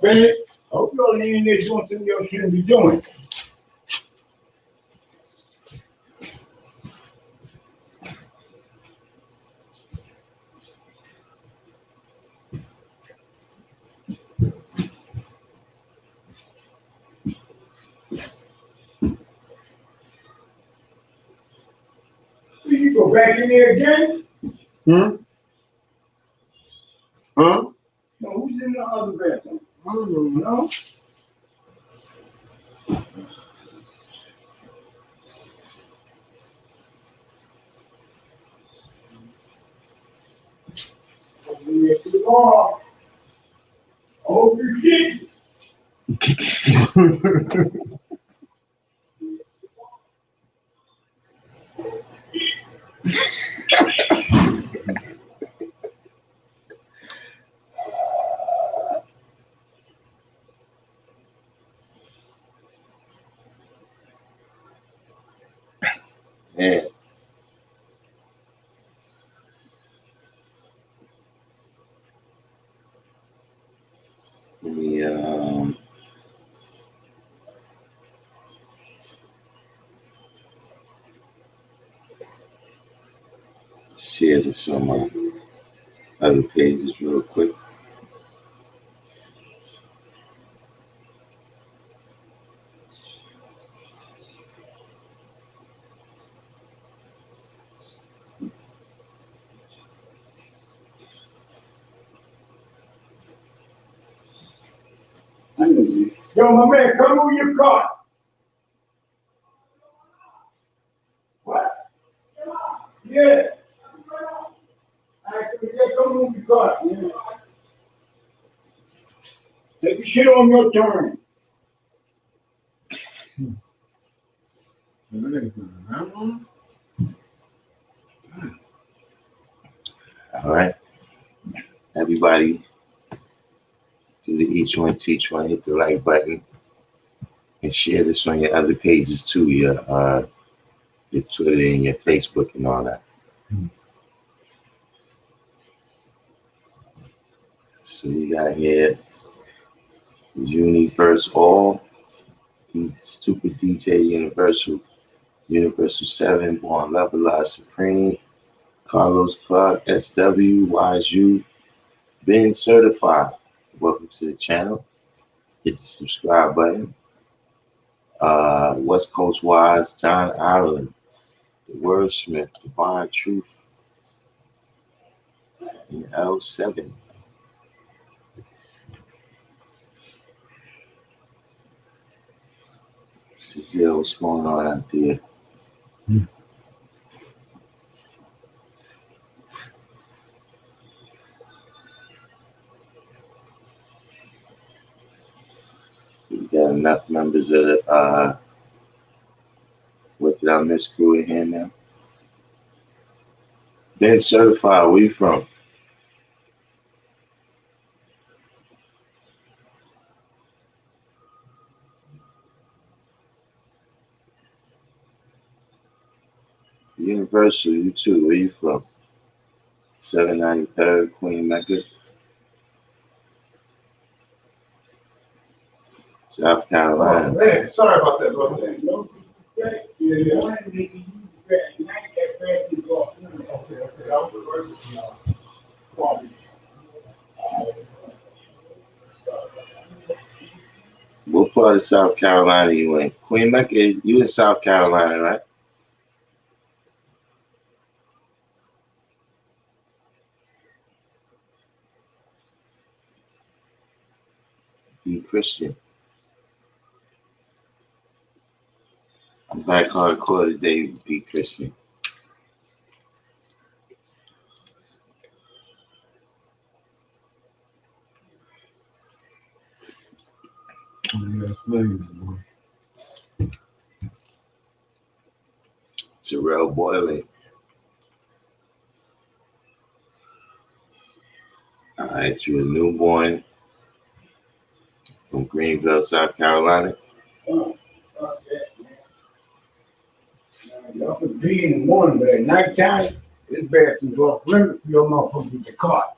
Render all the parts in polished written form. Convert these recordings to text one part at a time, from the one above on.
Finished? I hope y'all ain't in there doing something y'all shouldn't be doing. You go back in there again? Huh? No, who's in the other bathroom? I don't know. I hope you did. Yeah. Let me share this on my other pages real quick. Yo, my man, come move your car. What? Yeah. Come move your car. Yeah. Take your shit on your turn. All right. Everybody, do the each one teach one, hit the like button, and share this on your other pages too, your Twitter and your Facebook and all that. So we got here Universal, Stupid DJ Universal 7, Born Leveler Supreme, Carlos Clark, SW, YSU, Ben Certified. Welcome to the channel. Hit the subscribe button. West Coast Wise, John Ireland, The Wordsmith, Divine Truth, and L7. See what's going on out there. We got enough members of the what did I miss crew in here now? Ben Certified, where you from? Universal, you too, where you from? 793rd, Queen Mecca, South Carolina. Oh, man, sorry about that, brother. What part of South Carolina you in? Queen Mecca, you in South Carolina, right? Be Christian. I'm back hardcore today, Be Christian. Jarrell Boylan. All right, you a newborn from Greenville, South Carolina. Y'all can be in the morning, but at nighttime, this bathroom's off limits for your motherfuckers with the carts.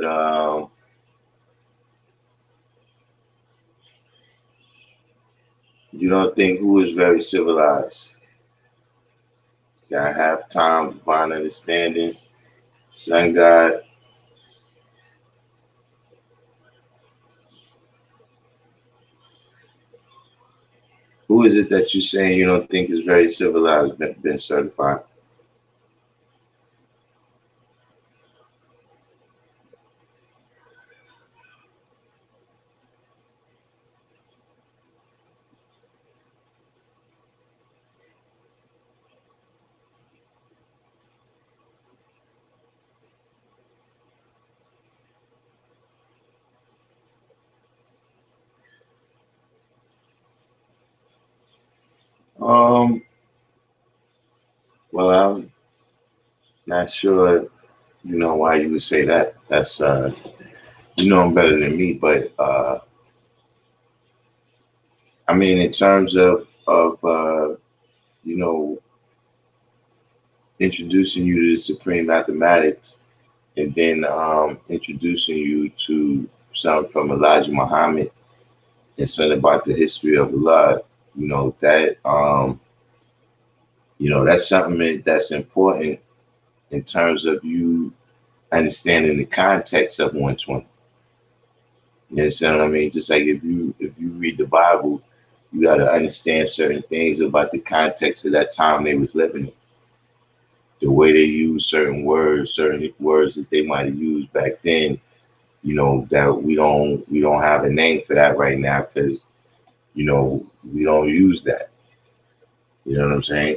But you don't think who is very civilized? Gotta have time, divine understanding, sun God. Who is it that you're saying you don't think is very civilized, been certified? Um, well, I'm not sure, why you would say that. That's, you know, I'm better than me, but I mean, in terms of you know, introducing you to the supreme mathematics, and then introducing you to something from Elijah Muhammad and something about the history of Allah, that that's something that's important in terms of you understanding the context of 120. You understand what I mean? Just like if you read the Bible, you got to understand certain things about the context of that time they was living in. The way they use certain words that they might have used back then, that we don't have a name for that right now because we don't use that. You know what I'm saying?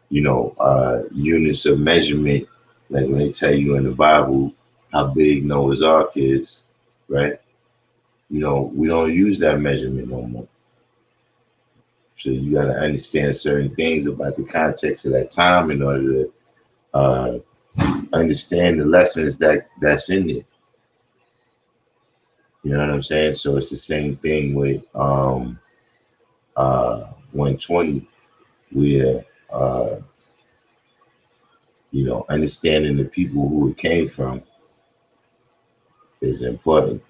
Units of measurement, like when they tell you in the Bible how big Noah's Ark is, right? We don't use that measurement no more. So you got to understand certain things about the context of that time in order to understand the lessons that's in it. You know what I'm saying? So it's the same thing with 120, where understanding the people who it came from is important.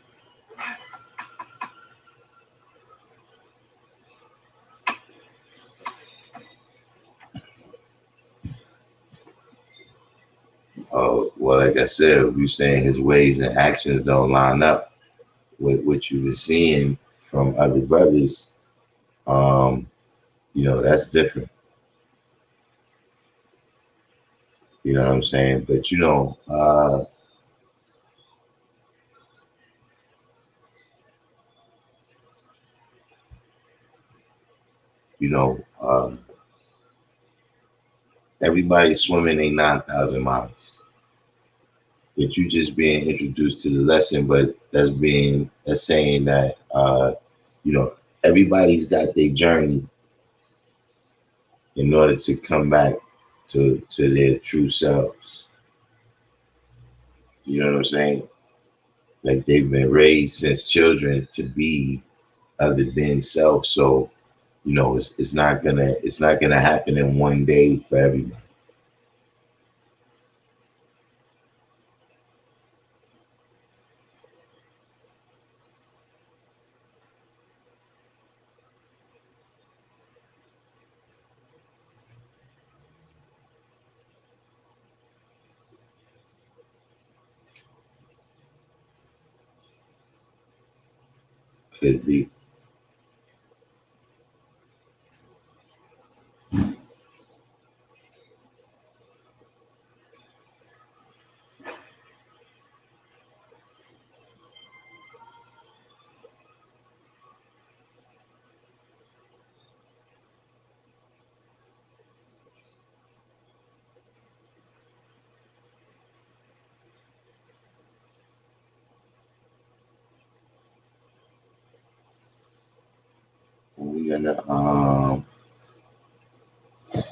Well, like I said, if you're saying his ways and actions don't line up with what you were seeing from other brothers, that's different. You know what I'm saying? But you know, everybody's swimming a 9,000 miles. That you just being introduced to the lesson, but that's saying that you know everybody's got their journey in order to come back to their true selves. You know what I'm saying? Like they've been raised since children to be other than self. So it's not gonna happen in one day for everybody. Could be. We gonna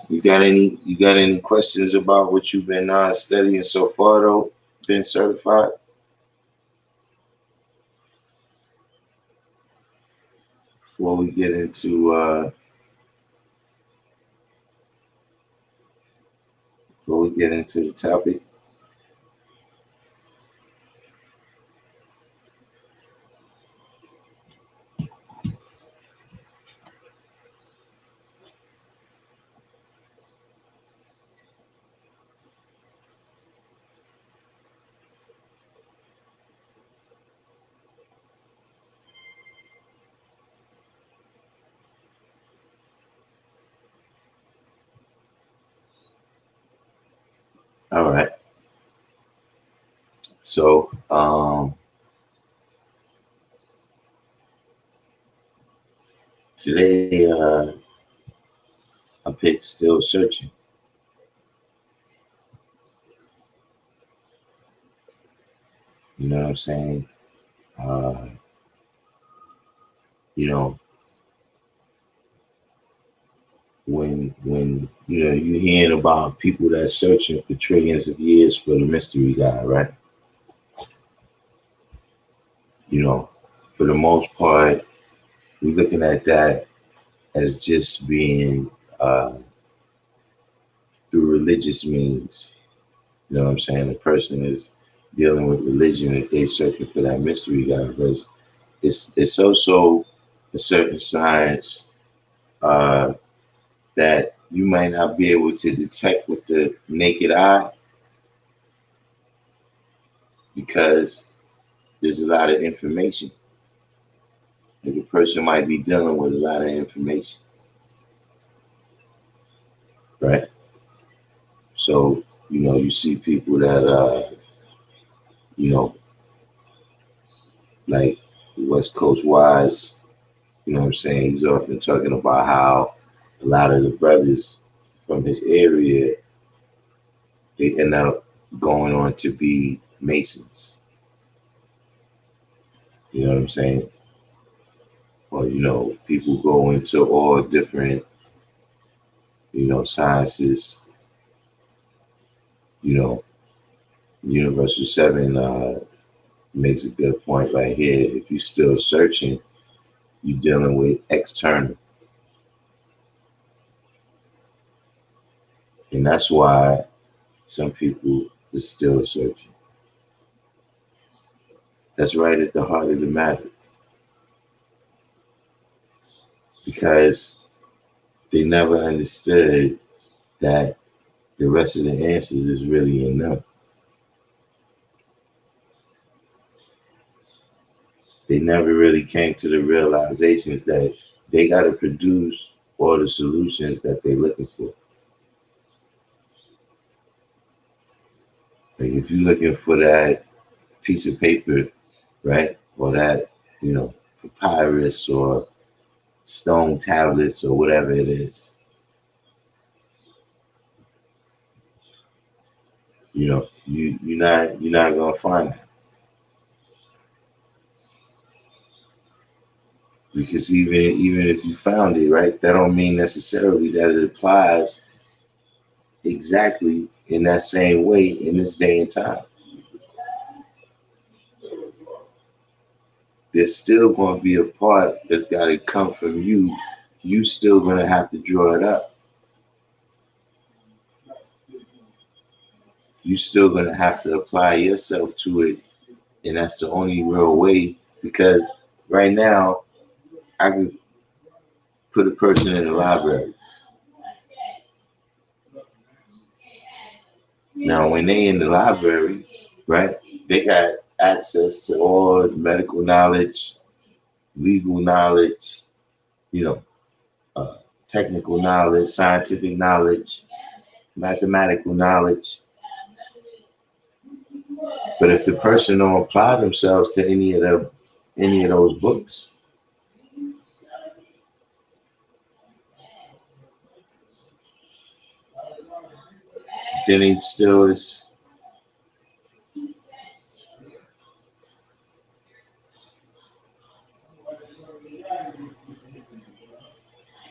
you got any questions about what you've been studying so far though? Been certified? Before we get into the topic. All right. So, today, I picked Still Searching. You know what I'm saying? Uh, you know, when you hearing about people that's searching for trillions of years for the mystery God, right? You know, for the most part, we're looking at that as just being through religious means. You know what I'm saying? The person is dealing with religion if they searching for that mystery God, but it's also a certain science uh, that you might not be able to detect with the naked eye because there's a lot of information. Like a person might be dealing with a lot of information, right? So, you see people that, you know, like West Coast Wise, you know what I'm saying? He's often talking about how a lot of the brothers from his area, they end up going on to be Masons. You know what I'm saying? Or, people go into all different, sciences. You know, Universal 7 makes a good point right here. If you're still searching, you're dealing with external. And that's why some people are still searching. That's right at the heart of the matter. Because they never understood that the rest of the answers is really in them. They never really came to the realizations that they got to produce all the solutions that they're looking for. Like if you're looking for that piece of paper, right, or that, papyrus or stone tablets or whatever it is, you're not gonna find that because even if you found it, right, that don't mean necessarily that it applies exactly in that same way in this day and time. There's still going to be a part that's got to come from you. You still going to have to draw it up. You still going to have to apply yourself to it, and that's the only real way. Because right now, I can put a person in the library. Now, when they in the library, right, they got access to all medical knowledge, legal knowledge, you know, uh, technical knowledge, scientific knowledge, mathematical knowledge. But if the person don't apply themselves to any of those books, then it still is.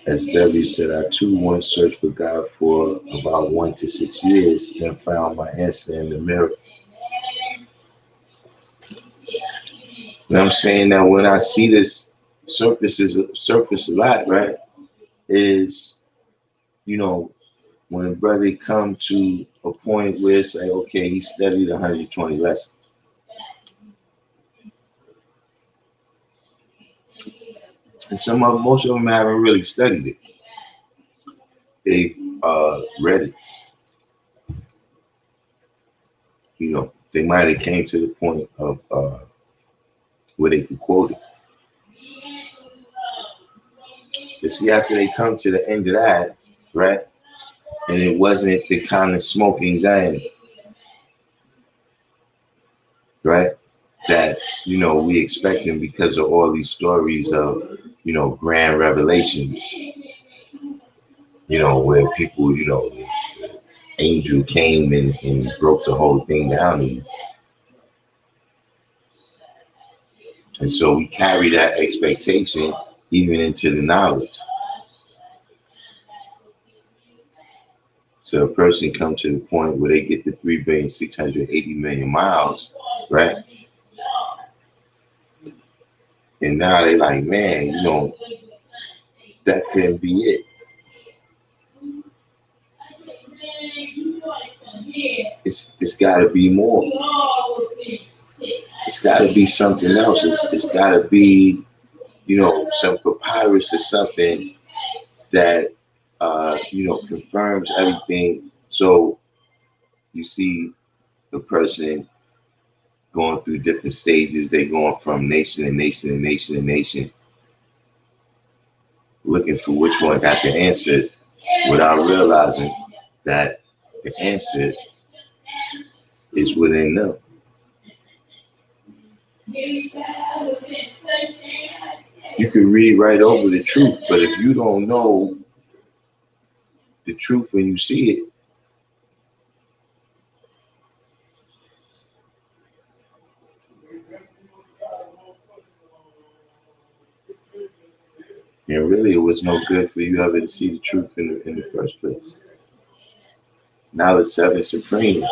As W said, I too once searched for God for about 1 to 6 years, then found my answer in the mirror. And I'm saying that when I see this surface a lot, right? Is when a brother come to a point where it's like, okay, he studied 120 lessons. And most of them haven't really studied it. They read it. They might have came to the point of where they could quote it. But see, after they come to the end of that, right, and it wasn't the kind of smoking gun right? That, we expect them because of all these stories of, grand revelations, where people, the angel came and broke the whole thing down. And so we carry that expectation even into the knowledge. So a person comes to the point where they get to 3,680,000,000 miles, right? And now they like, man, that couldn't be it. It's got to be more. It's got to be something else. It's got to be, some papyrus or something that, confirms everything. So you see the person going through different stages. They going from nation to nation and nation to nation, looking for which one got the answer without realizing that the answer is within them. You can read right over the truth, but if you don't know the truth when you see it, really it was no good for you ever to see the truth in the first place. Knowledge seven supreme.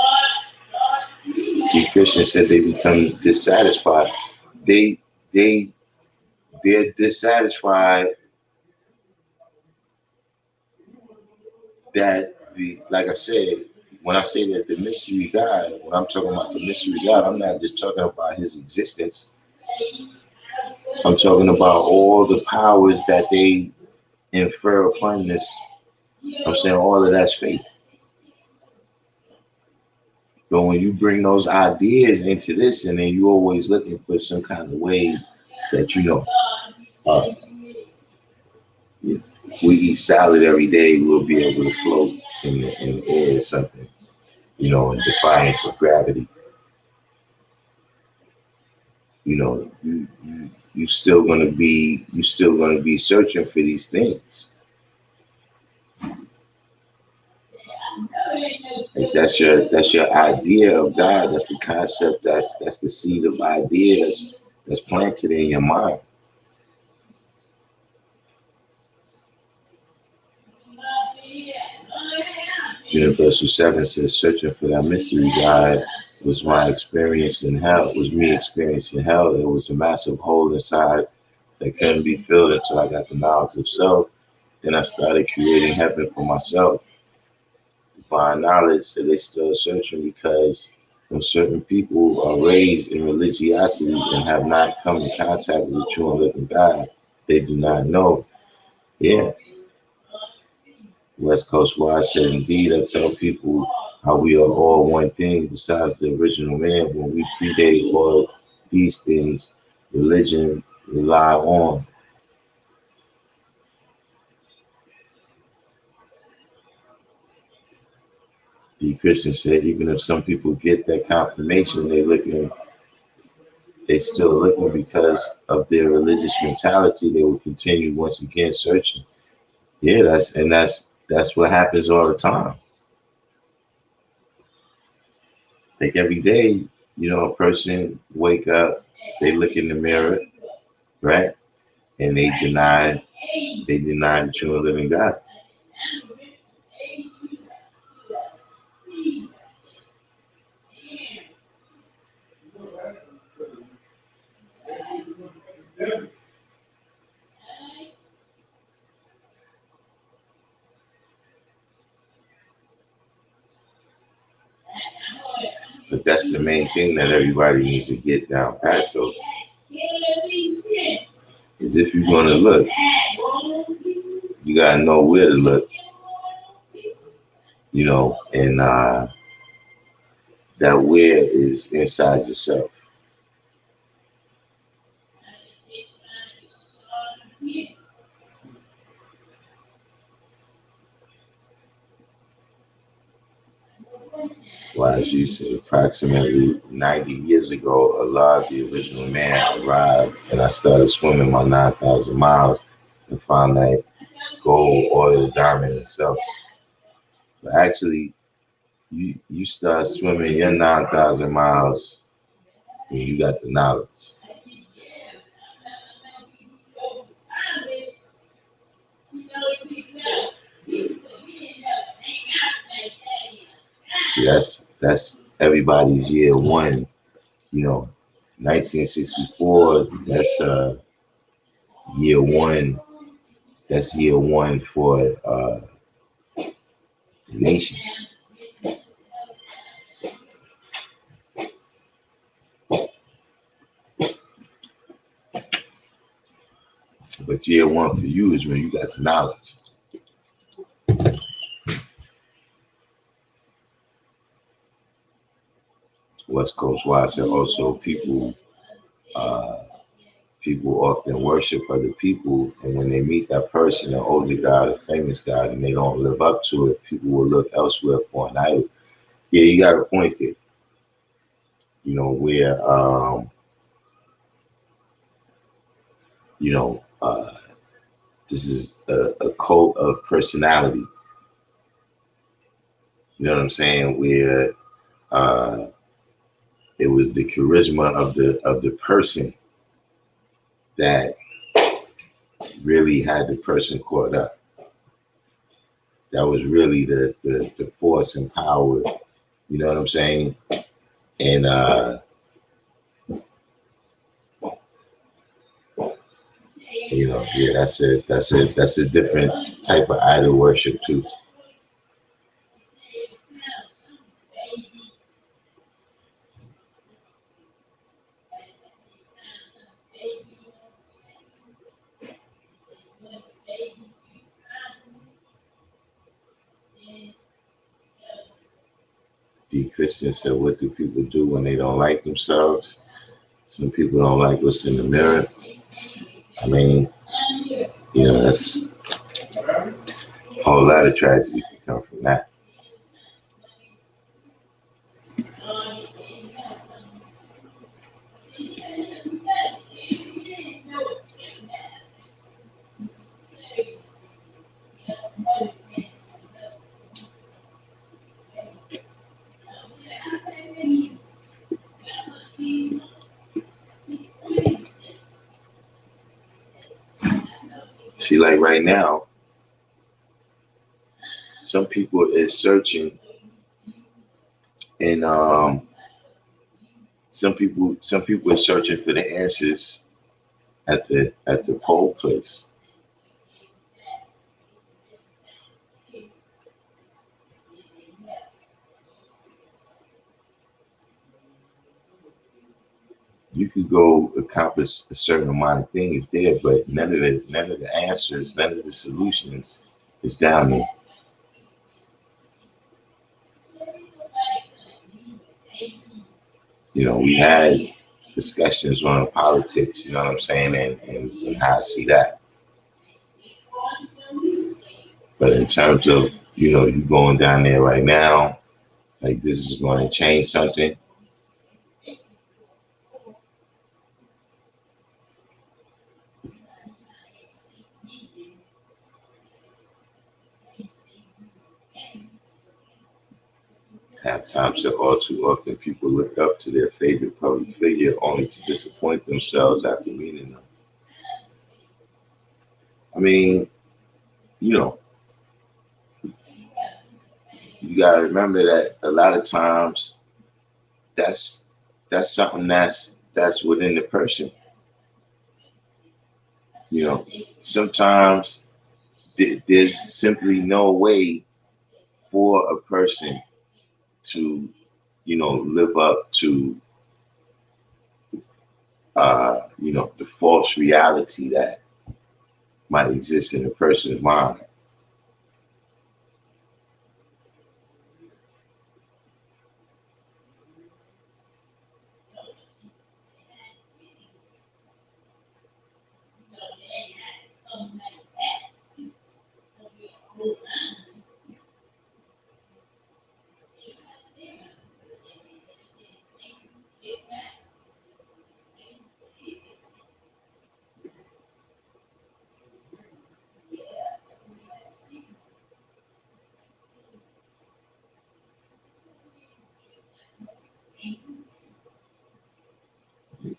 The Christians said they become dissatisfied. They're dissatisfied that like I said, when I say that the mystery God, when I'm talking about the mystery God, I'm not just talking about his existence. I'm talking about all the powers that they infer upon this. I'm saying all of that's faith. But when you bring those ideas into this, and then you always looking for some kind of way that uh, we eat salad every day, we'll be able to float in the air or something, in defiance of gravity. You still gonna be searching for these things. Like that's your idea of God. That's the concept. That's the seed of ideas that's planted in your mind. Universal Seven says, searching for that mystery God was my experience in hell. Was me experiencing hell. There was a massive hole inside that couldn't be filled until I got the knowledge of self. Then I started creating heaven for myself. Find knowledge that they still searching, because when certain people are raised in religiosity and have not come in contact with the true and living God, they do not know. Yeah. West Coast Wise said, indeed, I tell people how we are all one thing besides the original man. When we predate all these things, religion rely on. The Christian said, even if some people get that confirmation, they still looking because of their religious mentality. They will continue once again searching. Yeah, that's what happens all the time. Like every day, a person wake up, they look in the mirror, right? And they deny the true and living God. But that's the main thing that everybody needs to get down pat though. Is if you're gonna look, you gotta know where to look, and that where is inside yourself. Well, as you said, approximately 90 years ago, Allah, the original man, arrived, and I started swimming my 9,000 miles and found that gold, oil, diamond, itself. But actually, you start swimming your 9,000 miles when you got the knowledge. See, that's everybody's year one. 1964. That's year one. That's year one for the nation. But year one for you is when you got the knowledge. West Coast wise, and also people often worship other people, and when they meet that person, an older God, a famous God, and they don't live up to it, people will look elsewhere for an idol. Yeah, you got a point there. Where this is a cult of personality. You know what I'm saying? Where it was the charisma of the person that really had the person caught up. That was really the force and power. You know what I'm saying? And yeah, that's it. That's a different type of idol worship too. The Christian said, what do people do when they don't like themselves? Some people don't like what's in the mirror. I mean, that's a whole lot of tragedy can come from that. See, like right now, some people is searching, and some people are searching for the answers at the poll place. You could go accomplish a certain amount of things there, but none of the answers, none of the solutions is down there. We had discussions on politics, you know what I'm saying, and how I see that. But in terms of, you going down there right now, like this is going to change something. Have times that all too often people look up to their favorite public figure only to disappoint themselves after meeting them. I mean, you gotta remember that a lot of times that's something that's within the person. Sometimes there's simply no way for a person to, live up to, the false reality that might exist in a person's mind.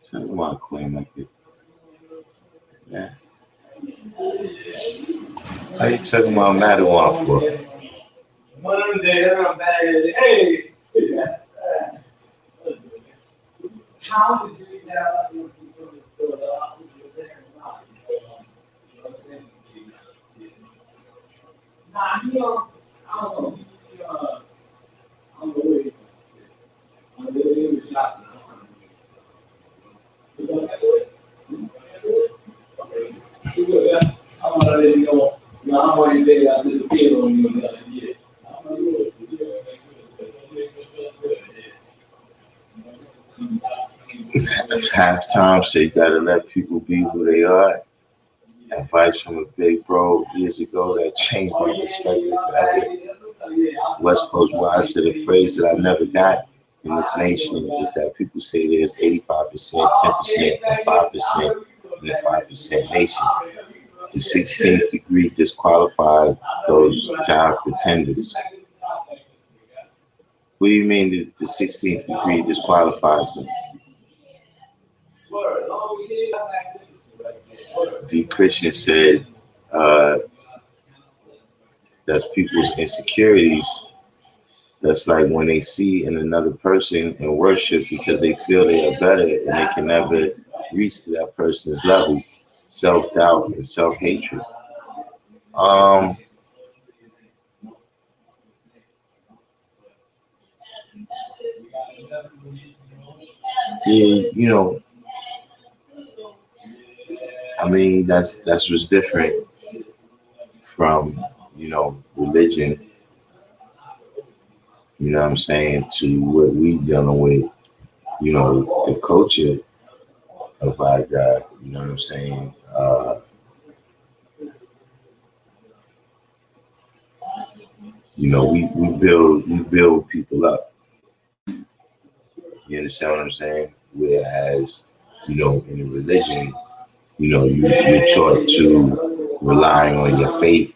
Talking about Queen like it. Yeah. How you talking about Madawan for? It's halftime, so you gotta let people be who they are. Advice from a big bro years ago that changed my perspective forever. West Coast Wise said a phrase that I never got in this nation is that people say there's 85%, 10%, and 5% in the 5% nation. The 16th degree disqualified those job pretenders. What do you mean the 16th degree disqualifies them? D. Christian said that's people's insecurities. That's like when they see in another person and worship because they feel they are better and they can never reach to that person's level. Self-doubt and self-hatred. Yeah, I mean that's what's different from, religion, you know what I'm saying, to what we dealing with, the culture of our God, you know what I'm saying? We build people up. You understand what I'm saying? Whereas, in a religion, you're taught to rely on your faith,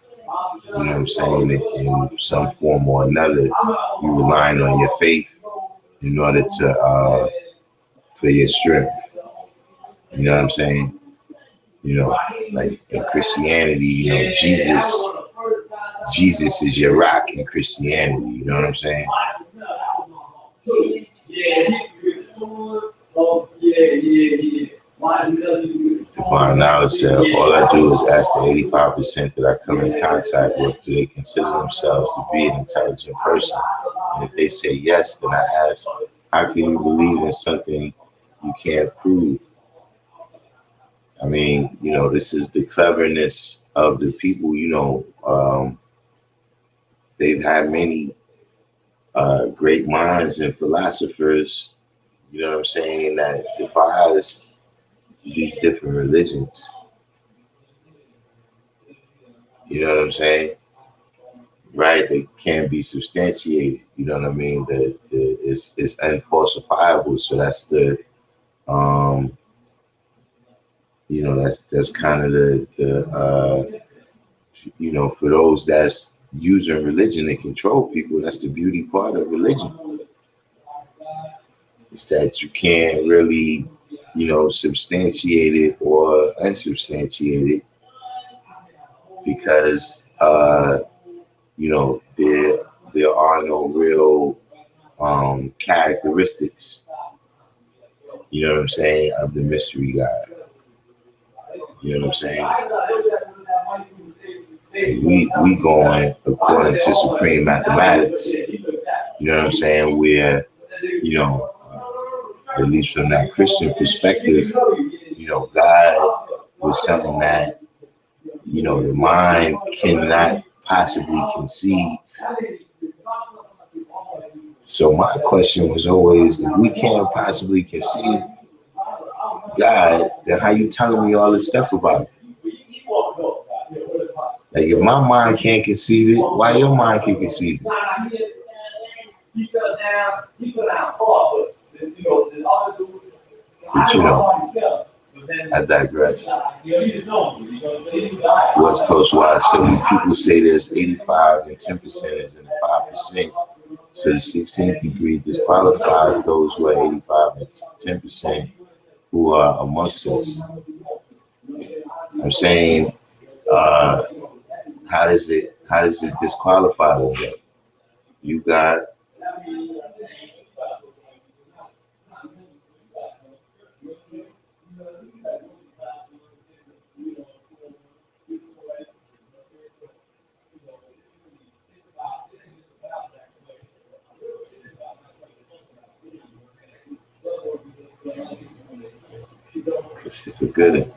you know what I'm saying, in some form or another. You're relying on your faith in order to for your strength. You know what I'm saying? Like in Christianity, Jesus is your rock in Christianity. You know what I'm saying? Divine knowledge said, all I do is ask the 85% that I come in contact with, do they consider themselves to be an intelligent person? And if they say yes, then I ask, how can you believe in something you can't prove? I mean, this is the cleverness of the people, they've had many great minds and philosophers, you know what I'm saying, that devise these different religions. You know what I'm saying? Right? They can't be substantiated. You know what I mean? It's unfalsifiable. So that's the that's kind of the for those that's using religion to control people, that's the beauty part of religion. It's that you can't really, substantiate it or unsubstantiate it because there are no real characteristics, you know what I'm saying, of the mystery God. You know what I'm saying? We going according to supreme mathematics. You know what I'm saying? Where, at least from that Christian perspective, God was something that, the mind cannot possibly conceive. So my question was always, if we can't possibly conceive God, then how you telling me all this stuff about it? Like if my mind can't conceive it, why your mind can conceive it? But I digress. West Coast wise, so when people say there's 85 and 10% is in the 5%. So the 16th degree disqualifies those who are 85 and 10%. who are amongst us. I'm saying, how does it disqualify them? You got for good.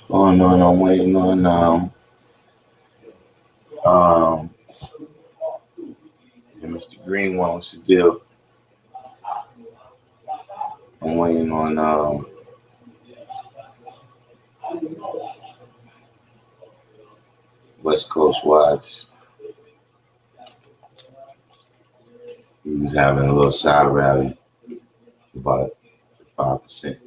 Going on, I'm waiting on Mr. Green wants to deal. I'm waiting on West Coast Watch. He was having a little side rally about 5%.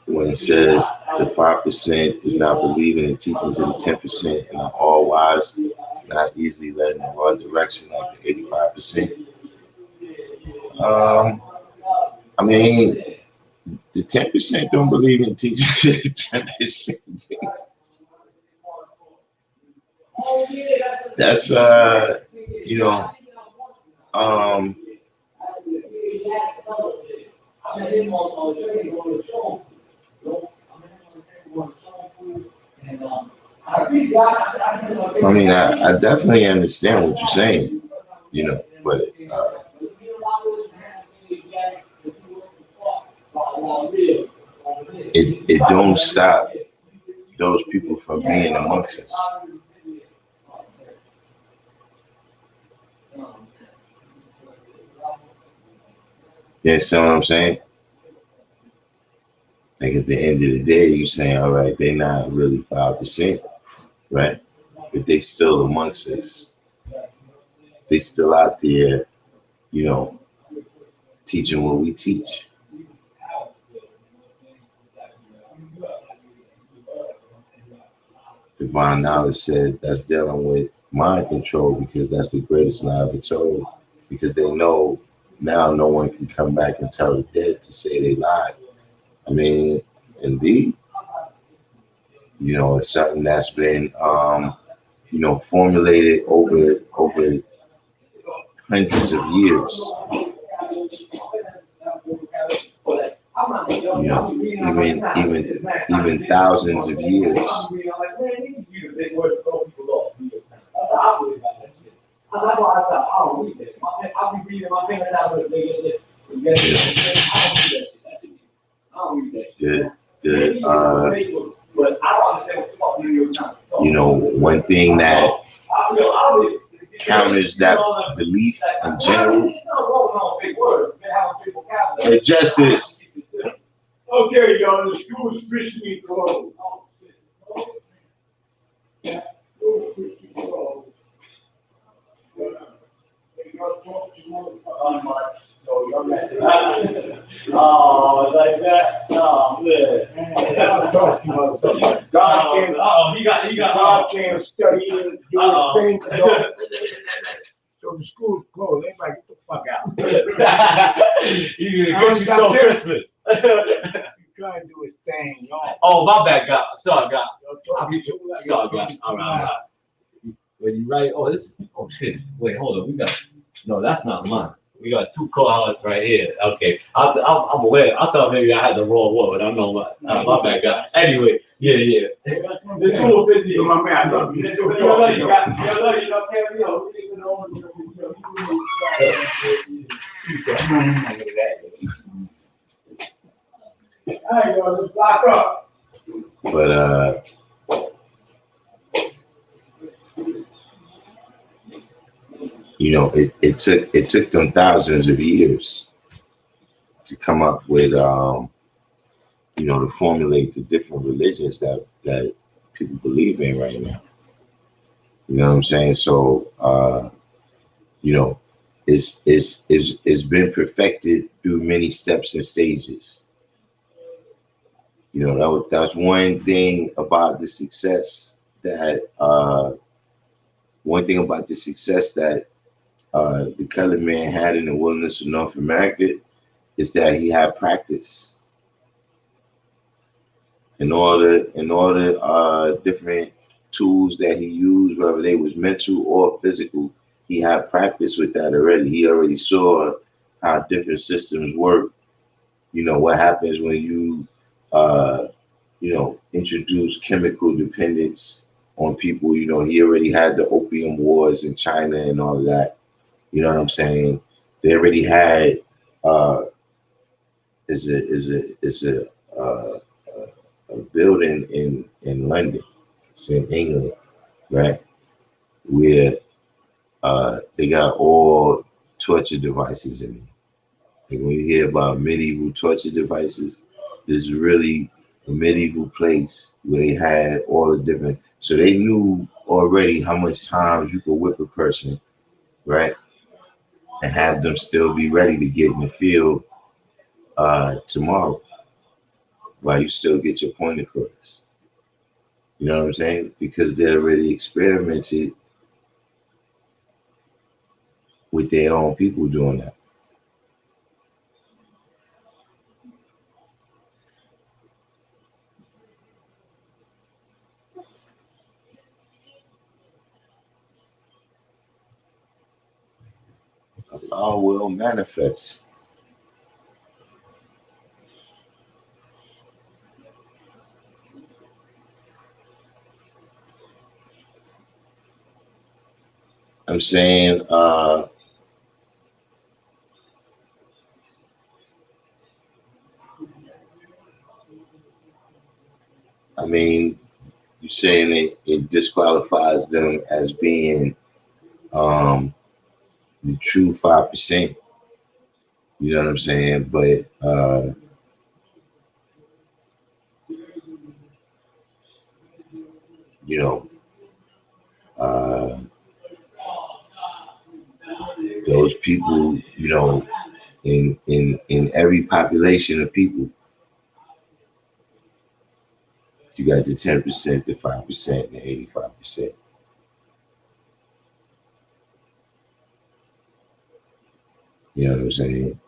When it says the 5% does not believe in the teachings of the 10% and are all wise, not easily led in the wrong direction like the 85%. I mean, the 10% don't believe in teachings of the 10%. That's I mean, I definitely understand what you're saying, but it don't stop those people from being amongst us. You understand what I'm saying? Like at the end of the day, you're saying, all right, they're not really 5%, right? But they still amongst us. They still out there, teaching what we teach. Divine knowledge said that's dealing with mind control because that's the greatest lie ever told. Because they know now no one can come back and tell the dead to say they lied. I mean, indeed, it's something that's been, formulated over hundreds of years. Even thousands of years. One thing that counters that belief in general. Hey, Justice. Okay, y'all, the school is officially closed. Oh, like that? Oh, man. God can't study and do things. So the school's closed. Everybody get the fuck out. You stole Christmas. He's trying to do his thing, y'all. Oh, my bad, God. Sorry, God. Sorry, God. All right. When you write, oh, this, oh shit. Wait, hold on. We got, no, that's not mine. We got two co-hosts right here. Okay, I'm aware. I thought maybe I had the wrong one, but I'm not. My bad, God. Anyway, yeah. The 250. My man, I love you. All right, y'all, let's lock up. But you know, it took them thousands of years to come up with you know, to formulate the different religions that people believe in right now. You know what I'm saying? So you know, it's been perfected through many steps and stages. You know, that's one thing about the success that the colored man had in the wilderness of North America is that he had practice. In order different tools that he used, whether they was mental or physical, he had practice with that already. He already saw how different systems work. You know, what happens when you you know, introduce chemical dependence on people. You know, he already had the opium wars in China and all of that. You know what I'm saying? They already had a building in London, it's in England, right? Where they got all torture devices in it. Like when you hear about medieval torture devices, this is really a medieval place where they had all the different. So they knew already how much times you could whip a person, right? And have them still be ready to get in the field tomorrow while you still get your point across. You know what I'm saying? Because they already experimented with their own people doing that. Allah will manifest. I'm saying, I mean, you're saying it disqualifies them as being the true 5%. You know what I'm saying? But you know, those people, you know, in every population of people, you got the 10%, the 5%, the 85%. You know what I'm saying?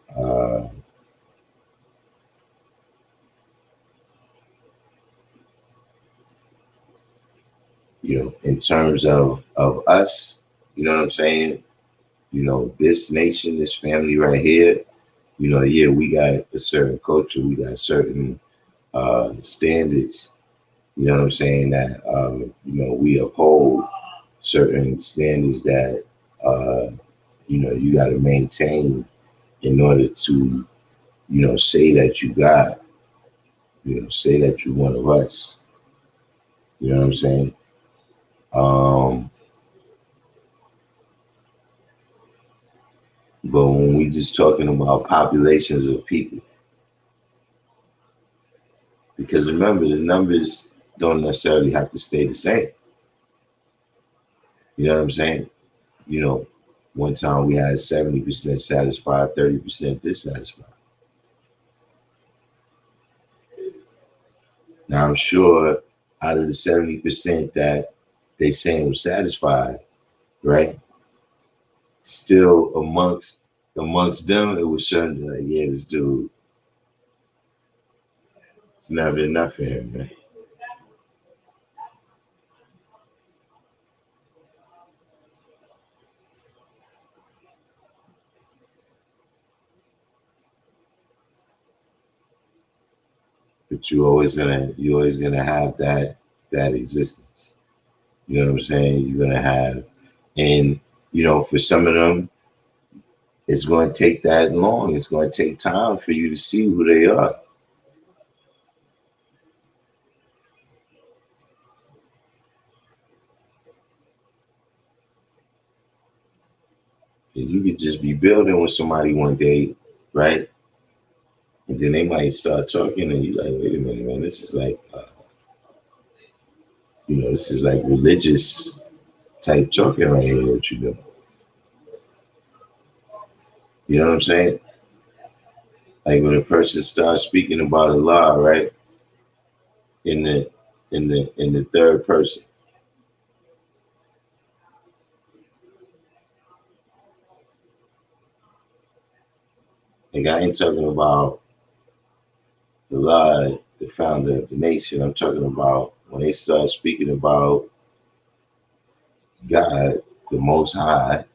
You know, in terms of us, you know what I'm saying? You know, this nation, this family right here, you know, yeah, we got a certain culture, we got certain standards, you know what I'm saying, that, you know, we uphold certain standards that, you know, you got to maintain in order to, you know, say that you got, you know, say that you're one of us. You know what I'm saying? But when we just talking about populations of people, because remember the numbers don't necessarily have to stay the same. You know what I'm saying? You know, one time we had 70% satisfied, 30% dissatisfied. Now I'm sure out of the 70% that they saying was satisfied, right? Still amongst them, it was certain like, yeah, this dude, it's never enough for him, man. But you always gonna have that existence. You know what I'm saying? You're gonna have, and for some of them, it's going to take that long. It's going to take time for you to see who they are. And you could just be building with somebody one day, right? And then they might start talking, and you're like, wait a minute, man, this is like, this is like religious type talking right here. What you do? You know what I'm saying? Like when a person starts speaking about Allah, right? In the third person. Like I ain't talking about Allah, the founder of the nation. I'm talking about when they start speaking about God, the Most High,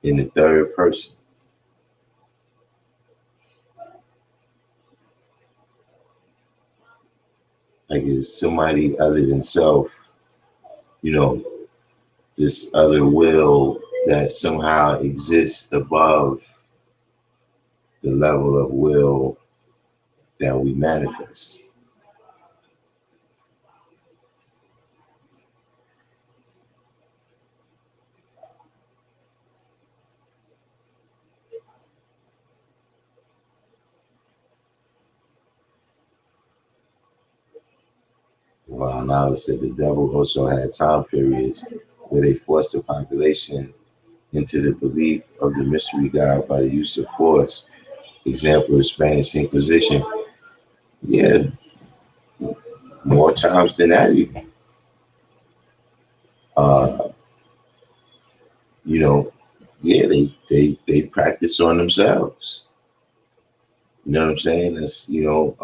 in the third person. Like it's somebody other than self, you know, this other will that somehow exists above the level of will that we manifest. Well, now it said the devil also had time periods where they forced the population into the belief of the mystery God by the use of force. Example, the Spanish Inquisition. Yeah, more times than that. Uh, you know, yeah, they practice on themselves. You know what I'm saying? That's even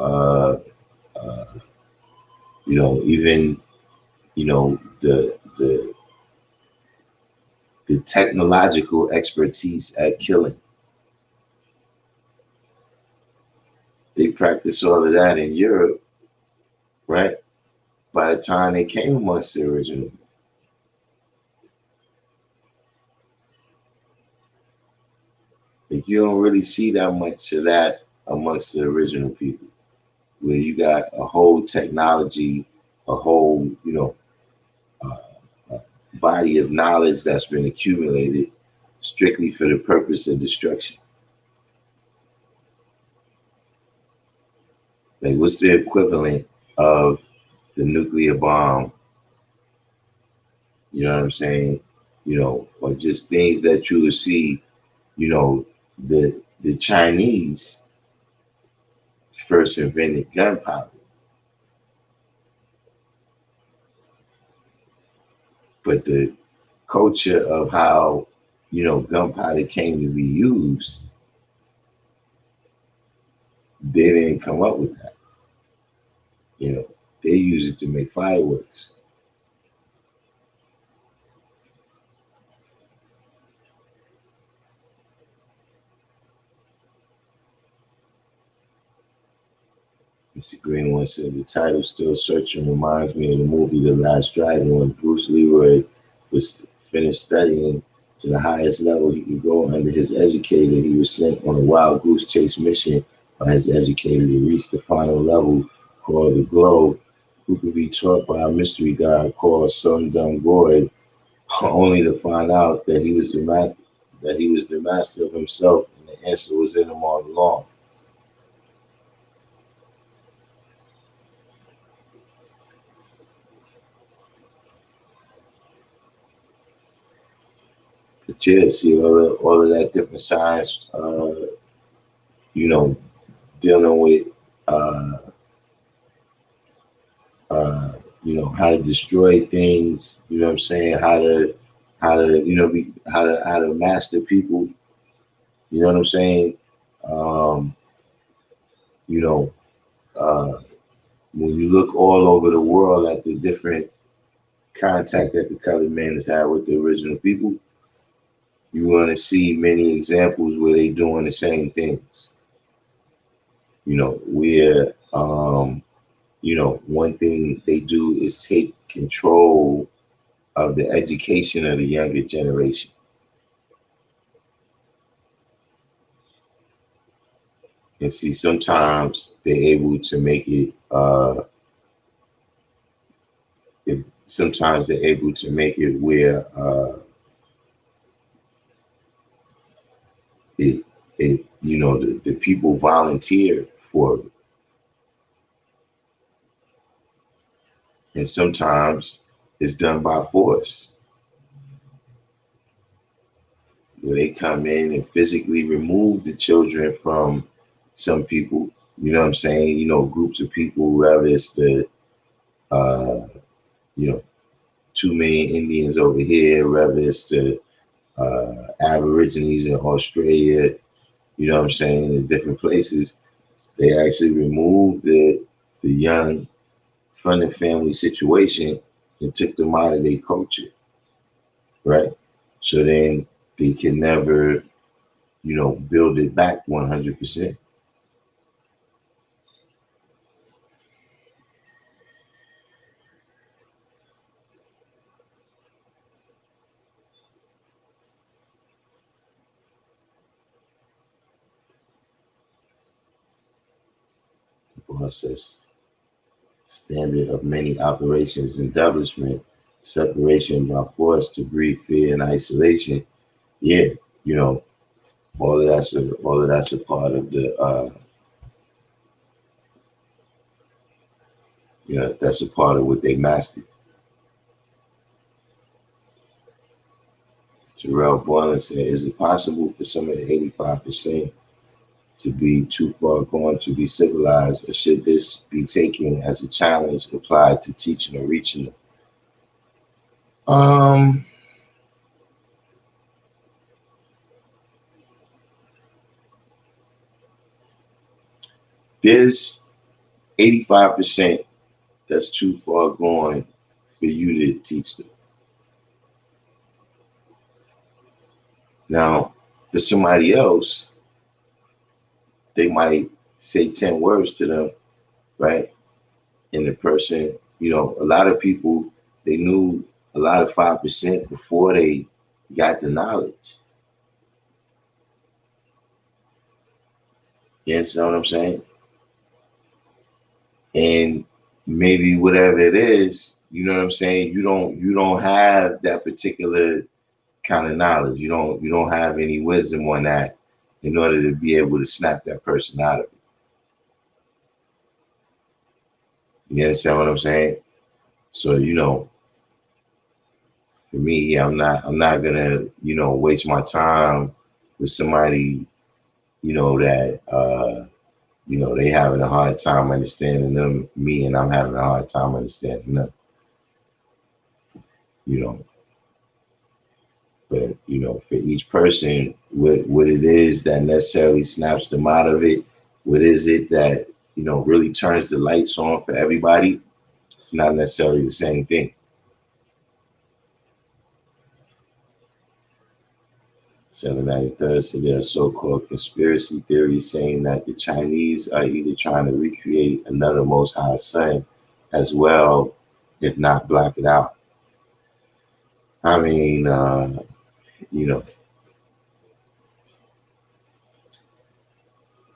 the technological expertise at killing. They practice all of that in Europe, right? By the time they came amongst the original, like you don't really see that much of that amongst the original people, where you got a whole technology, a whole uh, body of knowledge that's been accumulated strictly for the purpose of destruction. Like, what's the equivalent of the nuclear bomb? You know what I'm saying? Or just things that you would see. The Chinese first invented gunpowder, but the culture of how gunpowder came to be used, they didn't come up with that. They use it to make fireworks. Mr. Greenwood said the title "Still Searching" reminds me of the movie The Last Dragon when Bruce Leroy was finished studying to the highest level he could go under his educator. He was sent on a wild goose chase mission by his educator to reach the final level called the globe, who could be taught by a mystery god called Sun Dum Goy, only to find out that he was that he was the master of himself, and the answer was in him all along. But yeah, see all of that different science, you know, dealing with, uh, uh, how to destroy things. You know what I'm saying? How to, how to master people. You know what I'm saying? Um, you know, uh, when you look all over the world at the different contact that the colored man has had with the original people, you're going to see many examples where they doing the same things. Where one thing they do is take control of the education of the younger generation. And see, sometimes they're able to make it. Sometimes they're able to make it where the people volunteer for it, and sometimes it's done by force, where they come in and physically remove the children from some people. You know what I'm saying? Groups of people, whether it's the uh, you know 2 million Indians over here, whether it's the Aborigines in Australia. You know what I'm saying? In different places, they actually remove the young from the family situation and took them out of their culture, right? So then they can never, build it back 100%. Process standard of many operations establishment, separation by force to breed fear and isolation. Yeah, you know, all of that's a part of the that's a part of what they mastered. Terrell Boylan said, is it possible for some of the 85% to be too far gone to be civilized, or should this be taken as a challenge applied to teaching or reaching them? There's 85% that's too far gone for you to teach them. Now, for somebody else, they might say 10 words to them, right? And the person, a lot of people, they knew a lot of 5% before they got the knowledge. You understand what I'm saying? And maybe whatever it is, you know what I'm saying, you don't have that particular kind of knowledge. You don't have any wisdom on that in order to be able to snap that person out of it. You understand what I'm saying? So, for me, yeah, I'm not gonna, waste my time with somebody, that they having a hard time understanding me, and I'm having a hard time understanding them. You know, but for each person, what it is that necessarily snaps them out of it, what is it that really turns the lights on for everybody? It's not necessarily the same thing. 793rd, so there are so-called conspiracy theories saying that the Chinese are either trying to recreate another Most High Sun as well, if not block it out. I mean, you know,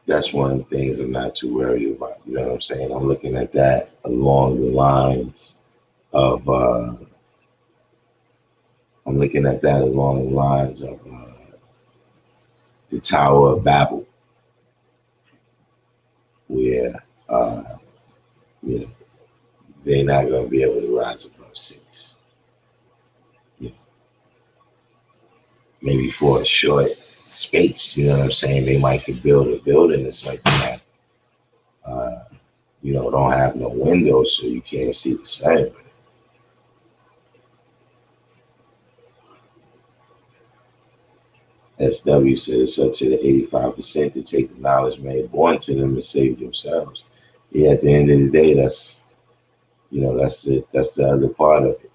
that's one of the things I'm not too worried about. You know what I'm saying? I'm looking at that along the lines of, I'm looking at that along the lines of, the Tower of Babel, where you know, they're not going to be able to rise above 6. You know, maybe for a short space, you know what I'm saying? They might could build a building or something that, don't have no windows so you can't see the sun. SW said it's up to the 85% to take the knowledge made born to them and save themselves. Yeah, at the end of the day, that's the other part of it.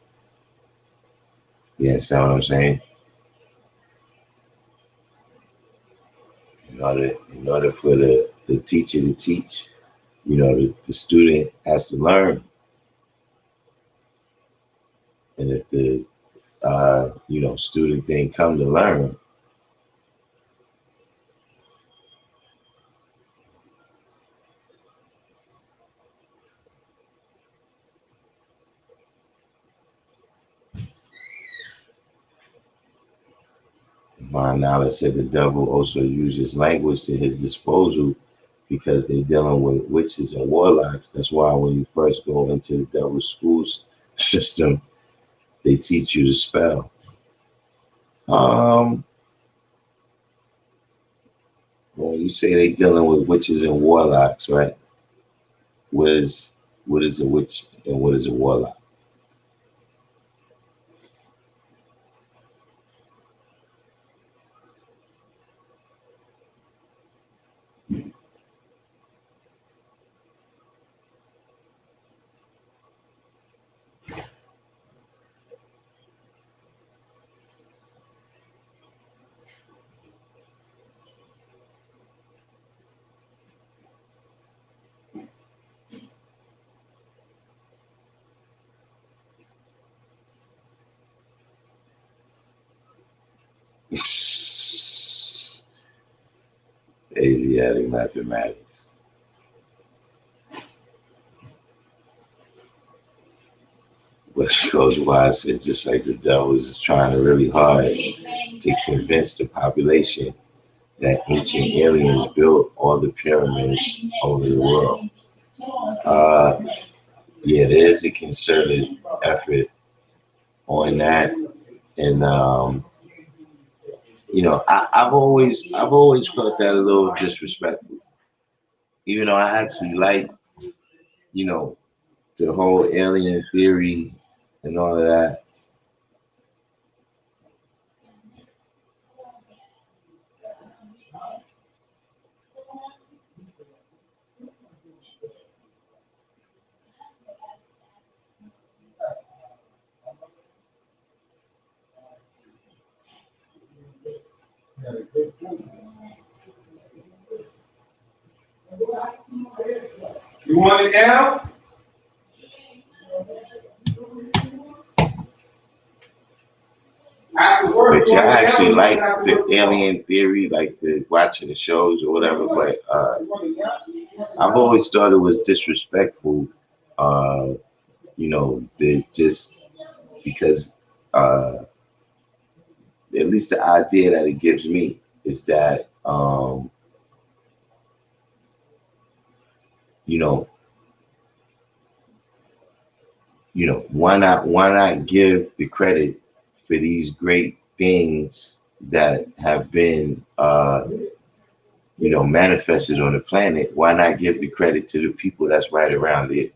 You understand what I'm saying? In order for the teacher to teach, the student has to learn. And if the student didn't come to learn, my knowledge said the devil also uses language to his disposal because they're dealing with witches and warlocks. That's why when you first go into the devil's school system, they teach you to spell. When you say they dealing with witches and warlocks, right? What is a witch and what is a warlock? Asiatic mathematics. But goes why I said just like the devil is trying to really hard to convince the population that ancient aliens built all the pyramids over the world. Yeah, there's a concerted effort on that, and I've always felt that a little disrespectful, even though I actually like, the whole alien theory and all of that. You want it now? But y'all actually like the alien theory, like the watching the shows or whatever. But I've always thought it was disrespectful. Just because at least the idea that it gives me is that why not give the credit for these great things that have been manifested on the planet? Why not give the credit to the people that's right around it?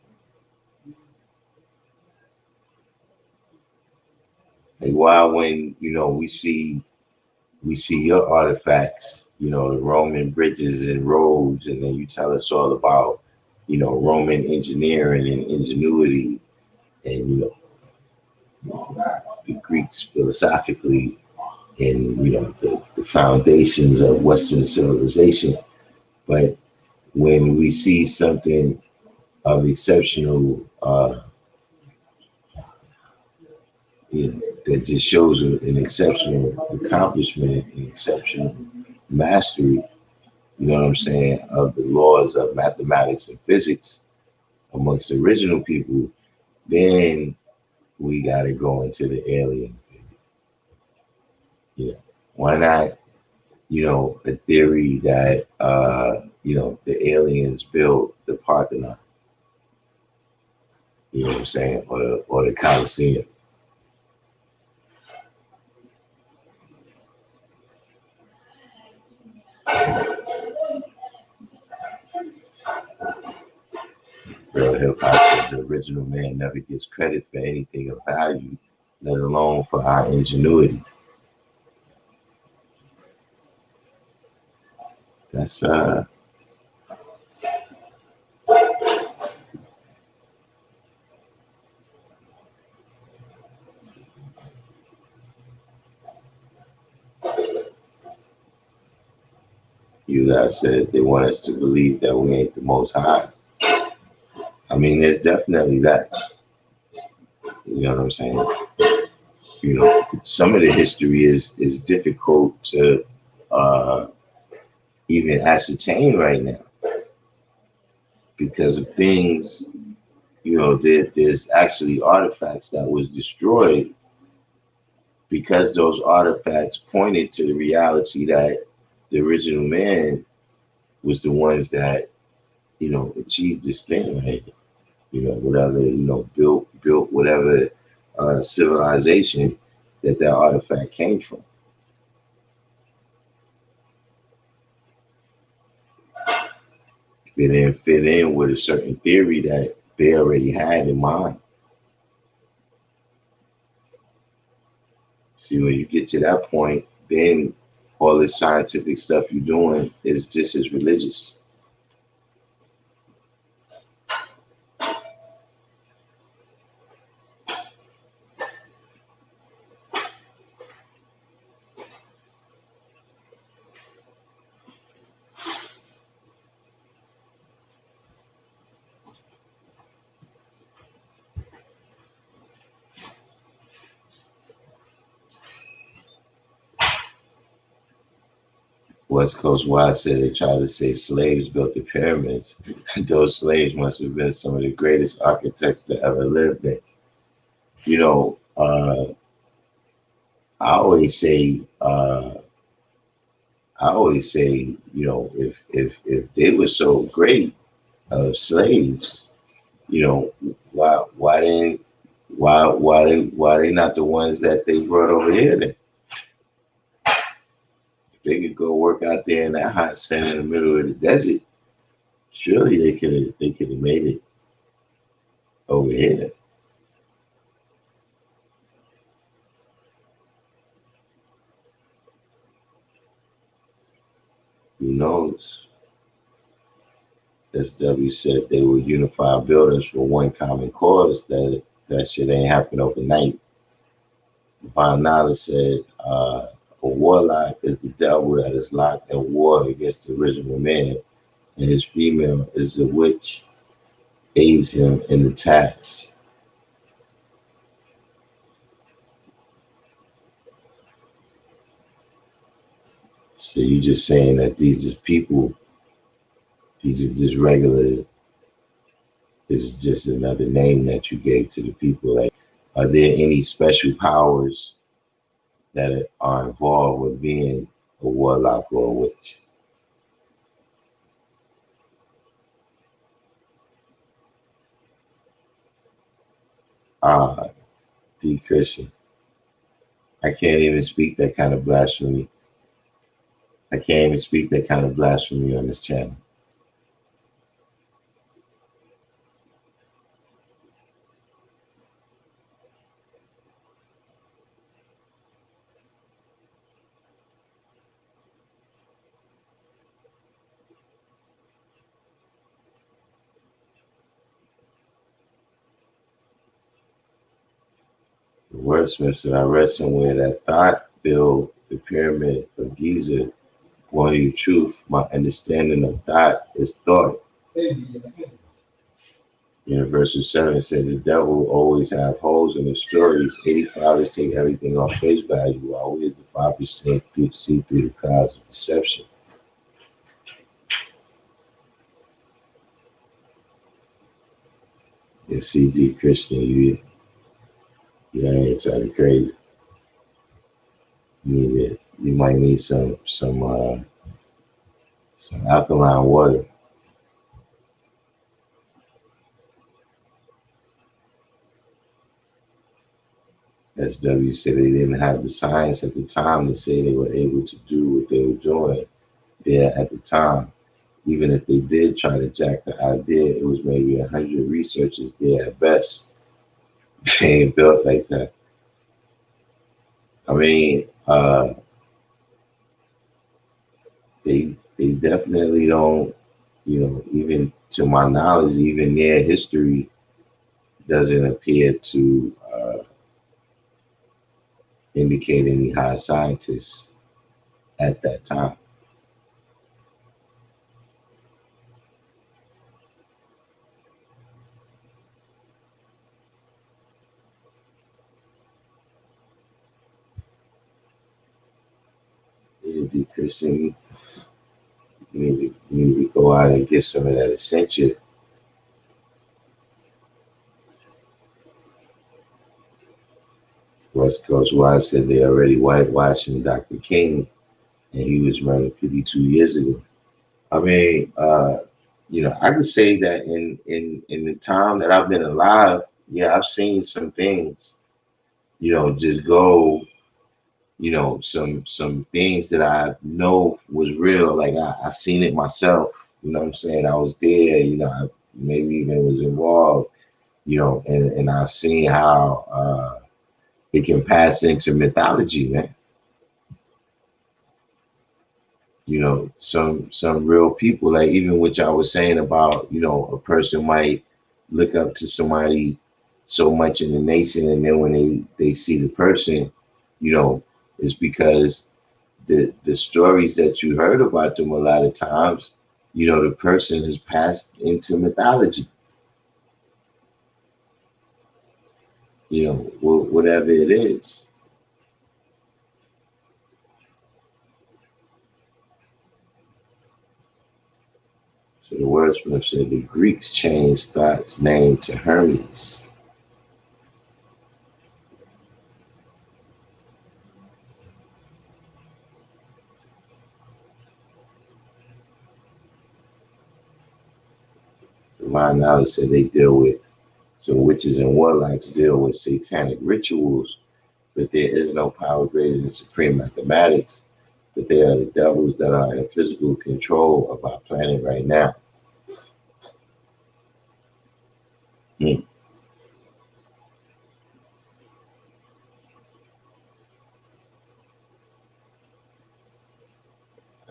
Like why when we see your artifacts, the Roman bridges and roads, and then you tell us all about Roman engineering and ingenuity, and the Greeks philosophically, and the foundations of Western civilization. But when we see something of exceptional, that just shows an exceptional accomplishment, an exceptional mastery, you know what I'm saying, of the laws of mathematics and physics amongst the original people, then we got to go into the alien thing. Why not you know, a theory that, you know, the aliens built the Parthenon, you know what I'm saying, or the Colosseum. Real hip hop said the original man never gets credit for anything of value, let alone for our ingenuity. That's you guys said they want us to believe that we ain't the most high. I mean, there's definitely that. You know what I'm saying? You know, some of the history is difficult to even ascertain right now because of things. You know, there's actually artifacts that was destroyed because those artifacts pointed to the reality that the original man was the ones that, you know, achieved this thing, right? You know, whatever, you know, built whatever civilization that artifact came from. It didn't fit in with a certain theory that they already had in mind. See, when you get to that point, then all this scientific stuff you're doing is just as religious. West Coast Wise said they tried to say slaves built the pyramids. Those slaves must have been some of the greatest architects that ever lived there. You know, I always say, you know, if they were so great slaves, you know, why they not the ones that they brought over here then? If they could go work out there in that hot sun in the middle of the desert, surely they could have made it over here. Who knows? SW said they would unify buildings for one common cause. That shit ain't happen overnight. Von Nala said a warlock is the devil that is locked in war against the original man, and his female is the witch aids him in the task. So you just saying that these are people, these are just regular, this is just another name that you gave to the people. Like, are there any special powers that are involved with being a warlock or a witch? D. Christian. I can't even speak that kind of blasphemy. I can't even speak that kind of blasphemy on this channel. The wordsmiths that I read somewhere that thought build the pyramid of Giza. One you truth, my understanding of thought is thought. Universal 7 said the devil always have holes in his stories. 85 is take everything on face value, while we as the 5% see through the clouds of deception. Yeah, CD Christian, you ain't trying to crazy. You need you might need some alkaline water. SW said they didn't have the science at the time to say they were able to do what they were doing there at the time. Even if they did try to jack the idea, it was maybe 100 researchers there at best. They ain't built like that. I mean, they definitely don't, even to my knowledge, even their history doesn't appear to indicate any high scientists at that time. Christian, you need to go out and get some of that essential. West Coast Wise said they already whitewashing Dr. King, and he was murdered 52 years ago. I mean, I could say that in the time that I've been alive, yeah, I've seen some things, just go, some things that I know was real. Like I seen it myself. You know what I'm saying? I was there. I maybe even was involved. And I've seen how it can pass into mythology, man. Some real people, like even what I was saying about, a person might look up to somebody so much in the nation, and then when they see the person, it's because the stories that you heard about them a lot of times, the person has passed into mythology. Whatever it is. So the wordsmith said the Greeks changed Thought's name to Hermes. Divine knowledge said they deal with, so witches and warlocks deal with satanic rituals, but there is no power greater than supreme mathematics, but they are the devils that are in physical control of our planet right now. I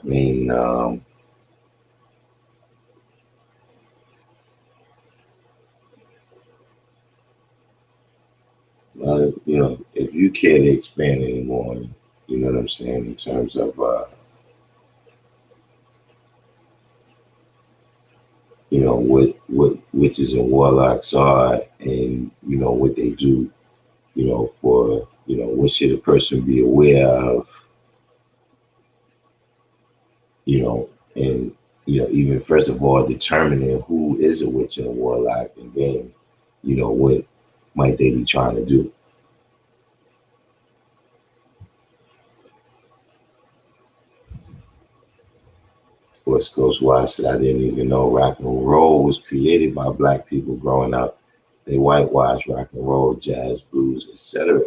mean, if you care to expand anymore, you know what I'm saying, in terms of, what witches and warlocks are, and what they do, for what should a person be aware of, and even first of all determining who is a witch and a warlock, and then what might they be trying to do. West Coast Wise said, I didn't even know rock and roll was created by black people growing up. They whitewashed rock and roll, jazz, blues, etc.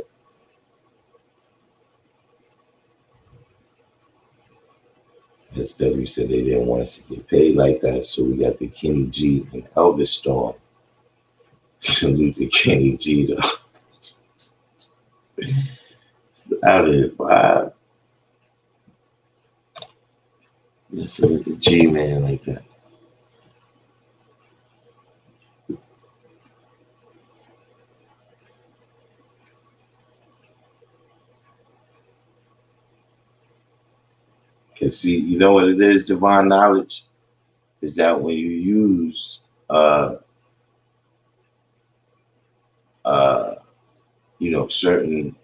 SW said they didn't want us to get paid like that, so we got the Kenny G and Elvis storm. Salute to Kenny G though. Out of the vibe. Salute the G man like that. Cause see, you know what it is, divine knowledge? Is that when you use certain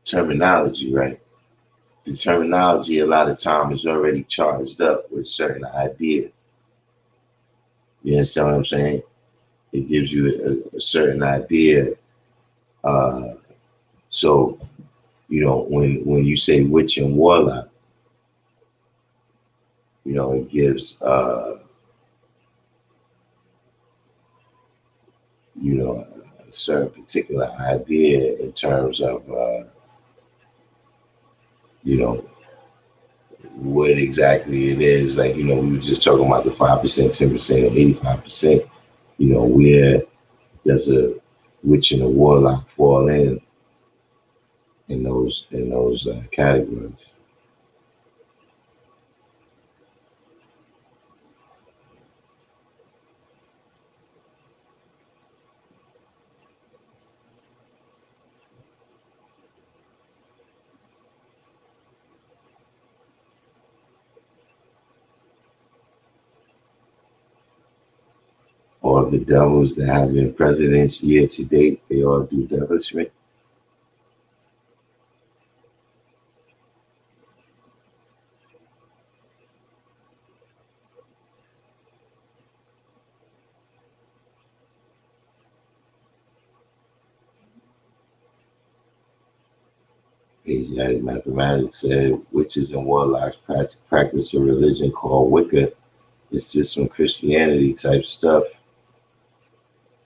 terminology, right? The terminology a lot of times is already charged up with certain idea. You understand what I'm saying? It gives you a certain idea So, when you say witch and warlock, it gives a certain particular idea in terms of what exactly it is. Like, we were just talking about the 5%, 10%, and 85%. Where does a witch and a warlock fall in those categories? All the devils that have been presidents year to date, they all do devilishment. Asiatic mathematics said witches and warlocks practice a religion called Wicca. It's just some Christianity type stuff.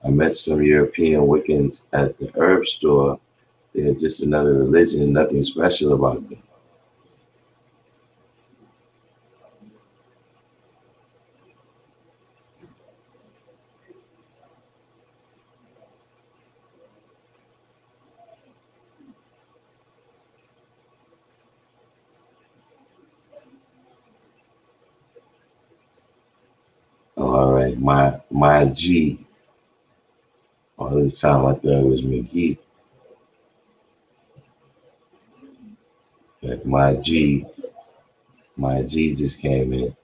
I met some European Wiccans at the herb store. They're just another religion, nothing special about them. All right, my G. All this time I thought it was McGee. But my G just came in.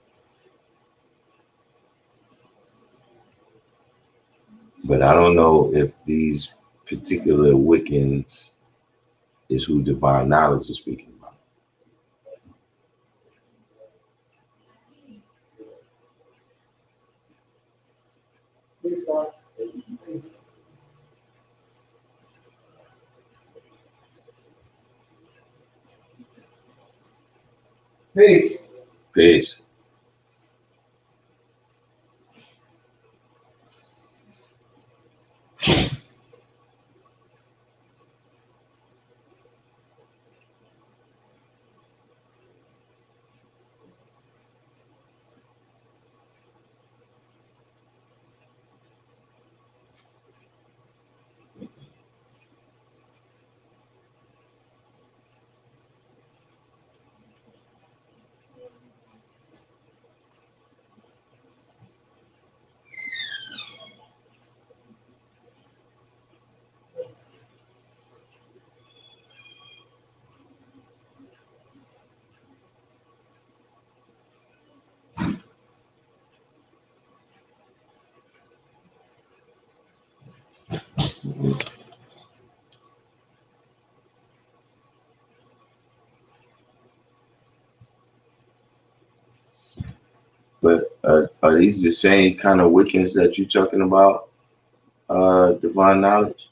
But I don't know if these particular Wiccans is who divine knowledge is speaking about. Peace. Peace. But are these the same kind of Wiccans that you're talking about? Divine knowledge?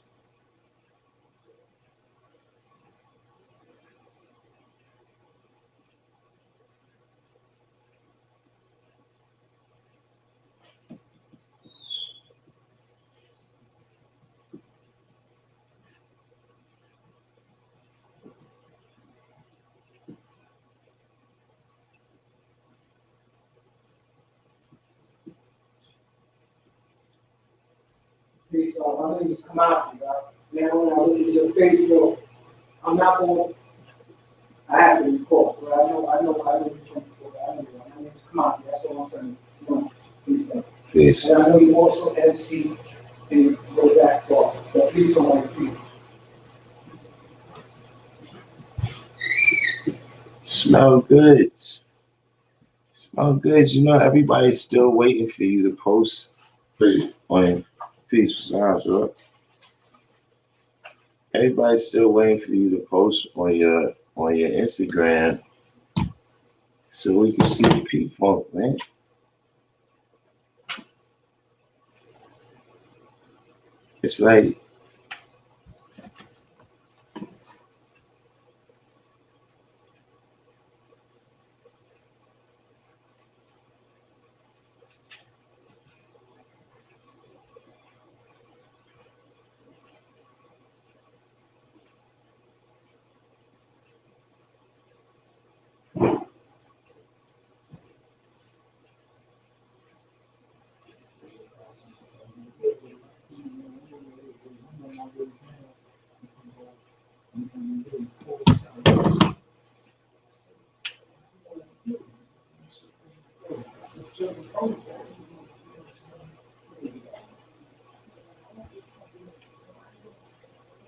Peace. My name is Kamathi. Now, when I look at your Facebook, I'm not going to, I have to recall, but I know you're from before. I know you. My name is Kamathi. That's all I'm saying. Peace. Peace. And I know you also MC and go back far. But please don't want to Smell good. Smell good. Everybody's still waiting for you to post. Peace. On peace. Right? Everybody's still waiting for you to post on your Instagram so we can see the people, man. It's like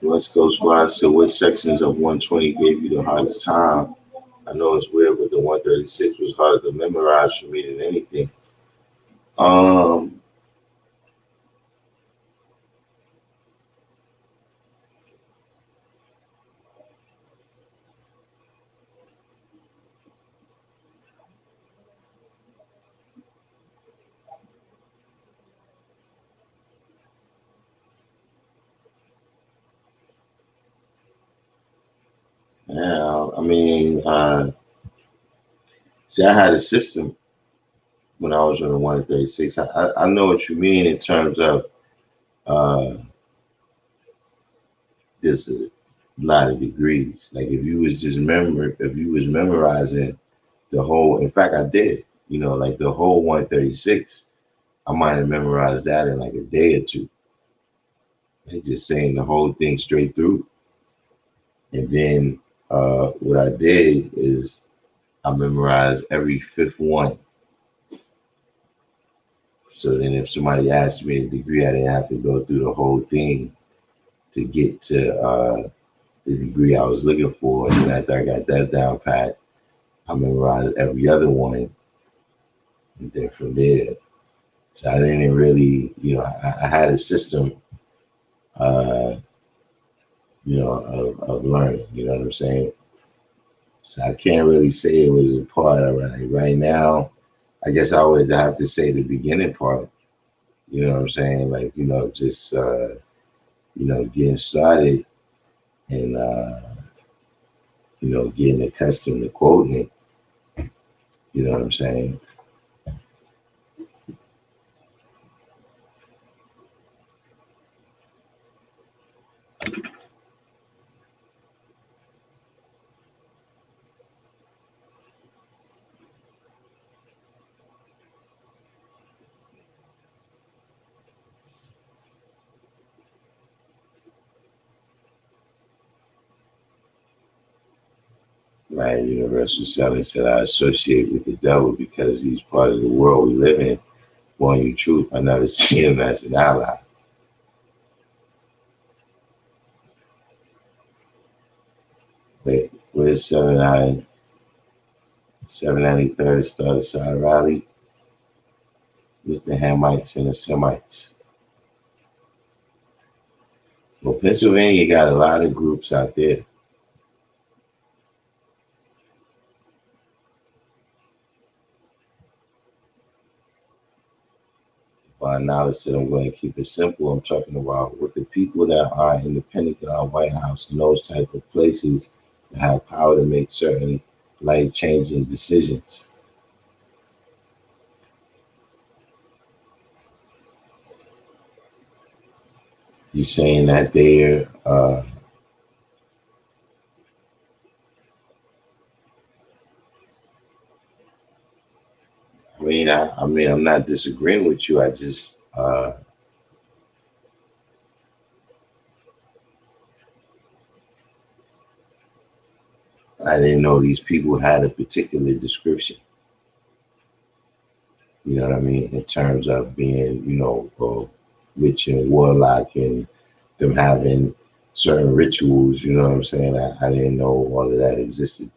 West Coast Squad said, what sections of 120 gave you the hardest time? I know it's weird, but the 136 was harder to memorize for me than anything. Yeah, I mean, see, I had a system when I was on the 136. I know what you mean in terms of uh, there's a lot of degrees. Like if you was memorizing the whole, in fact, I did, like the whole 136, I might have memorized that in like a day or two. Like just saying the whole thing straight through. And then what I did is I memorized every fifth one. So then if somebody asked me a degree, I didn't have to go through the whole thing to get to the degree I was looking for. And then after I got that down pat, I memorized every other one. And then from there, so I didn't really, I had a system, uh, of learning, you know what I'm saying? So I can't really say it was a part of it. Like right now, I guess I would have to say the beginning part, you know what I'm saying? Like, just, getting started and, getting accustomed to quoting it, you know what I'm saying? Right, Universal Selling said, I associate with the devil because he's part of the world we live in. Warn you truth, I never see him as an ally. Wait, where's 793rd started side rally with the Hamites and the Semites? Well, Pennsylvania got a lot of groups out there. By knowledge that I'm going to keep it simple, I'm talking about with the people that are in the Pentagon, White House, and those type of places that have power to make certain life-changing decisions. You saying that they're, I'm not disagreeing with you. I just, I didn't know these people had a particular description. You know what I mean? In terms of being, witch and warlock and them having certain rituals. You know what I'm saying? I didn't know all of that existed.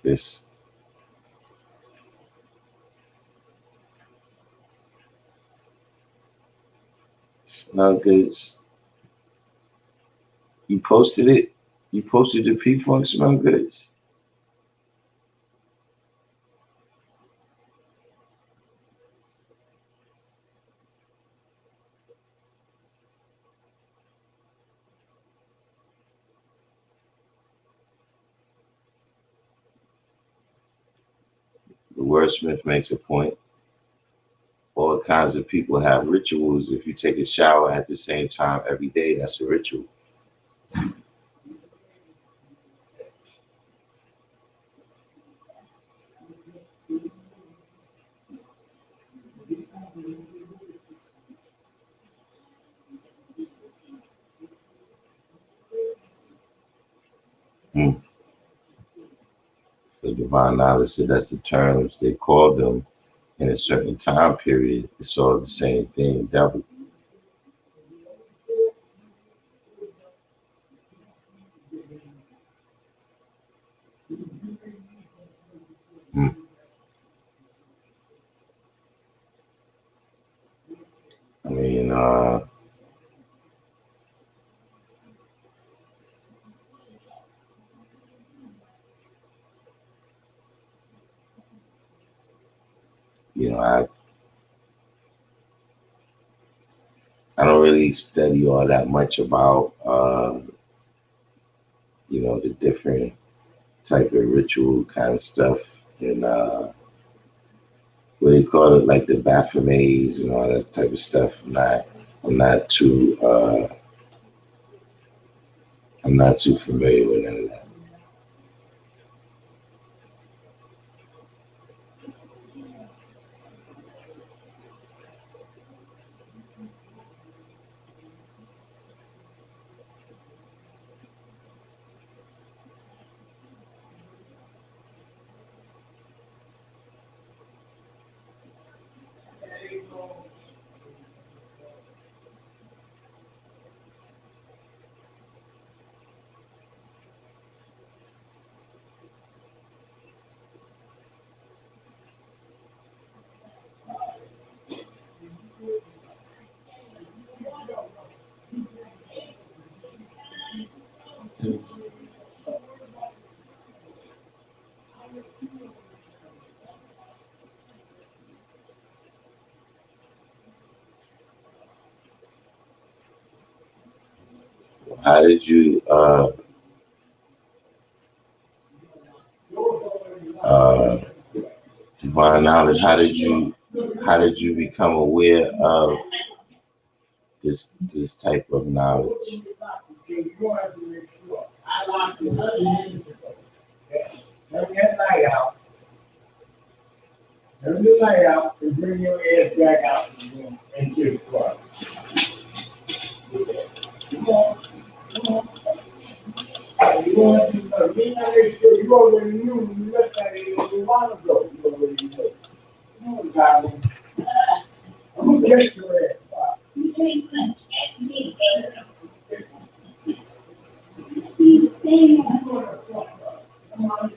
This smell goods. You posted it. You posted the P-Funk smell goods. The wordsmith makes a point. All kinds of people have rituals. If you take a shower at the same time every day, that's a ritual. So divine knowledge said that's the terms they call them in a certain time period. It's all the same thing, double. I mean, you know, I don't really study all that much about, you know, the different type of ritual kind of stuff and what they call it, like the Baphomets and all that type of stuff. I'm not too familiar with none of that. How did you divine knowledge? How did you become aware of this type of knowledge? Turn that light out. Turn the light out and bring your ass back out into the car. Come on. Come on. You want to make sure you already knew when you left that area a while ago. You already knew. Come on, guys. I'm gonna catch your ass. You can't catch me. Come on.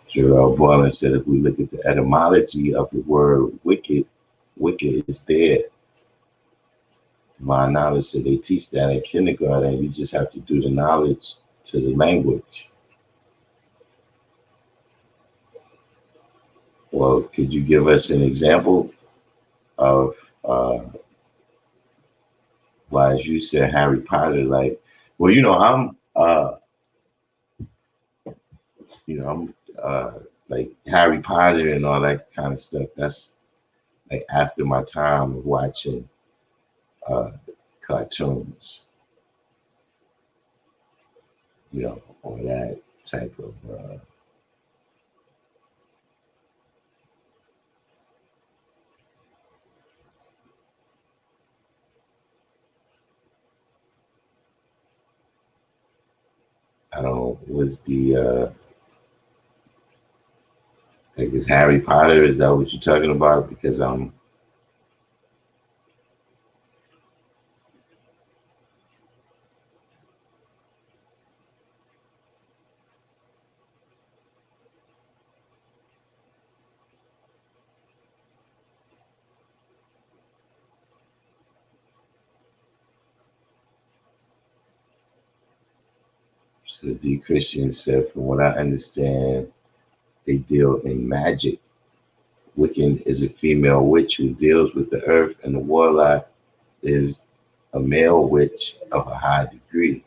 Gerald Boylan said if we look at the etymology of the word wicked, wicked is dead. My knowledge said they teach that in kindergarten. You just have to do the knowledge to the language. Well, could you give us an example of why, as you said, Harry Potter? Like, well, I'm like Harry Potter and all that kind of stuff. That's like after my time of watching uh, cartoons, or that type of. I don't know. Was the like is Harry Potter? Is that what you're talking about? Because so the Christians said, from what I understand, they deal in magic. Wiccan is a female witch who deals with the earth, and the warlock is a male witch of a high degree.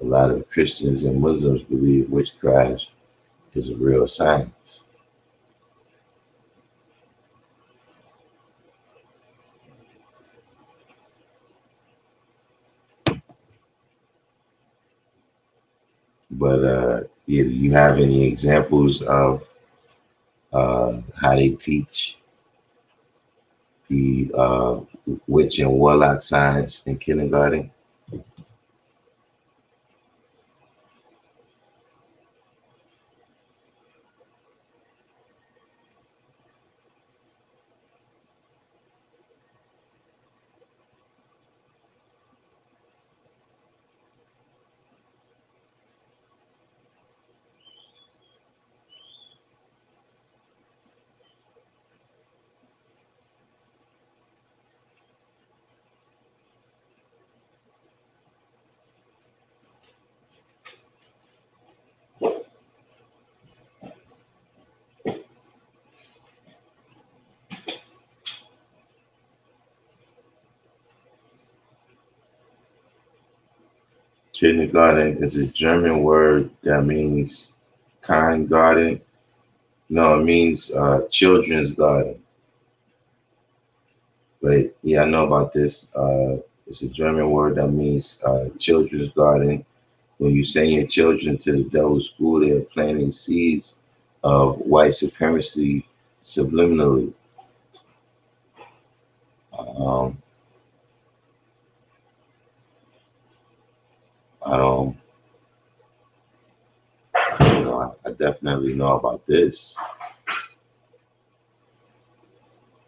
A lot of Christians and Muslims believe witchcraft is a real science. But yeah, do you have any examples of how they teach the witch and warlock science in kindergarten? Kindergarten is a German word that means kind garden. No, it means children's garden. But yeah, I know about this. It's a German word that means children's garden. When you send your children to the devil's school, they are planting seeds of white supremacy subliminally. Um, I don't, I definitely know about this.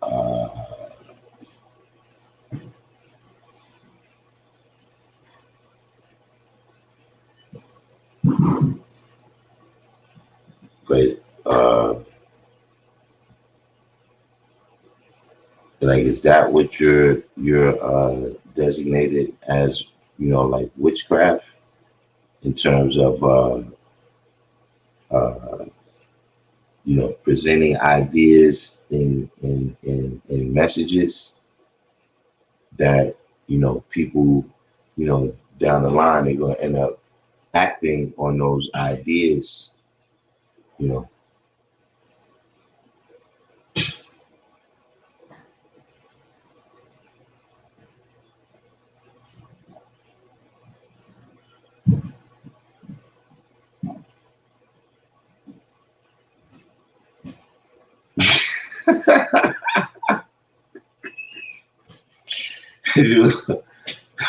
Uh, but like, is that what you're designated as? Like witchcraft in terms of uh, presenting ideas in messages that people down the line they're going to end up acting on those ideas. You know,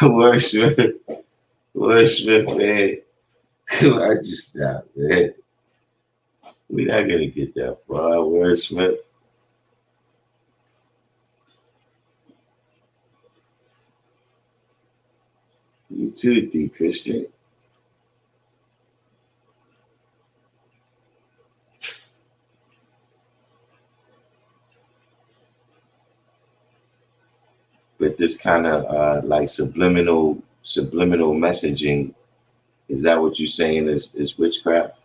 wordsmith, wordsmith, man. I just stop, man. We're not gonna get that far, wordsmith. You too, D Christian. But this kind of like subliminal messaging, is that what you're saying is witchcraft?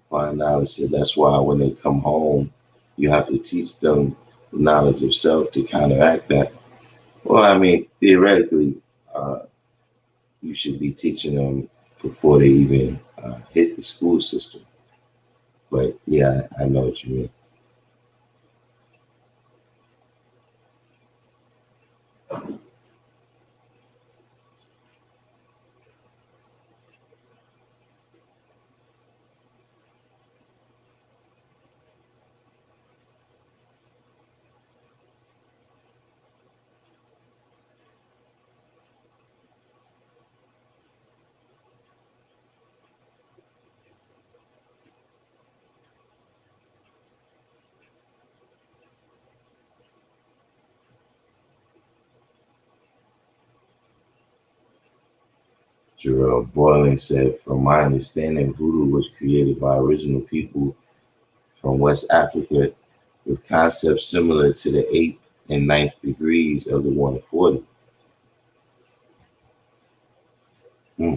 Divine knowledge said that's why when they come home, you have to teach them the knowledge of self to counteract that. Well, I mean, theoretically, uh, you should be teaching them before they even hit the school system. But yeah, I know what you mean. Gerald Boylan said, from my understanding, voodoo was created by original people from West Africa with concepts similar to the eighth and ninth degrees of the 140. Hmm.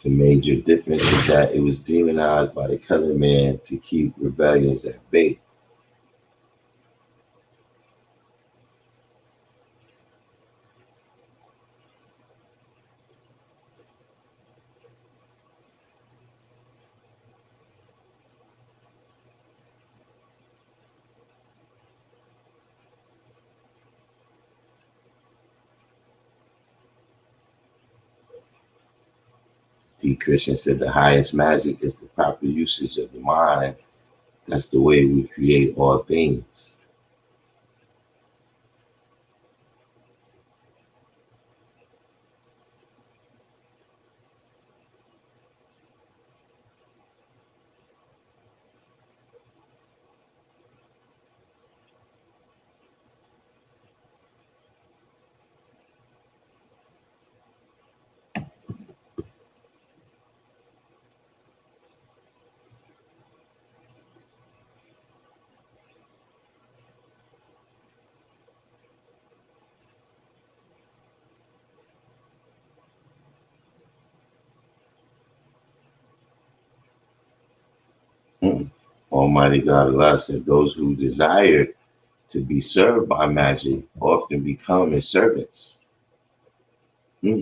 The major difference is that it was demonized by the colored man to keep rebellions at bay. D. Christian said the highest magic is the proper usage of the mind. That's the way we create all things. Hmm. Almighty God Allah said those who desire to be served by magic often become its servants. Hmm.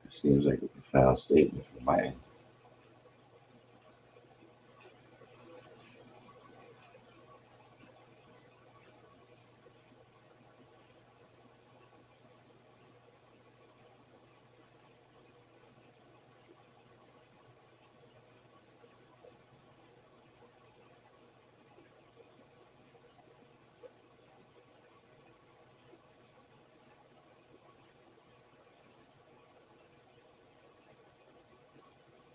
It seems like a profound statement from my end.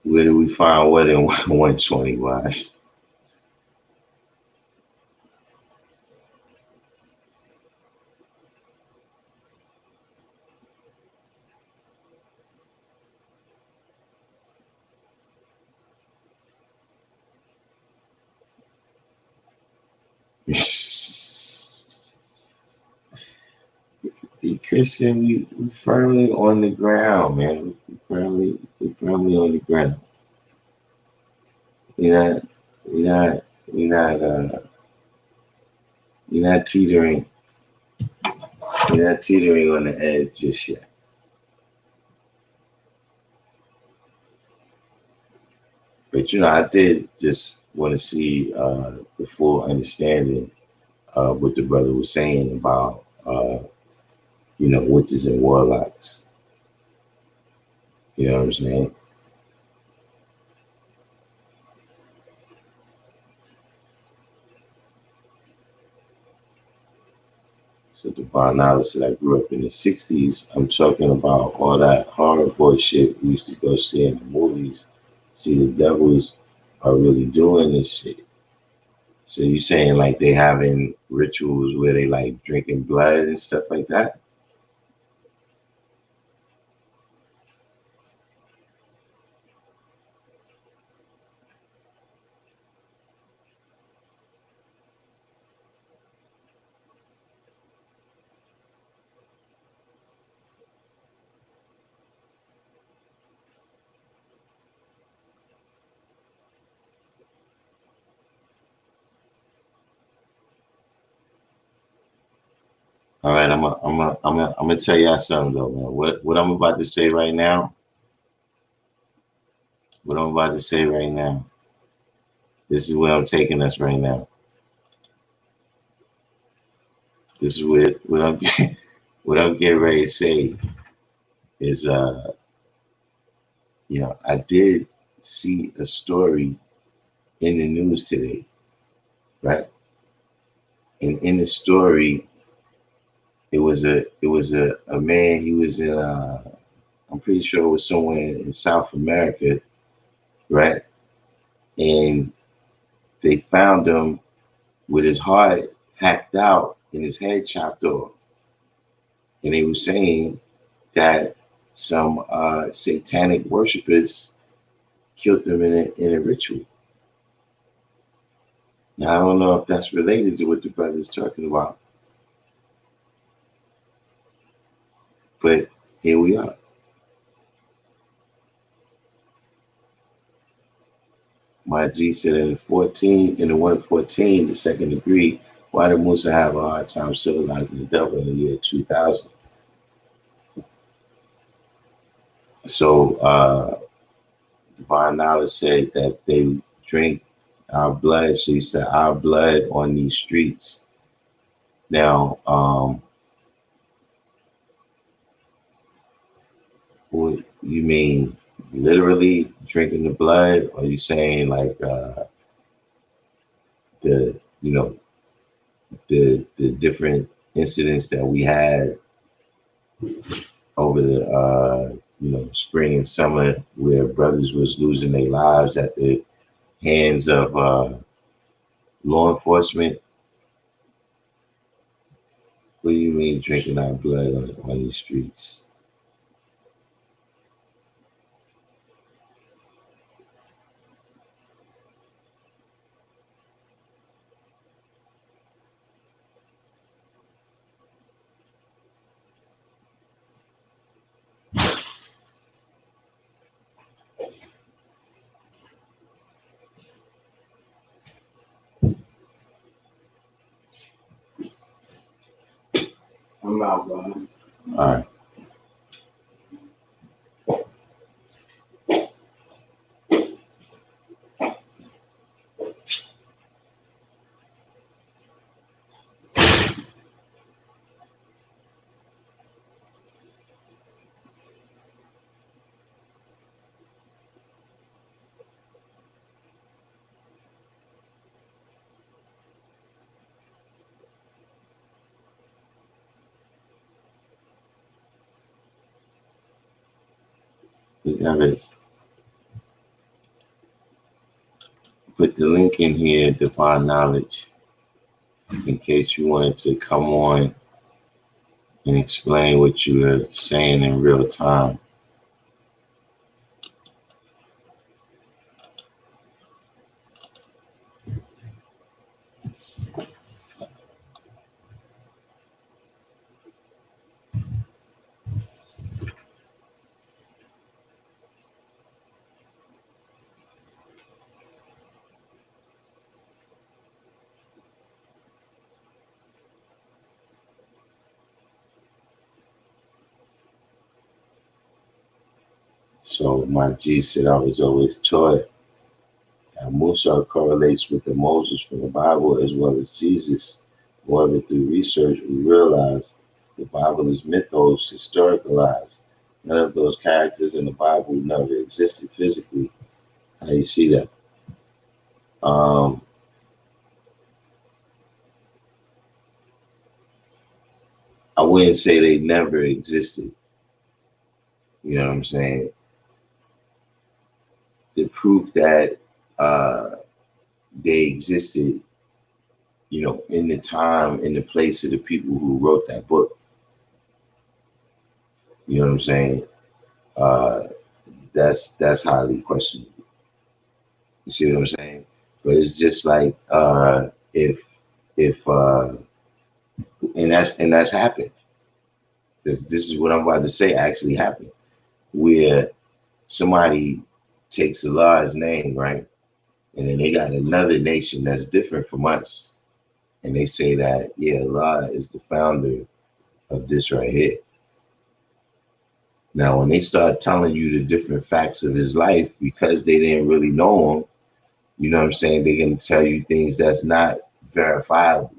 Where do we find what in 120 wise? The Christian, we firmly on the ground, man. We firmly on the ground. We're not, we're not, we're not, we're not teetering. We're not teetering on the edge just yet. But I did just want to see the full understanding of what the brother was saying about, witches and warlocks. You know what I'm saying? So the knowledge that I grew up in the 60s, I'm talking about all that horror bullshit we used to go see in the movies. See, the devils are really doing this shit. So you saying like they having rituals where they like drinking blood and stuff like that? All right, I'm gonna tell y'all something though, man. What I'm about to say right now, this is where I'm taking us right now. This is what I'm what I'm getting ready to say is I did see a story in the news today, right? And in the story, it was a man. He was in I'm pretty sure it was somewhere in South America, right? And they found him with his heart hacked out and his head chopped off. And they were saying that some satanic worshipers killed him in a ritual. Now I don't know if that's related to what the brother's talking about, but here we are. My G said in the 114, the second degree, why did Musa have a hard time civilizing the devil in the year 2000? So divine knowledge said that they drink our blood. So he said our blood on these streets. Now, what you mean literally drinking the blood, or you saying like the the different incidents that we had over the spring and summer where brothers was losing their lives at the hands of law enforcement? What do you mean drinking our blood on these streets? I'm out, brother. All right. We gotta put the link in here, Divine Knowledge, in case you wanted to come on and explain what you were saying in real time. So my G said I was always taught that Musa correlates with the Moses from the Bible as well as Jesus. However, through research, we realize the Bible is mythos, historicalized. None of those characters in the Bible never existed physically. How you see that? Um, I wouldn't say they never existed. You know what I'm saying? The proof that they existed, in the time, in the place of the people who wrote that book. You know what I'm saying? Uh, that's highly questionable. You see what I'm saying? But it's just like if and that's happened. This is what I'm about to say actually happened, where somebody takes Allah's name, right? And then they got another nation that's different from us. And they say that, yeah, Allah is the founder of this right here. Now, when they start telling you the different facts of his life, because they didn't really know him, you know what I'm saying, they're going to tell you things that's not verifiable.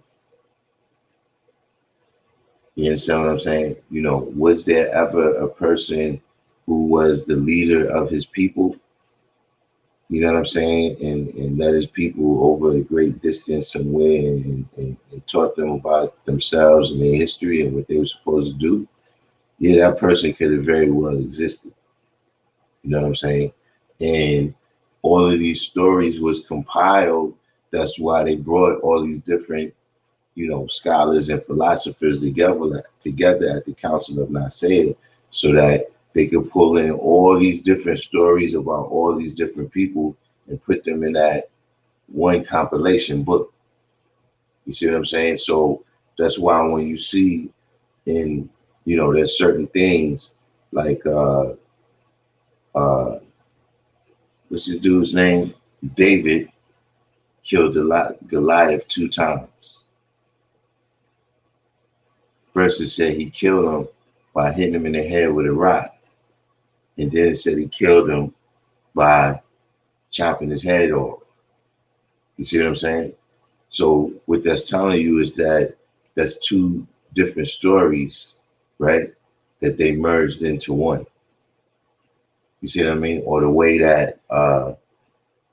You understand what I'm saying? You know, was there ever a person who was the leader of his people? You know what I'm saying? And led his people over a great distance somewhere and taught them about themselves and their history and what they were supposed to do. Yeah, that person could have very well existed. You know what I'm saying? And all of these stories was compiled. That's why they brought all these different, you know, scholars and philosophers together at the Council of Nicaea, so that they could pull in all these different stories about all these different people and put them in that one compilation book. You see what I'm saying? So that's why when you see in, you know, there's certain things like what's this dude's name? David killed Goliath 2 times. First it said he killed him by hitting him in the head with a rock. And then it said he killed him by chopping his head off. You see what I'm saying? So what that's telling you is that that's 2 different stories, right? That they merged into one. You see what I mean? Or the way that,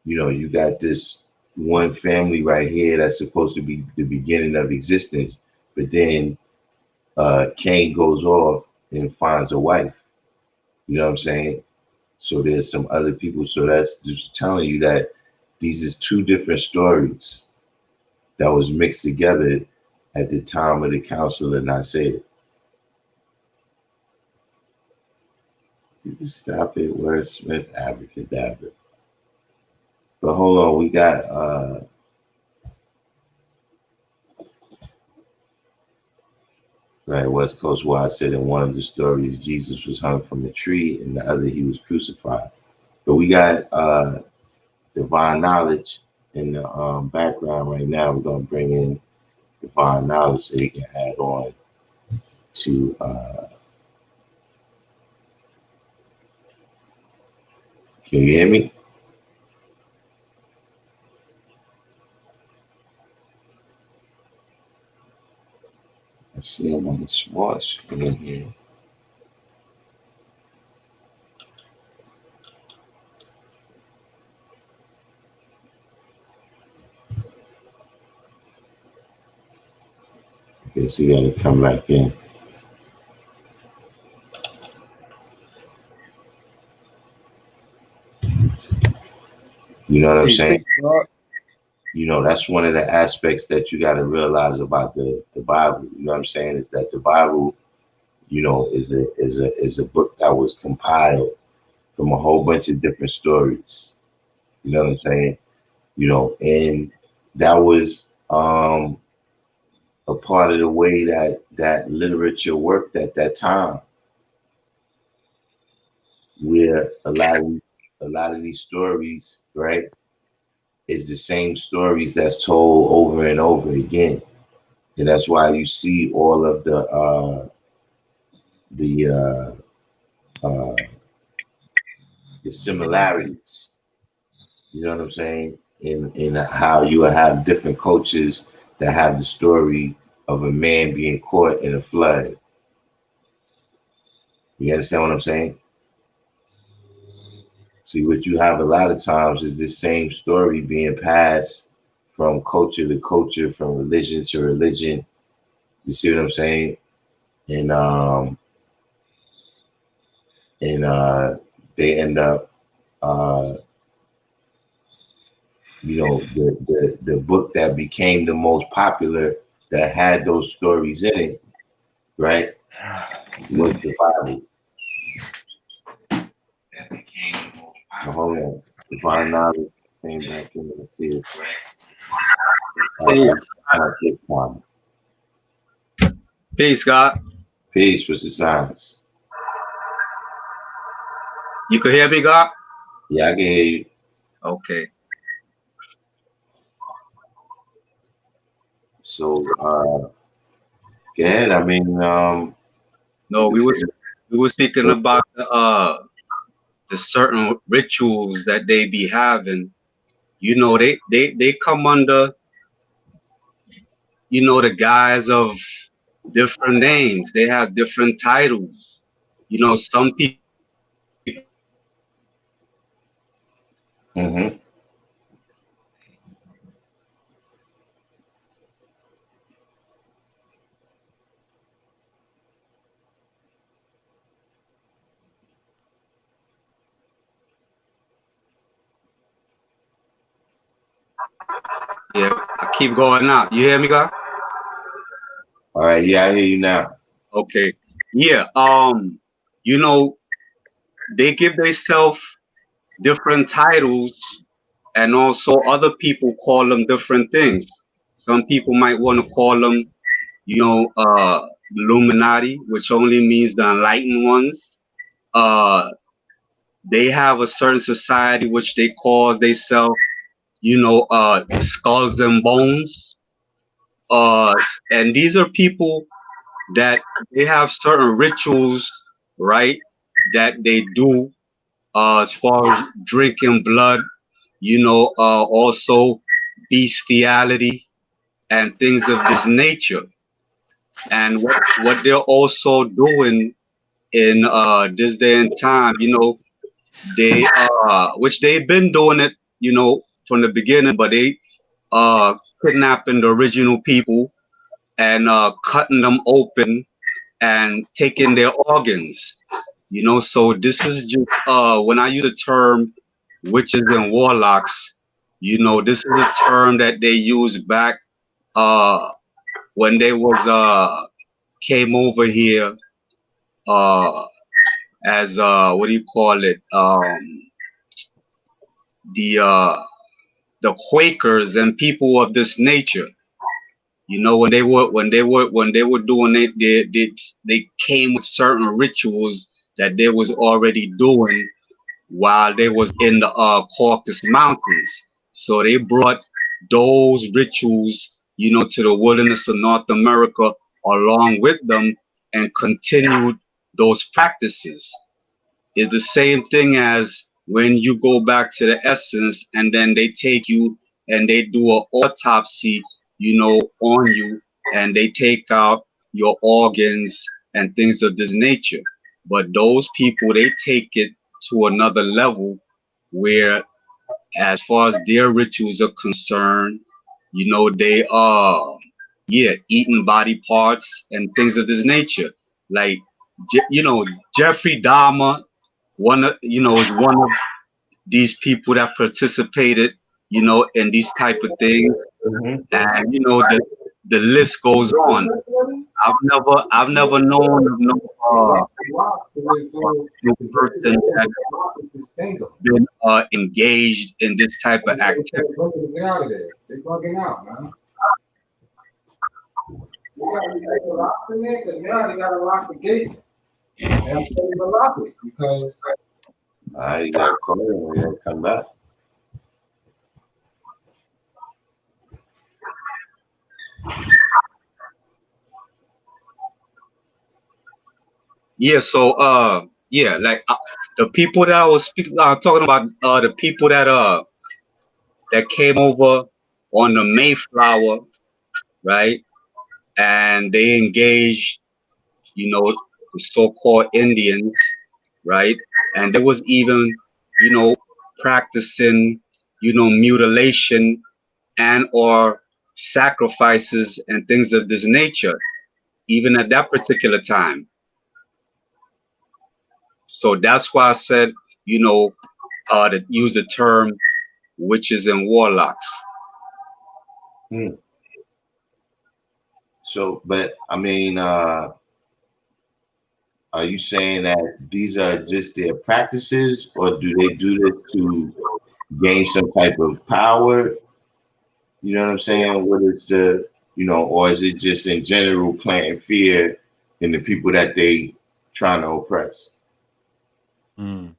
you know, you got this one family right here that's supposed to be the beginning of existence, but then Cain goes off and finds a wife. You know what I'm saying? So there's some other people. So that's just telling you that these is 2 different stories that was mixed together at the time of the Council of Nicaea. You can stop it, wordsmith, abracadabra. But hold on, we got right, West Coast Wide said in one of the stories Jesus was hung from a tree, and the other he was crucified. But we got divine knowledge in the background right now. We're gonna bring in divine knowledge so he can add on to can you hear me? I see him on the smart screen here. Okay, so you gotta come back in. You know what I'm saying? You know, that's one of the aspects that you got to realize about the Bible. You know what I'm saying? Is that the Bible, you know, is a book that was compiled from a whole bunch of different stories. You know what I'm saying? You know, and that was a part of the way that literature worked at that time, where a lot of these stories, right, is the same stories that's told over and over again. And that's why you see all of the uh, the similarities. You know what I'm saying? In how you have different cultures that have the story of a man being caught in a flood. You understand what I'm saying? See, what you have a lot of times is this same story being passed from culture to culture, from religion to religion. You see what I'm saying? And they end up you know, the book that became the most popular that had those stories in it, right, was the Bible. That became the most popular. Hold on. Divine knowledge came back in the field. Peace, God. Peace, what's the science? You can hear me, God? Yeah, I can hear you. Okay. So Yeah, I mean, No, we were speaking about the certain rituals that they be having. You know, they come under, you know, the guise of different names. They have different titles. You know, some people. mhm. Yeah, I keep going out. You hear me, God? All right, yeah, I hear you now. Okay. Yeah. You know, they give themselves different titles, and also other people call them different things. Some people might want to call them, you know, Illuminati, which only means the enlightened ones. Uh, they have a certain society which they call themselves, you know, skulls and bones. And these are people that they have certain rituals, right, that they do as far as drinking blood, you know, also bestiality and things of this nature. And what they're also doing in this day and time, you know, they which they've been doing it, you know, from the beginning, but they kidnapping the original people and cutting them open and taking their organs. You know, so this is just when I use the term witches and warlocks, you know, this is a term that they used back uh when they was came over here uh as what do you call it? The the Quakers and people of this nature. You know, when they were doing it, they came with certain rituals that they was already doing while they was in the Caucasus Mountains. So they brought those rituals, you know, to the wilderness of North America along with them and continued those practices. It's the same thing as when you go back to the essence and then they take you and they do an autopsy, you know, on you and they take out your organs and things of this nature. But those people, they take it to another level where, as far as their rituals are concerned, you know, they are, yeah, eating body parts and things of this nature. Like, you know, Jeffrey Dahmer, you know, is one of these people that participated, you know, in these type of things, Mhm. and you know, the list goes on. I've never known of no no person that been engaged in this type of activity. Get out of there. They're bugging out, man. You gotta lock them in, because now they gotta lock the gate. And I'm telling you to lock it, because All right, you gotta call him. We gotta come back. Yeah, so yeah, like the people that I was speaking, talking about, the people that came over on the Mayflower, right? And they engaged, you know, the so-called Indians, right? And there was even, you know, practicing, you know, mutilation and or sacrifices and things of this nature, even at that particular time. So that's why I said, you know, to use the term witches and warlocks. Hmm. So, but I mean, are you saying that these are just their practices, or do they do this to gain some type of power? You know what I'm saying? What is the, you know, or is it just in general planting fear in the people that they trying to oppress? Mm.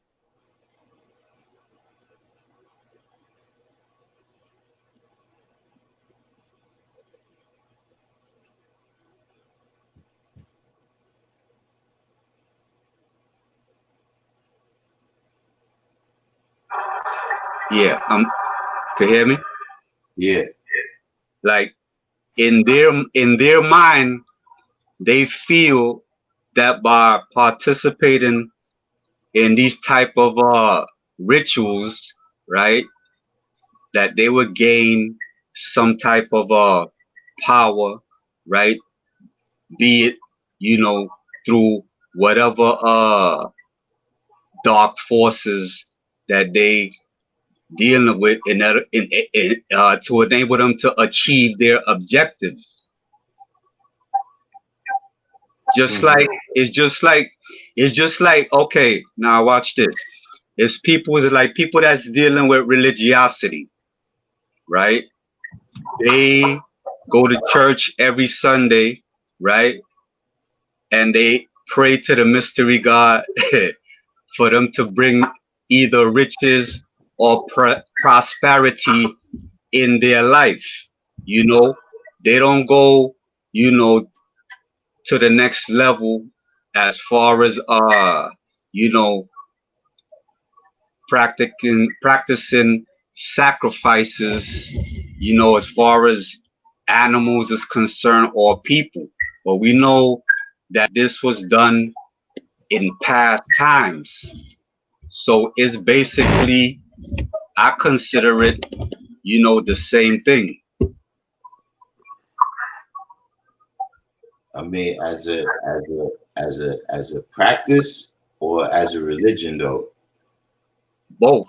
Yeah, can you hear me? Yeah. Like in their mind, they feel that by participating in these type of rituals, right, that they would gain some type of power, right? Be it, you know, through whatever dark forces that they dealing with to enable them to achieve their objectives. Just like it's just like okay, now watch this. It's people that's dealing with religiosity, right? They go to church every Sunday, right? And they pray to the mystery God for them to bring either riches or prosperity in their life. You know, they don't go, you know, to the next level as far as you know, practicing sacrifices, you know, as far as animals is concerned or people. But we know that this was done in past times. So it's basically, I consider it, you know, the same thing. I mean, as a practice or as a religion though. Both.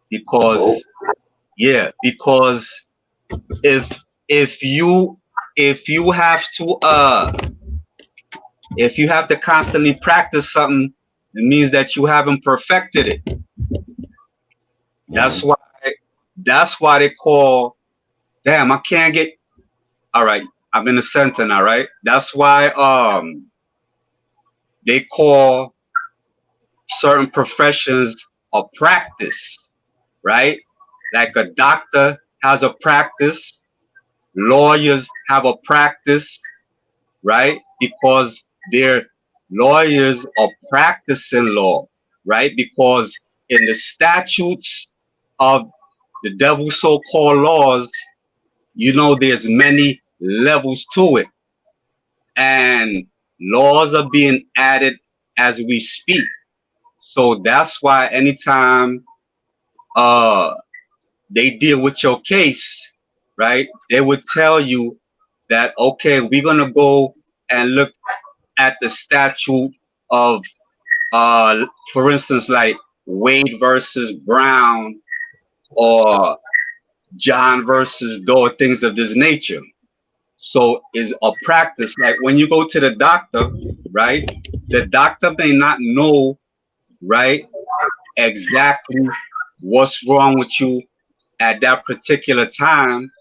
Because Both. yeah, because if if you if you have to if you have to constantly practice something, it means that you haven't perfected it. That's why they call, damn, I can't get, all right, I'm in the center now, right? That's why they call certain professions a practice, right? Like a doctor has a practice, lawyers have a practice, right? Because they're lawyers are practicing law, right? Because in the statutes of the devil's so-called laws, you know, there's many levels to it. And laws are being added as we speak. So that's why anytime uh they deal with your case, right, they would tell you that, okay, we're gonna go and look at the statute of for instance, like Wade versus Brown or John versus Doe, things of this nature. So is a practice like when you go to the doctor, right? The doctor may not know, right, exactly what's wrong with you at that particular time,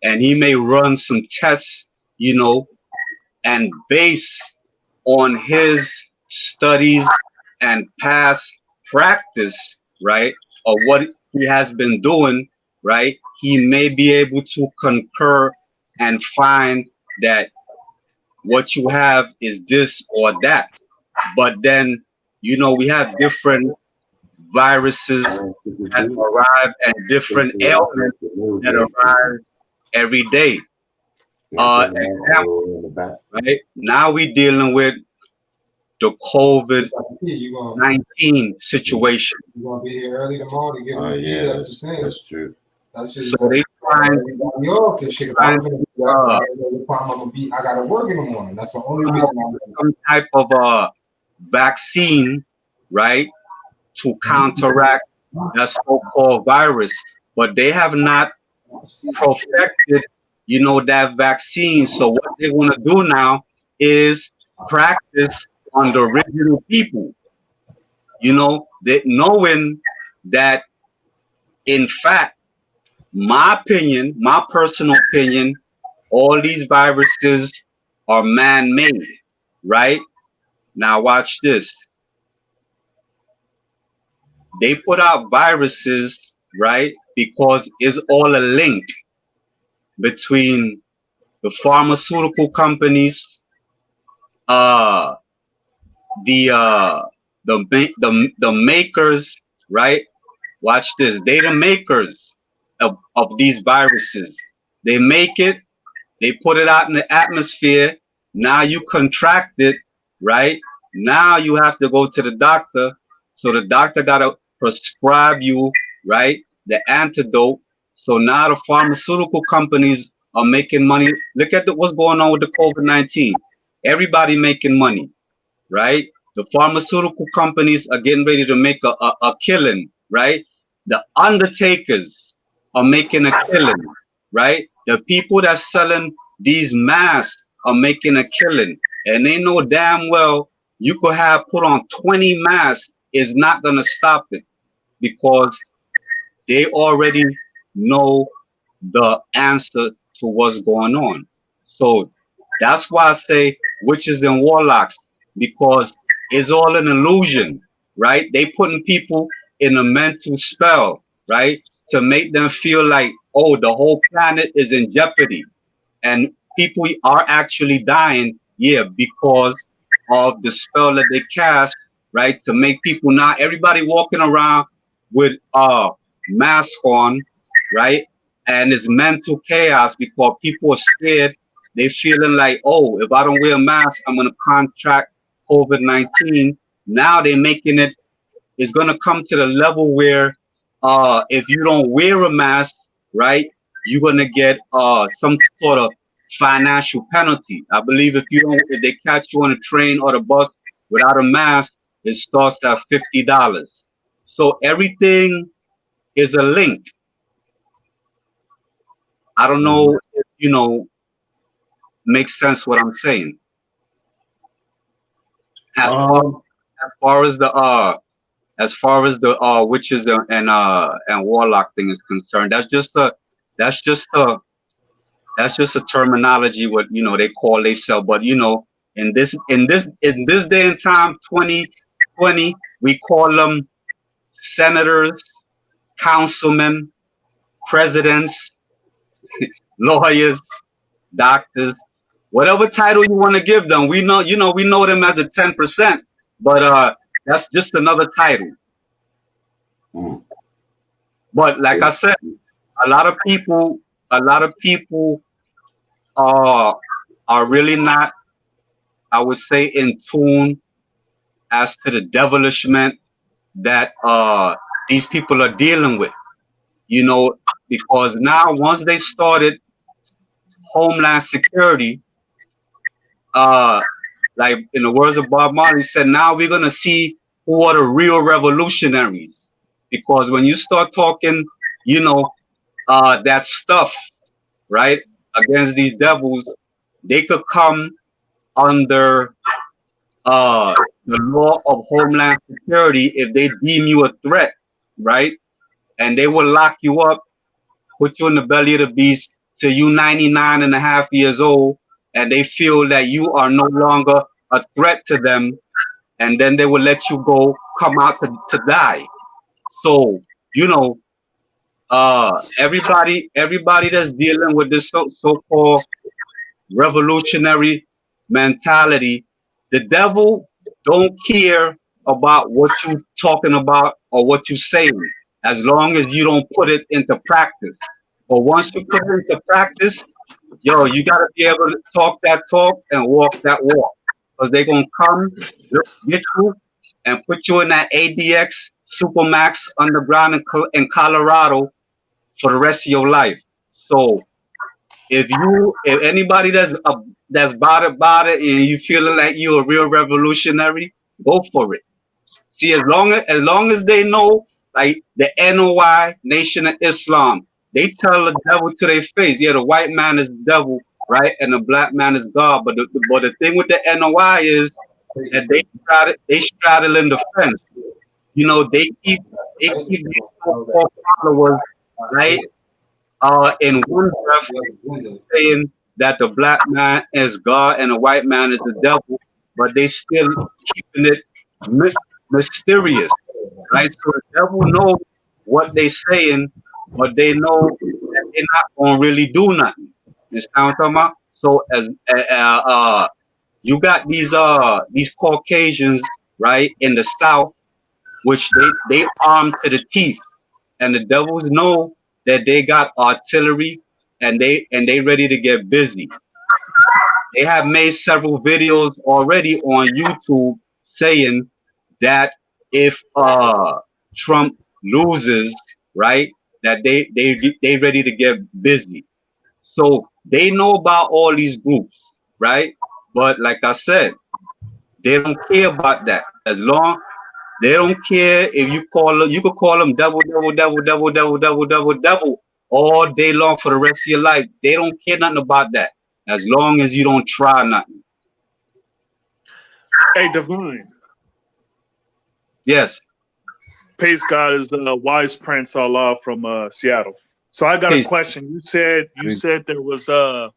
and he may run some tests, you know, and base on his studies and past practice, right, of what he has been doing, right, he may be able to concur and find that what you have is this or that. But then, you know, we have different viruses that arrive and different ailments that arise every day. Example, right? Now we're dealing with the COVID-19 situation. You're gonna be here early tomorrow to get Oh me. yeah, That's the thing. that's true. That's So they find I gotta work in the morning. That's the only reason. some type of vaccine, right, to counteract that so-called virus, but they have not perfected, you know, that vaccine. So what they want to do now is practice on the original people, you know, they, knowing that, in fact, my opinion, my personal opinion, all these viruses are man-made, right? Now watch this. They put out viruses, right? Because it's all a link between the pharmaceutical companies, uh, the makers, right, Watch this. They the makers of these viruses. They make it, they put it out in the atmosphere. Now you contract it, right? Now you have to go to the doctor. So the doctor gotta prescribe you, right, the antidote. So now the pharmaceutical companies are making money. Look at what's going on with the COVID-19. Everybody making money, right? The pharmaceutical companies are getting ready to make a killing, right? The undertakers are making a killing, right? The people that's selling these masks are making a killing. And they know damn well you could have put on 20 masks is not going to stop it because they already know the answer to what's going on. So that's why I say witches and warlocks, because it's all an illusion, right? They putting people in a mental spell, right? To make them feel like, oh, the whole planet is in jeopardy. And people are actually dying, yeah, because of the spell that they cast, right? To make people not everybody walking around with mask on, right? And it's mental chaos because people are scared. They feeling like, oh, if I don't wear a mask, I'm gonna contract COVID-19. Now they're making it. It's gonna come to the level where, if you don't wear a mask, right, you're gonna get some sort of financial penalty. I believe if they catch you on a train or the bus without a mask, it starts at $50. So everything is a link. I don't know if makes sense what I'm saying. As far as the witches and warlock thing is concerned, that's just a terminology what they call themselves. But in this day and time, 2020, we call them senators, councilmen, presidents, lawyers, doctors, whatever title you want to give them. We know them as the 10%, but that's just another title. But like I said, a lot of people are really not, I would say, in tune as to the devilishment that these people are dealing with. Because now once they started Homeland Security, like in the words of Bob Marley said, now we're gonna see who are the real revolutionaries. Because when you start talking, that stuff, right, against these devils, they could come under the law of Homeland Security if they deem you a threat, right? And they will lock you up, put you in the belly of the beast till you 99 and a half years old, and they feel that you are no longer a threat to them, and then they will let you go, come out to die. So, everybody that's dealing with this so-called revolutionary mentality, the devil don't care about what you talking about or what you saying, as long as you don't put it into practice. But once you put it into practice, you gotta be able to talk that talk and walk that walk, because they're gonna come get you and put you in that ADX Supermax underground in Colorado for the rest of your life. So if anybody that's about it and you feeling like you're a real revolutionary, go for it. See, as long as they know, like the NOI, Nation of Islam, they tell the devil to their face, yeah, the white man is the devil, right, and the black man is God. But the thing with the NOI is that they straddle in the fence. They keep these so-called followers, right, in one breath saying that the black man is God and the white man is the devil, but they still keeping it mysterious, right? So the devil knows what they saying, but they know that they're not gonna really do nothing. You understand what I'm talking about? So as you got these Caucasians, right, in the South, which they armed to the teeth, and the devils know that they got artillery and they ready to get busy. They have made several videos already on YouTube saying that if Trump loses, right, that they ready to get busy. So they know about all these groups, right? But like I said, they don't care about that. As long they don't care if you call them, you could call them devil, devil, devil, devil, devil, devil, devil, devil all day long for the rest of your life. They don't care nothing about that. As long as you don't try nothing. Hey, Divine. Yes. Peace, God, is the wise Prince Allah from Seattle. So I got Peace. a question. You said there was the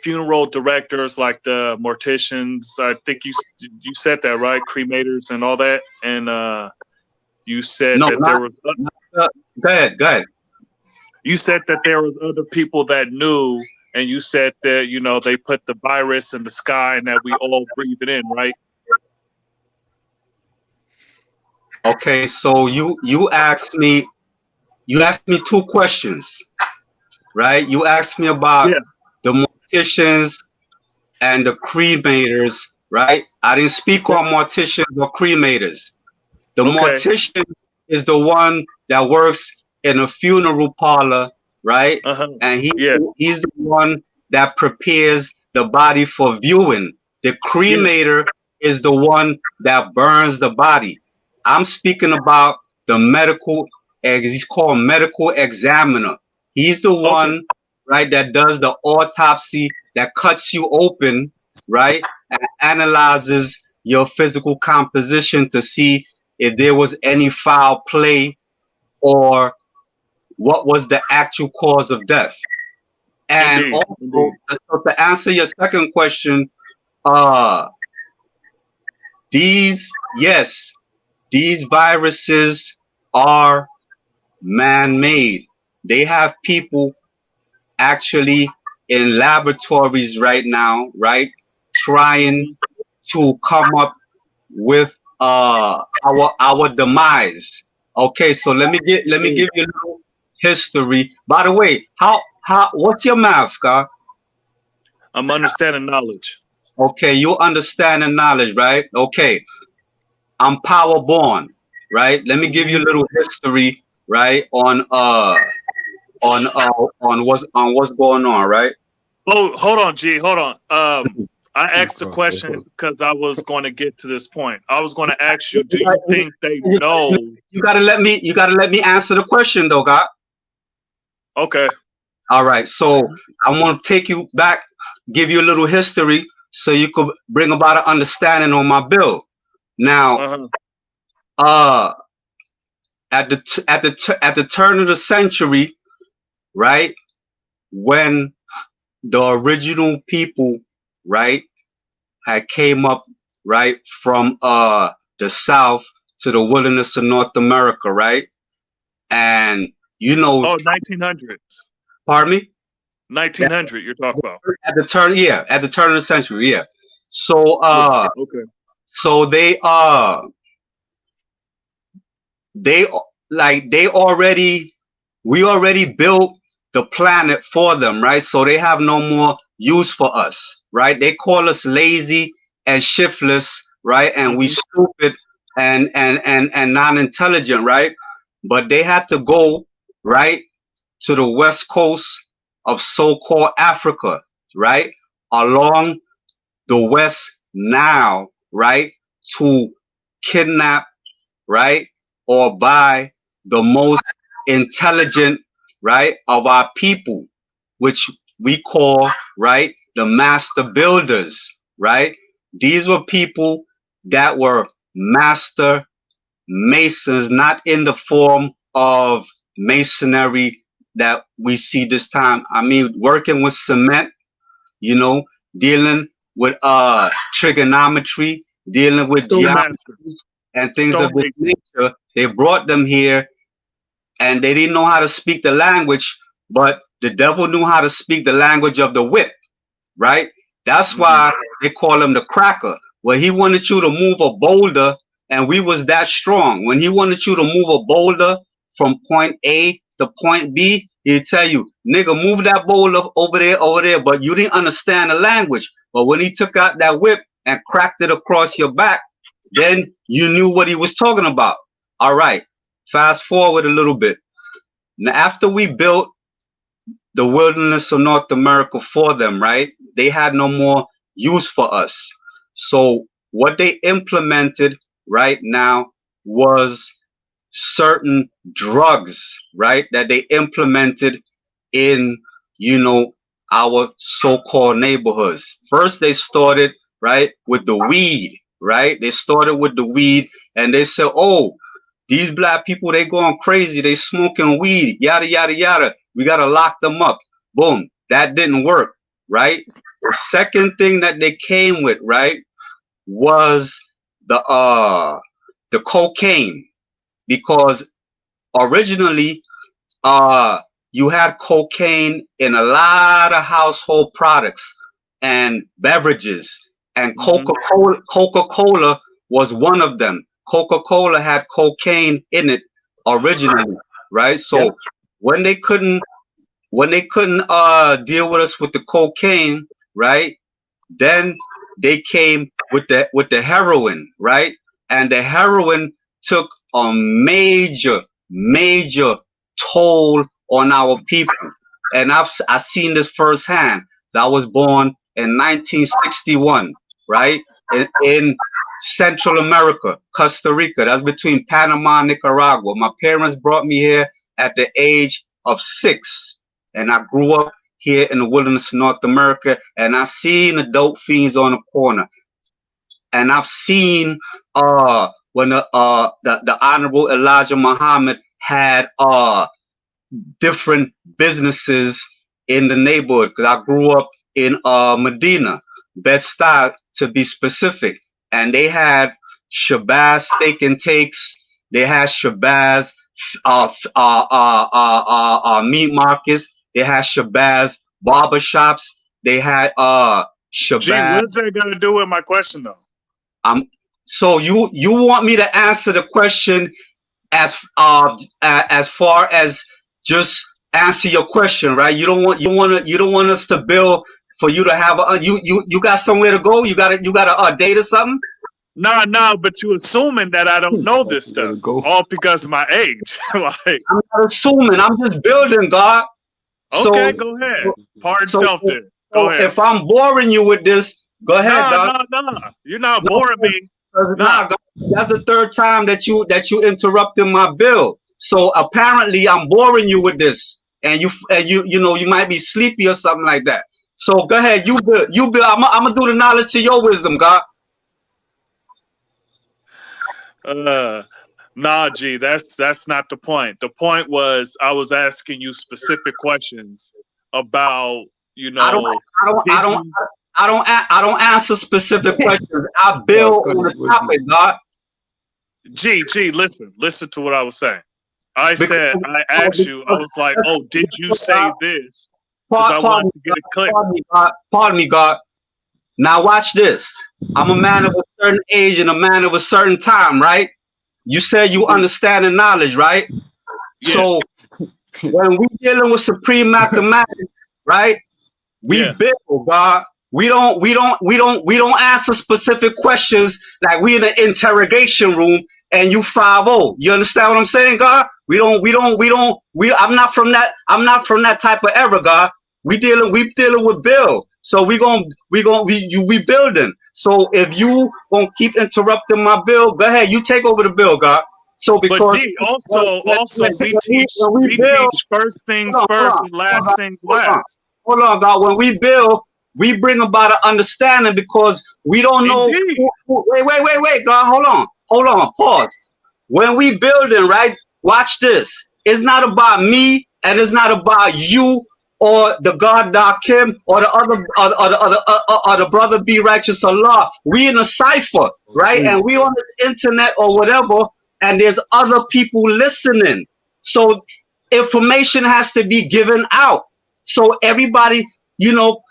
funeral directors, like the morticians. I think you said that, right? Cremators and all that. And you said No, that there was. Go ahead. You said that there was other people that knew, and you said that they put the virus in the sky and that we all breathe it in, right? Okay, so you asked me two questions, right? You asked me about the morticians and the cremators, right? I didn't speak on morticians or cremators. The mortician is the one that works in a funeral parlor, right? And he's the one that prepares the body for viewing. The cremator is the one that burns the body. I'm speaking about the medical, he's called medical examiner. He's the one, right, that does the autopsy, that cuts you open, right, and analyzes your physical composition to see if there was any foul play or what was the actual cause of death. And also, to answer your second question, these viruses are man-made. They have people actually in laboratories right now, right, trying to come up with our demise. Okay, so let me give you a little history. By the way, what's your math, God? I'm understanding knowledge. Okay, you understand the knowledge, right? Okay, I'm power born, right? Let me give you a little history, right, on what's going on, right? Oh, hold on, G. Hold on. I asked the question because I was going to get to this point. I was going to ask you, do you think they know? You gotta let me answer the question, though, God. Okay. All right. So I want to take you back, give you a little history, so you could bring about an understanding on my bill. Now, at the turn of the century, right, when the original people, right, had came up, right, from the south to the wilderness of North America, right, and 1900s. Pardon me? 1900 you're talking about. At the turn of the century, yeah. So so we already built the planet for them, right? So they have no more use for us, right? They call us lazy and shiftless, right? And we stupid and non-intelligent, right? But they had to go, right, to the west coast of so-called Africa, right, along the West Nile, right, to kidnap, right, or buy the most intelligent, right, of our people, which we call, right, the master builders, right? These were people that were master masons, not in the form of masonry that we see this time. I mean, working with cement, dealing with trigonometry, dealing with geometry and things of this nature. They brought them here and they didn't know how to speak the language, but the devil knew how to speak the language of the whip, right? That's why they call him the cracker. Well, he wanted you to move a boulder and we was that strong. When he wanted you to move a boulder from point A to point B, he'd tell you, nigga, move that boulder over there, but you didn't understand the language. But when he took out that whip and cracked it across your back, then you knew what he was talking about. All right, fast forward a little bit. Now, after we built the wilderness of North America for them, right, they had no more use for us. So what they implemented right now was certain drugs, right, that they implemented in, you know, our so-called neighborhoods. First, they started, right, with the weed, right? They started with the weed, and they said, oh, these black people, they going crazy. They smoking weed, yada, yada, yada. We got to lock them up. Boom. That didn't work, right? The second thing that they came with, right, was the cocaine, because originally you had cocaine in a lot of household products and beverages, and Coca-Cola was one of them. Coca-Cola had cocaine in it originally, right? So when they couldn't deal with us with the cocaine, right, then they came with the heroin, right? And the heroin took a major toll on our people. And I've seen this firsthand. I was born in 1961, right? In Central America, Costa Rica. That's between Panama and Nicaragua. My parents brought me here at the age of 6. And I grew up here in the wilderness of North America, and I seen the dope fiends on the corner. And I've seen when the Honorable Elijah Muhammad had different businesses in the neighborhood, because I grew up in Medina, Bed-Stuy to be specific, and they had Shabazz Steak and Takes, they had Shabazz meat markets, they had Shabazz barbershops, they had Shabazz. Gee, what's that got to do with my question though? So you want me to answer the question as far as just answer your question, right? You don't want us to build for you to have you got somewhere to go. You got a date or something. No, but you assuming that I don't know this stuff, all because of my age. Like, I'm not assuming. I'm just building, God. Okay, go ahead. Pardon self then. Go ahead. If I'm boring you with this, go ahead, God. No. You're not boring me. Nah, God, that's the third time that you interrupted my bill. So apparently I'm boring you with this, and you know you might be sleepy or something like that. So go ahead, you build. I'm gonna do the knowledge to your wisdom, God. Nah, G, that's not the point. The point was I was asking you specific questions about, you know. I don't answer specific questions. I build on the topic, God. G, listen to what I was saying. I asked you, I was like, oh, did you say this? Because I wanted to get it clear. Pardon me, God. Now watch this. I'm a man of a certain age and a man of a certain time, right? You said you understand the knowledge, right? Yeah. So when we dealing with supreme mathematics, right? We build, God. We don't answer specific questions like we in an interrogation room and you 5-0. You understand what I'm saying, God? I'm not from that type of era, God. We dealing with Bill. So we building. So if you gonna keep interrupting my bill, go ahead, you take over the bill, God. So because but G, also we teach first things first and last things last. Hold on, God. When we build, we bring about an understanding because we don't know. Wait, God. Hold on. Pause. When we building, right? Watch this. It's not about me, and it's not about you or the God Darkim or the brother Be Righteous Allah. We in a cipher, right? And we on the internet or whatever, and there's other people listening. So information has to be given out. So everybody,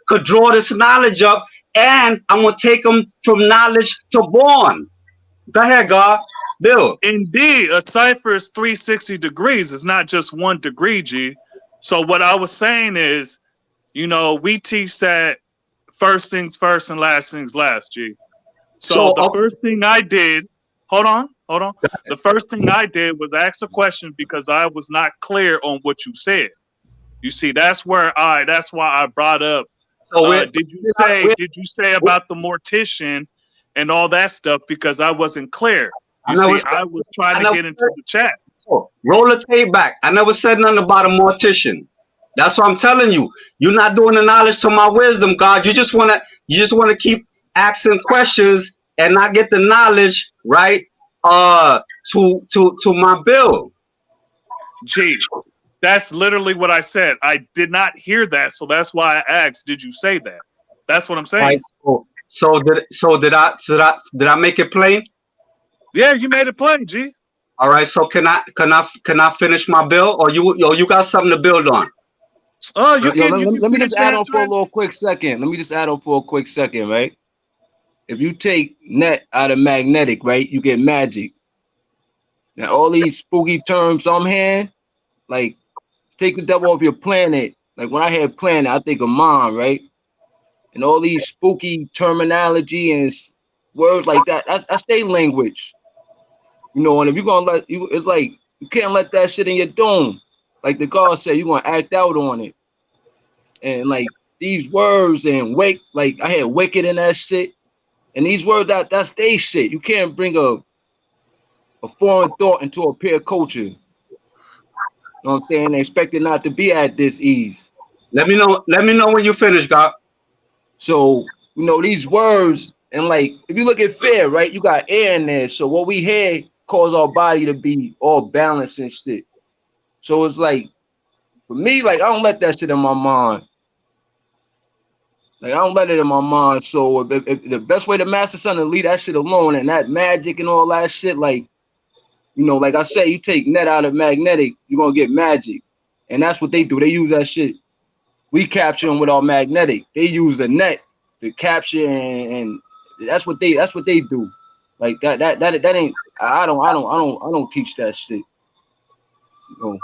could draw this knowledge up, and I'm gonna take them from knowledge to born. Go ahead, God. Bill. Indeed, a cipher is 360 degrees. It's not just 1 degree, G. So what I was saying is, you know, we teach that first things first and last things last, G. So the first thing I did, hold on. The first thing I did was ask a question because I was not clear on what you said. You see, that's why I brought up. Did you say about the mortician and all that stuff? Because I wasn't clear. You see, I was trying to get into the chat. Roll the tape back. I never said nothing about a mortician. That's what I'm telling you. You're not doing the knowledge to my wisdom, God. You just wanna keep asking questions and not get the knowledge, right? To my bill. Gee, that's literally what I said. I did not hear that, so that's why I asked. Did you say that? That's what I'm saying. Right. So did I make it plain? Yeah, you made it plain, G. All right. So can I finish my bill, or you got something to build on? Oh, let me just add on for a little quick second. Let me just add on for a quick second, right? If you take net out of magnetic, right, you get magic. Now all these spooky terms I'm hearing, like take the devil off your planet. Like when I hear planet, I think of mom, right? And all these spooky terminology and words like that, that's their language. You know, and if you're gonna let you, it's like you can't let that shit in your dome. Like the God said, you're gonna act out on it. And like these words and like I had wicked in that shit. And these words that's they shit. You can't bring a foreign thought into a pure culture. You know what I'm saying? They expect it not to be at this ease. Let me know when you finish, God. So, you know, these words, and like if you look at fear, right, you got air in there. So what we hear cause our body to be all balanced and shit. So it's like for me, like I don't let that shit in my mind. Like I don't let it in my mind. So if the best way to master something, leave that shit alone, and that magic and all that shit, like, you know, like I say, you take net out of magnetic, you're gonna get magic. And that's what they do. They use that shit. We capture them with our magnetic. They use the net to capture, and that's what they do. Like that ain't. I don't teach that shit. You know,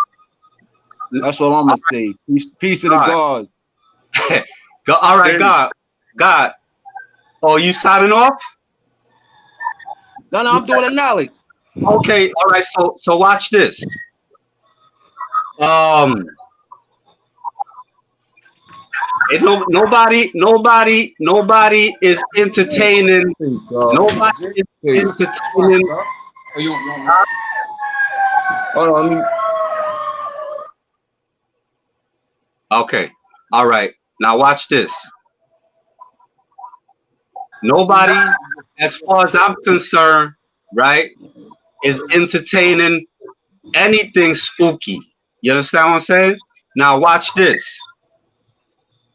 that's all I'm gonna say. Peace to the gods. All right, God. Oh, you signing off? No, I'm doing the knowledge. Okay, all right. So watch this. Nobody is entertaining. Nobody is entertaining. Hold on. Okay. All right. Now watch this. Nobody, as far as I'm concerned, right, is entertaining anything spooky. You understand what I'm saying? Now watch this.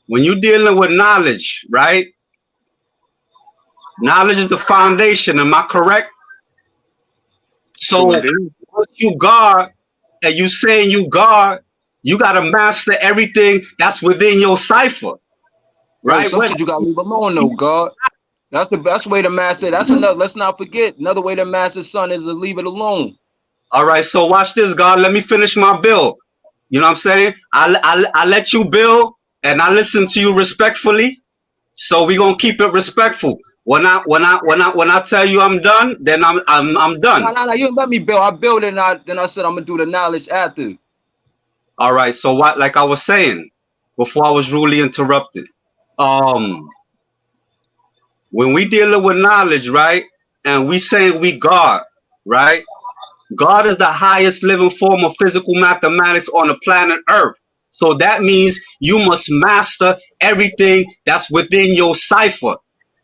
When you're dealing with knowledge, right? Knowledge is the foundation. Am I correct? So once you guard and you saying you guard, you gotta master everything that's within your cipher. Right? Some shit you gotta leave alone though, God. That's the best way to master. That's another. Let's not forget. Another way to master son is to leave it alone. All right. So watch this, God. Let me finish my bill. You know what I'm saying? I let you build, and I listen to you respectfully. So we gonna keep it respectful. When I tell you I'm done, then I'm done. No. You let me build. I build it, and then I said I'm gonna do the knowledge after. All right. So what? Like I was saying before, I was rudely interrupted. When we dealing with knowledge, right, and we saying we God, right? God is the highest living form of physical mathematics on the planet Earth. So that means you must master everything that's within your cipher,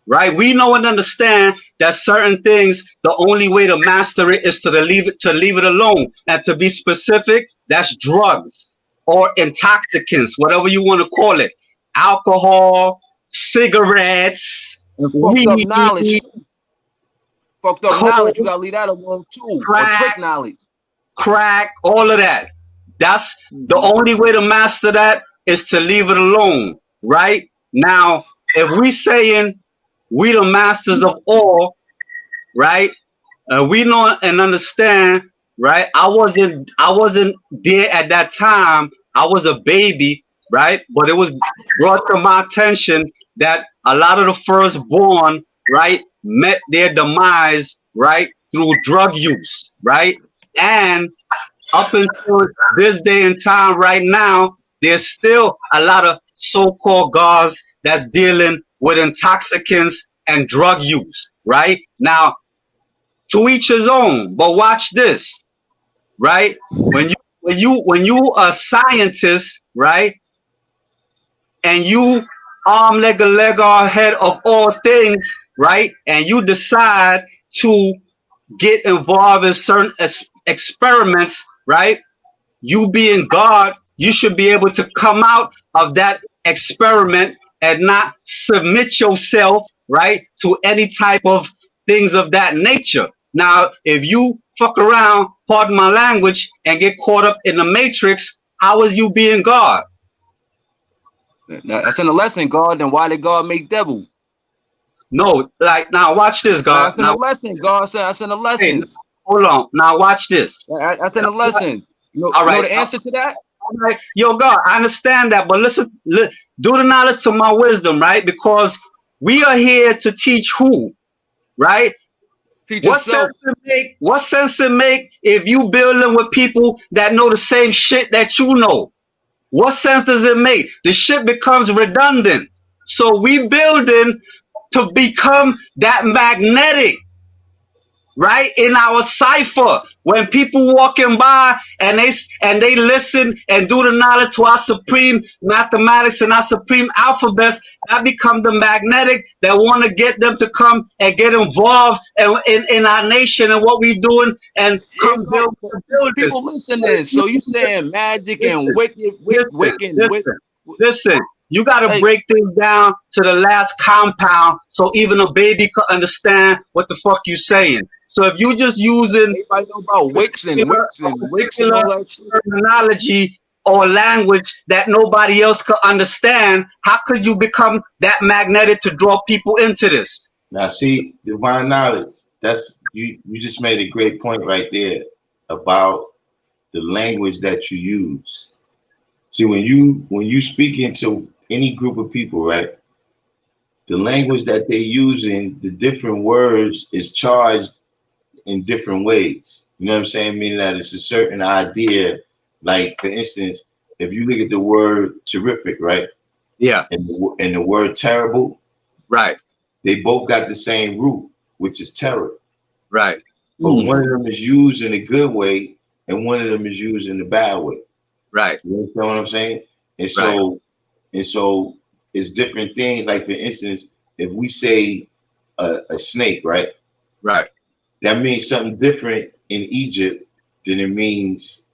right? We know and understand that certain things, the only way to master it is to leave it alone. And to be specific, that's drugs or intoxicants, whatever you want to call it. Alcohol, cigarettes, fucked up knowledge. Fucked up knowledge. You gotta leave that alone too. Crack knowledge. Crack, all of that. That's the only way to master that is to leave it alone, right? Now, if we saying we the masters of all, right? we know and understand, right? I wasn't there at that time. I was a baby, right? But it was brought to my attention that a lot of the firstborn, right, met their demise, right, through drug use, right? And up until this day and time right now, there's still a lot of so-called guards that's dealing with intoxicants and drug use, right? Now, to each his own, but watch this, right? When you a scientist, right, and you leg a leg ahead of all things, right, and you decide to get involved in certain experiments, right? You being God, you should be able to come out of that experiment and not submit yourself, right, to any type of things of that nature. Now, if you fuck around, pardon my language, and get caught up in the matrix, how is you being God? That's in the lesson, God. Then why did God make devil? No, like now watch this, God. That's in the lesson, God said. That's in the Hey, lesson. hold on. Now watch this. That's in the lesson. All right. You know the answer to that? Right. Yo, God, I understand that, but listen, do the knowledge to my wisdom, right? Because we are here to teach who, right? Teach What sense it make if you building with people that know the same shit that you know? What sense does it make? The shit becomes redundant. So we building to become that magnetic, right, in our cipher. When people walking by and they listen and do the knowledge to our supreme mathematics and our supreme alphabets, that become the magnetic that want to get them to come and get involved in our nation and what we doing and come build this. People listening. So you saying magic and Listen, you got to break things down to the last compound so even a baby could understand what the fuck you saying. So if you just using Wicks and terminology or language that nobody else could understand, how could you become that magnetic to draw people into this? Now, see, divine knowledge. That's you. You just made a great point right there about the language that you use. See, when you speak into any group of people, right? The language that they're using, the different words is charged in different ways. You know what I'm saying? Meaning that it's a certain idea. Like, for instance, if you look at the word terrific, right? Yeah. And the word terrible, right? They both got the same root, which is terror. Right. But one of them is used in a good way, and one of them is used in a bad way. Right. You understand what I'm saying? And so, it's different things. Like, for instance, if we say a snake, right? Right. That means something different in Egypt than it means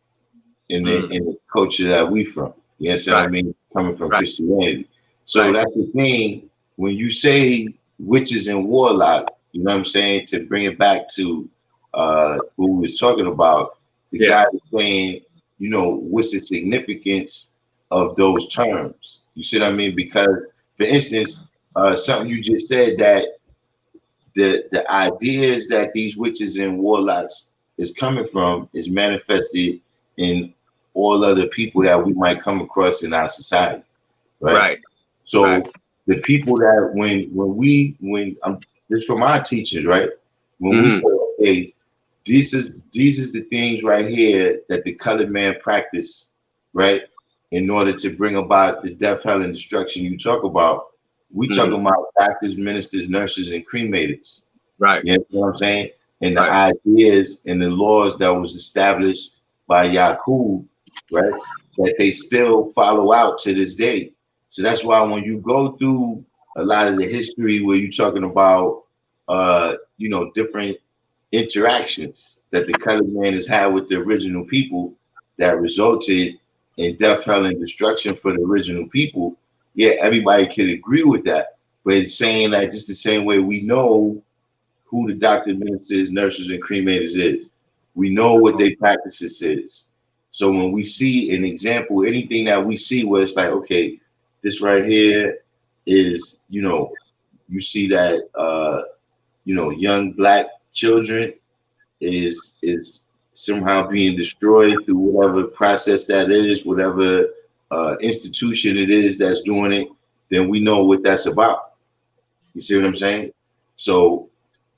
in the culture that we from. You understand what I mean? Coming from Christianity. So that's the thing. When you say witches and warlock, you know what I'm saying? To bring it back to who we was talking about, the guy is saying, you know, what's the significance of those terms? You see what I mean? Because, for instance, something you just said, that the ideas that these witches and warlocks is coming from is manifested in all other people that we might come across in our society, right? So the people that when I'm just from our teachers, right? When we say, okay, these is the things right here that the colored man practice, right? In order to bring about the death, hell, and destruction you talk about, we talking about doctors, ministers, nurses, and cremators. Right. You know what I'm saying? And the ideas and the laws that was established by Yaqub, right? That they still follow out to this day. So that's why when you go through a lot of the history where you're talking about, you know, different interactions that the colored man has had with the original people that resulted in death, hell, and destruction for the original people, yeah, everybody could agree with that. But it's saying that just the same way we know who the doctors, ministers, nurses, and cremators is. We know what their practices is. So when we see an example, anything that we see where it's like, okay, this right here is, you know, you see that, you know, young black children is somehow being destroyed through whatever process that is, whatever institution it is that's doing it, then we know what that's about. You see what I'm saying? So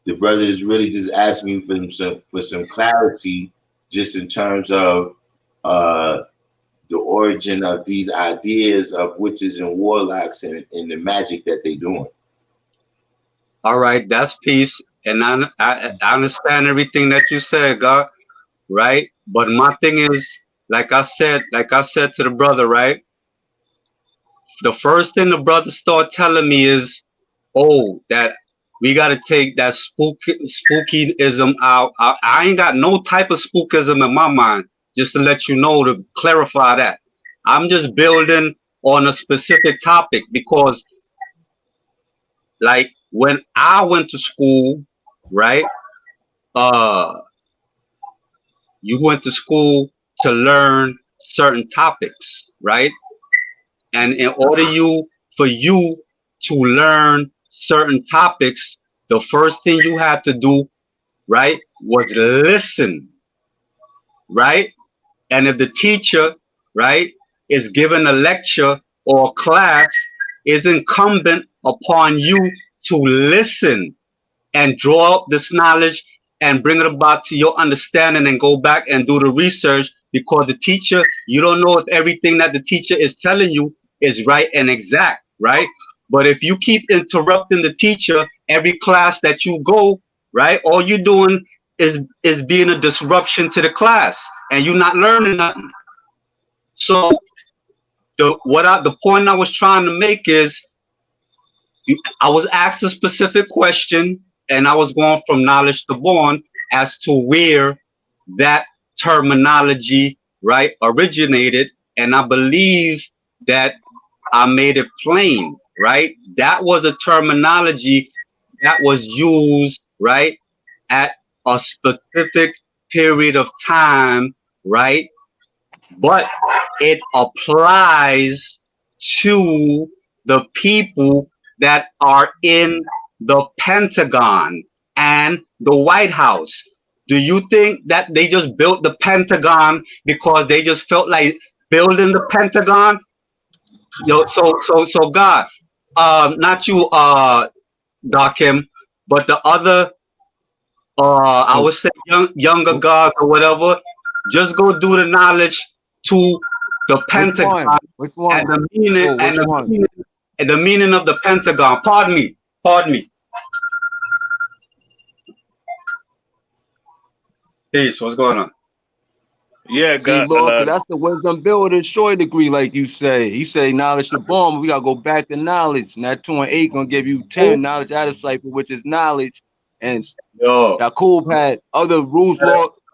the brother is really just asking for some clarity, just in terms of the origin of these ideas of witches and warlocks and the magic that they doing. All right, that's peace. And I understand everything that you said, God, right? But my thing is, like I said to the brother, right? The first thing the brother start telling me is, oh, that we got to take that spookyism out. I ain't got no type of spookism in my mind, just to let you know, to clarify that. I'm just building on a specific topic because, like, when I went to school, right? You went to school to learn certain topics, right? And in order for you to learn certain topics, the first thing you had to do, right, was listen, right? And if the teacher, right, is giving a lecture or a class, it's incumbent upon you to listen and draw up this knowledge and bring it about to your understanding and go back and do the research, because the teacher, you don't know if everything that the teacher is telling you is right and exact, right? But if you keep interrupting the teacher every class that you go, right, all you're doing is being a disruption to the class, and you're not learning nothing. So the point I was trying to make is, I was asked a specific question, and I was going from knowledge to born as to where that terminology, right, originated. And I believe that I made it plain, right? That was a terminology that was used, right, at a specific period of time, right? But it applies to the people that are in the Pentagon and the White House. Do you think that they just built the Pentagon because they just felt like building the Pentagon? So God, not you, Darkim, but the other, I would say younger gods or whatever, just go do the knowledge to the Pentagon. Which one? And the meaning and the meaning of the Pentagon. Pardon me. Peace. What's going on? Yeah, See, God. Lord, that's the wisdom builder Troy degree, like you say. He say knowledge to born, but we gotta go back to knowledge. And that 2 and 8 gonna give you 10 knowledge out of cipher, which is knowledge. And Yaqub had other rules,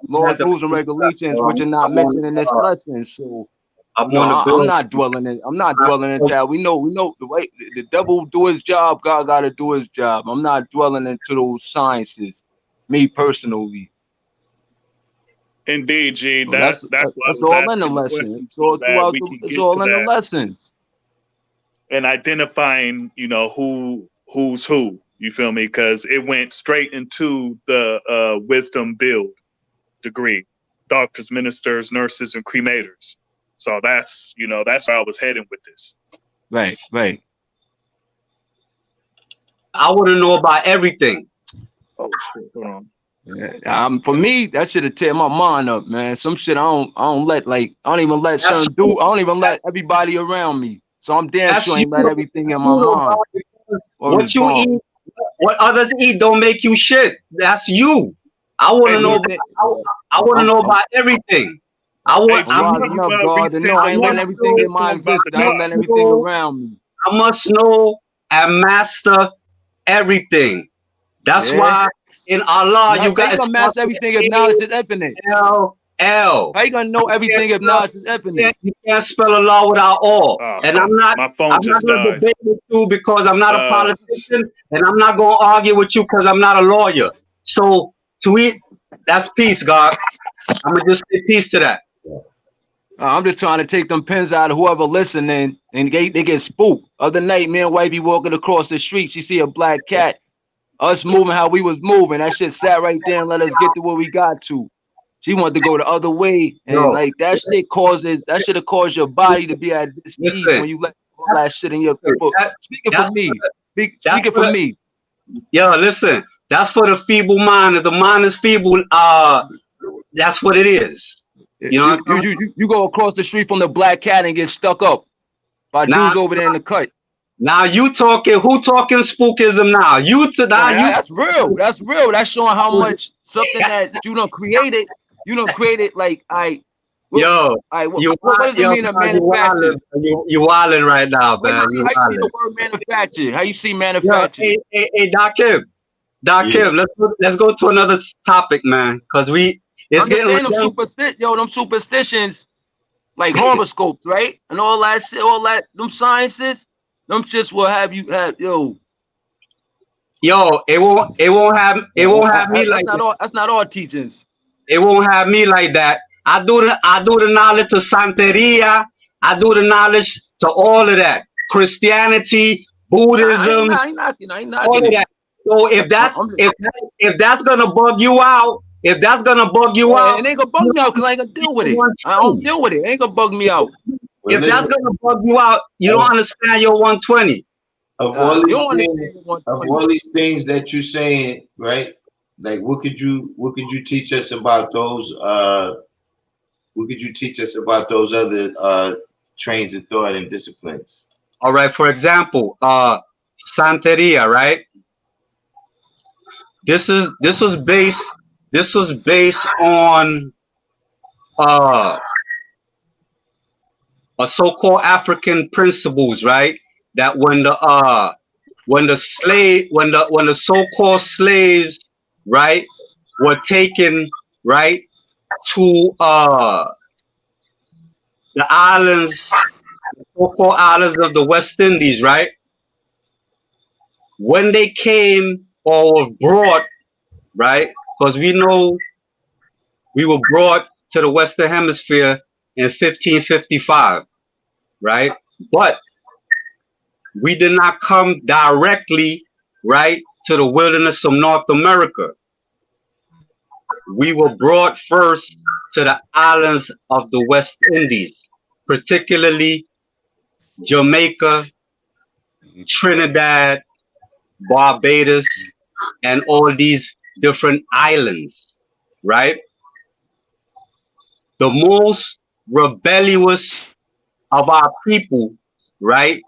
laws, rules, and regulations which are not mentioned in this lesson. So I'm not dwelling in that. We know the way the devil do his job, God gotta do his job. I'm not dwelling into those sciences, me personally. Indeed, G. So that's all in the lesson. It's all throughout it's all in the lessons. And identifying, who's who. You feel me? Because it went straight into the wisdom build degree. Doctors, ministers, nurses, and cremators. So that's where I was heading with this. Right. I want to know about everything. Oh shit! Hold on. Yeah, for me, that should have tear my mind up, man. Some shit I don't let, like, I don't even let certain I don't even let everybody around me. So I'm damn sure I ain't let everything in my mind. What you eat, what others eat don't make you shit. That's you. I want to know. I want to know about everything. I'm wise enough, God, to know I ain't letting everything in my existence. I ain't letting everything around me. I must know and master everything. That's why in Allah you got to master everything if knowledge is infinite. L. How you gonna know everything if knowledge is infinite? You can't spell Allah without all. And I'm not gonna debate with you because I'm not a politician, and I'm not gonna argue with you because I'm not a lawyer. So that's peace, God. I'm gonna just say peace to that. I'm just trying to take them pins out of whoever listening, and they get spooked. Other night, me and wifey walking across the street. She see a black cat Us moving how we was moving, that shit sat right there and let us get to where we got to. She wanted to go the other way, and Yo, like that should have caused your body to be at this ease listen, when you let all that that's shit in your that, speaking for that's me. that's Speaking for for the, me. yo, listen, that's for the feeble mind. If the mind is feeble, that's what it is. You know what I'm saying? You go across the street from the Black Cat and get stuck up by Now, dudes over there in the cut. now you talking, who talking spookism now? You to now Nah, you that's real. That's real. That's showing how much something that you don't create it. You don't create it like yo, what does it mean to you manufacture? wildin', you wildin' right now, How you man. see You how you see the wildin'. word manufacture? How you see Yo, manufacture? hey, Doc Yeah. Kim, let's go to another topic, man, because it's I'm just getting saying them superstitions like horoscopes, right? And all that shit, them sciences, them shits will have you have yo, it won't have me like that. that's not all teachings. It won't have me like that. I do the knowledge to Santeria. I do the knowledge to all of that. Christianity, Nah, Buddhism, I ain't all knocking of it. that. So I'm just, if that's gonna bug you out, if that's gonna bug you out, it ain't gonna bug you me out because I ain't gonna deal with it. don't I don't deal with it. It ain't gonna bug me out. Well, if that's listen, gonna bug you out, you don't understand your 120. of all You these don't things, understand the of 120. all these things that you're saying, right? Like, what could you teach us about those? What could you teach us about those other trains of thought and disciplines? All right, for example, Santeria, right? This was based on uh a so-called African principles, right? That when the so-called slaves, right, were taken, right, to the islands, so-called islands of the West Indies, right? When they came or were brought, right? Because we know we were brought to the Western Hemisphere in 1555, right? But we did not come directly, right, to the wilderness of North America. We were brought first to the islands of the West Indies, particularly Jamaica, Trinidad, Barbados, and all these different islands, right? The most rebellious of our people, right?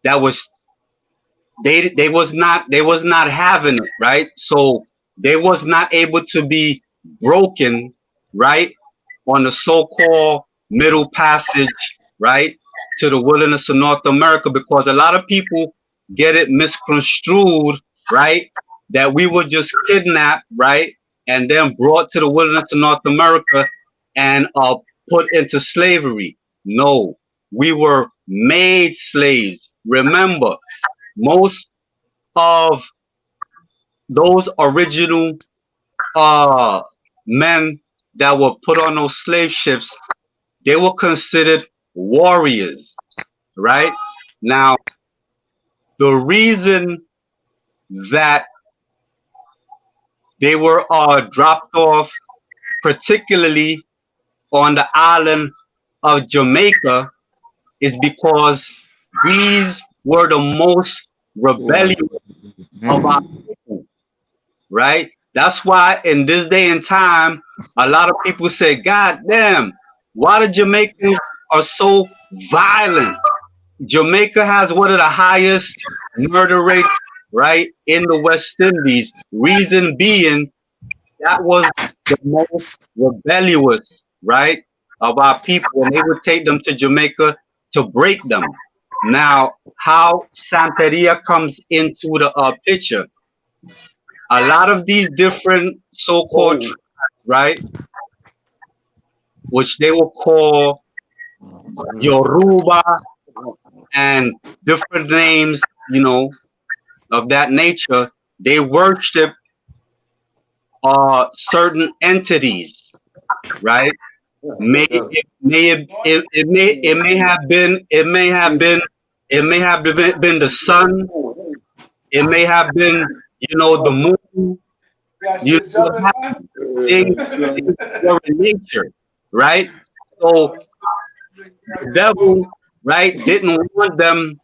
That was they was not having it, right? So they was not able to be broken, right, on the so-called middle passage, right, to the wilderness of North America, because a lot of people get it misconstrued, right, that we were just kidnapped, right, and then brought to the wilderness of North America and put into slavery. No, we were made slaves. Remember, most of those original uh men that were put on those slave ships, they were considered warriors, right? Now, the reason that they were dropped off, particularly on the island of Jamaica, is because these were the most rebellious of our people, right? That's why in this day and time, a lot of people say, God damn, why the Jamaicans are so violent? Jamaica has one of the highest murder rates, right, in the West Indies. Reason being, that was the most rebellious, right, of our people, and they would take them to Jamaica to break them. Now, how Santeria comes into the picture, a lot of these different so-called tribes, right, which they will call Yoruba and different names, of that nature, they worship certain entities, right? It may have been the sun. It may have been you know, the moon, you know, what happened? Things were in nature, right? So the devil, right, didn't want them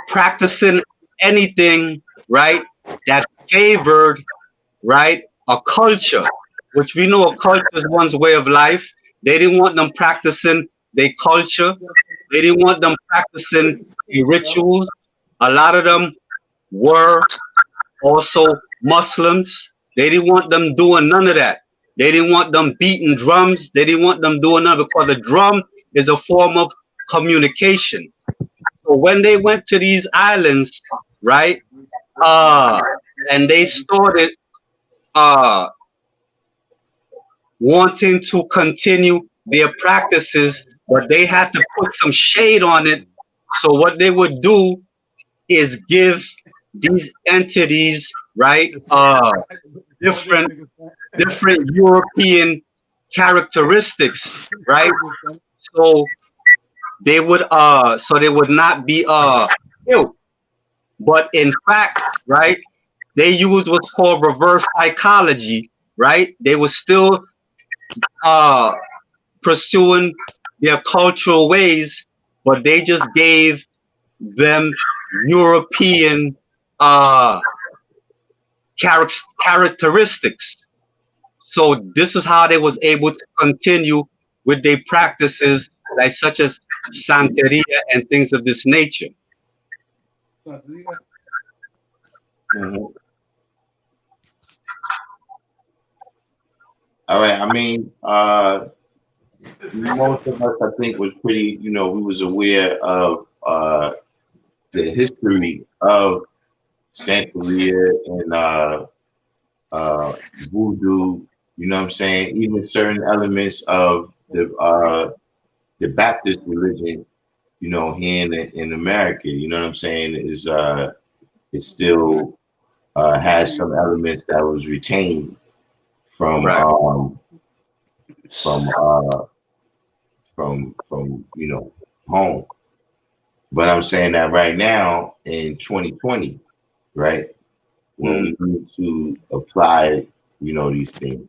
practicing anything, right, that favored, right, a culture, which we know a culture is one's way of life. They didn't want them practicing their culture. They didn't want them practicing the rituals. A lot of them were also Muslims. They didn't want them doing none of that. They didn't want them beating drums. They didn't want them doing none because the drum is a form of communication. So when they went to these islands, right, and they started uh, wanting to continue their practices, but they had to put some shade on it. So what they would do is give these entities, right, different European characteristics, right? So they would not be killed. But in fact, right, they used what's called reverse psychology, right? They were still pursuing their cultural ways, but they just gave them European characteristics. So this is how they was able to continue with their practices, like such as Santeria and things of this nature. Mhm. All right. I mean, most of us, I think, was pretty. You know, we was aware of the history of Santeria and voodoo. You know what I'm saying? Even certain elements of the Baptist religion. You know, here in America. You know what I'm saying? Is it still has some elements that was retained from Right. from from you know home. But I'm saying that right now in 2020, right, when we need to apply, you know, these things,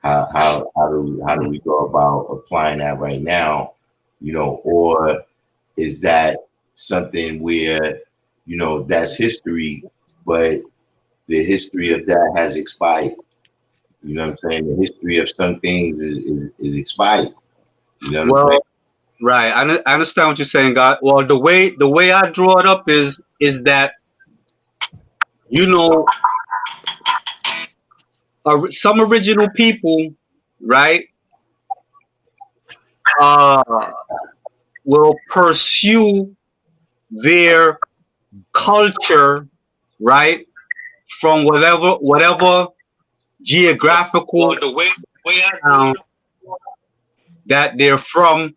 how do we go about applying that right now, you know, or is that something where, you know, that's history, but the history of that has expired? You know what I'm saying? The history of some things is expired. You know what I'm saying? Well, right. I understand what you're saying, God. Well, the way I draw it up is that, you know, some original people, right, uh, will pursue their culture, right, from whatever geographical town that they're from,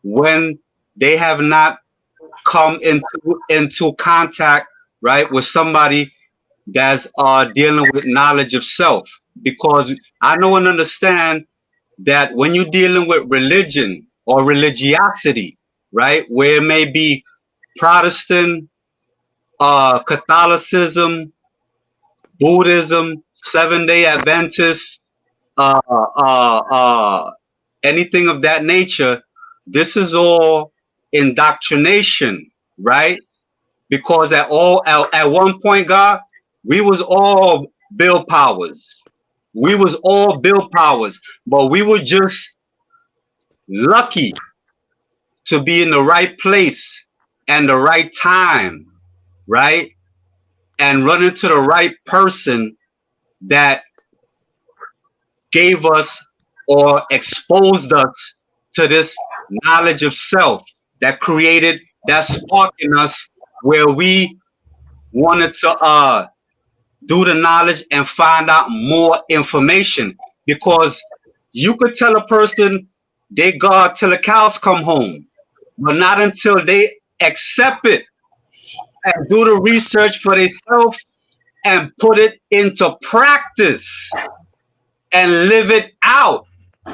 when they have not come into contact, right, with somebody that's dealing with knowledge of self. Because I know and understand that when you're dealing with religion or religiosity, right, where it may be Protestant, Catholicism, Buddhism, Seventh-day Adventists, uh, anything of that nature, this is all indoctrination, right? Because at one point, God, we was all Bill Powers. We was all Bill Powers, but we were just lucky to be in the right place and the right time, right? And run into the right person that gave us or exposed us to this knowledge of self, that created that spark in us where we wanted to do the knowledge and find out more information. Because you could tell a person they God till the cows come home, but not until they accept it and do the research for themselves and put it into practice and live it out,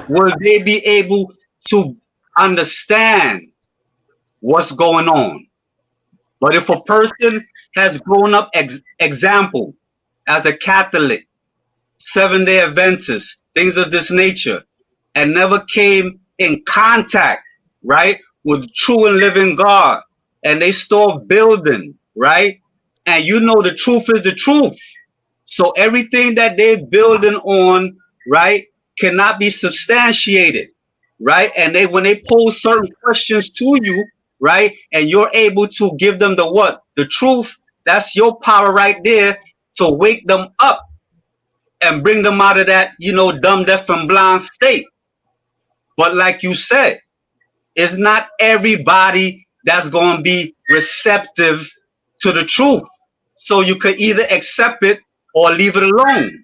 will they be able to understand what's going on. But if a person has grown up, example, as a Catholic, Seventh-day Adventist, things of this nature, and never came in contact, right, with true and living God, and they start building, right, and you know the truth is the truth. So everything that they're building on, right, cannot be substantiated, right? And when they pose certain questions to you, right, and you're able to give them the what? The truth, that's your power right there to wake them up and bring them out of that, dumb, deaf, and blind state. But like you said, it's not everybody that's going to be receptive to the truth. So you could either accept it or leave it alone.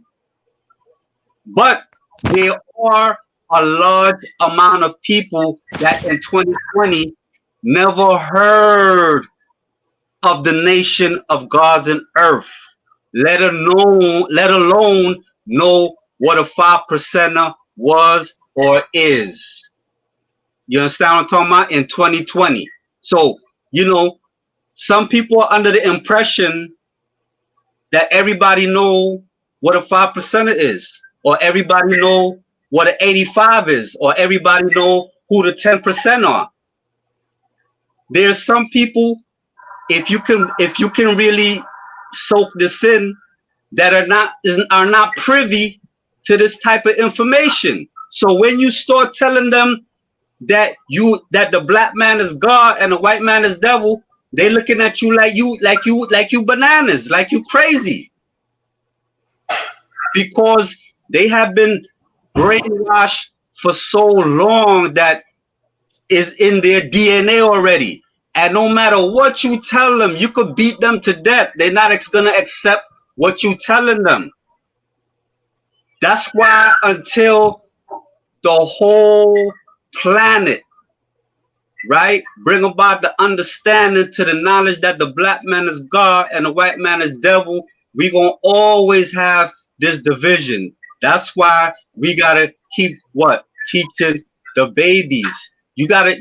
But there are a large amount of people that in 2020 never heard of the nation of God's and earth, let alone know what a 5%er was or is. You understand what I'm talking about? In 2020. So, some people are under the impression that everybody know what a 5%er is, or everybody know what an 85 is, or everybody know who the 10% are. There's some people, if you can really soak this in, that are not privy to this type of information. So when you start telling them that the black man is God and the white man is devil, they looking at you like you bananas, like you crazy, because they have been brainwashed for so long that is in their DNA already. And no matter what you tell them, you could beat them to death. They're not gonna accept what you telling them. That's why until the whole planet, right, bring about the understanding to the knowledge that the black man is God and the white man is devil, we gonna always have this division. That's why we gotta keep teaching the babies. You gotta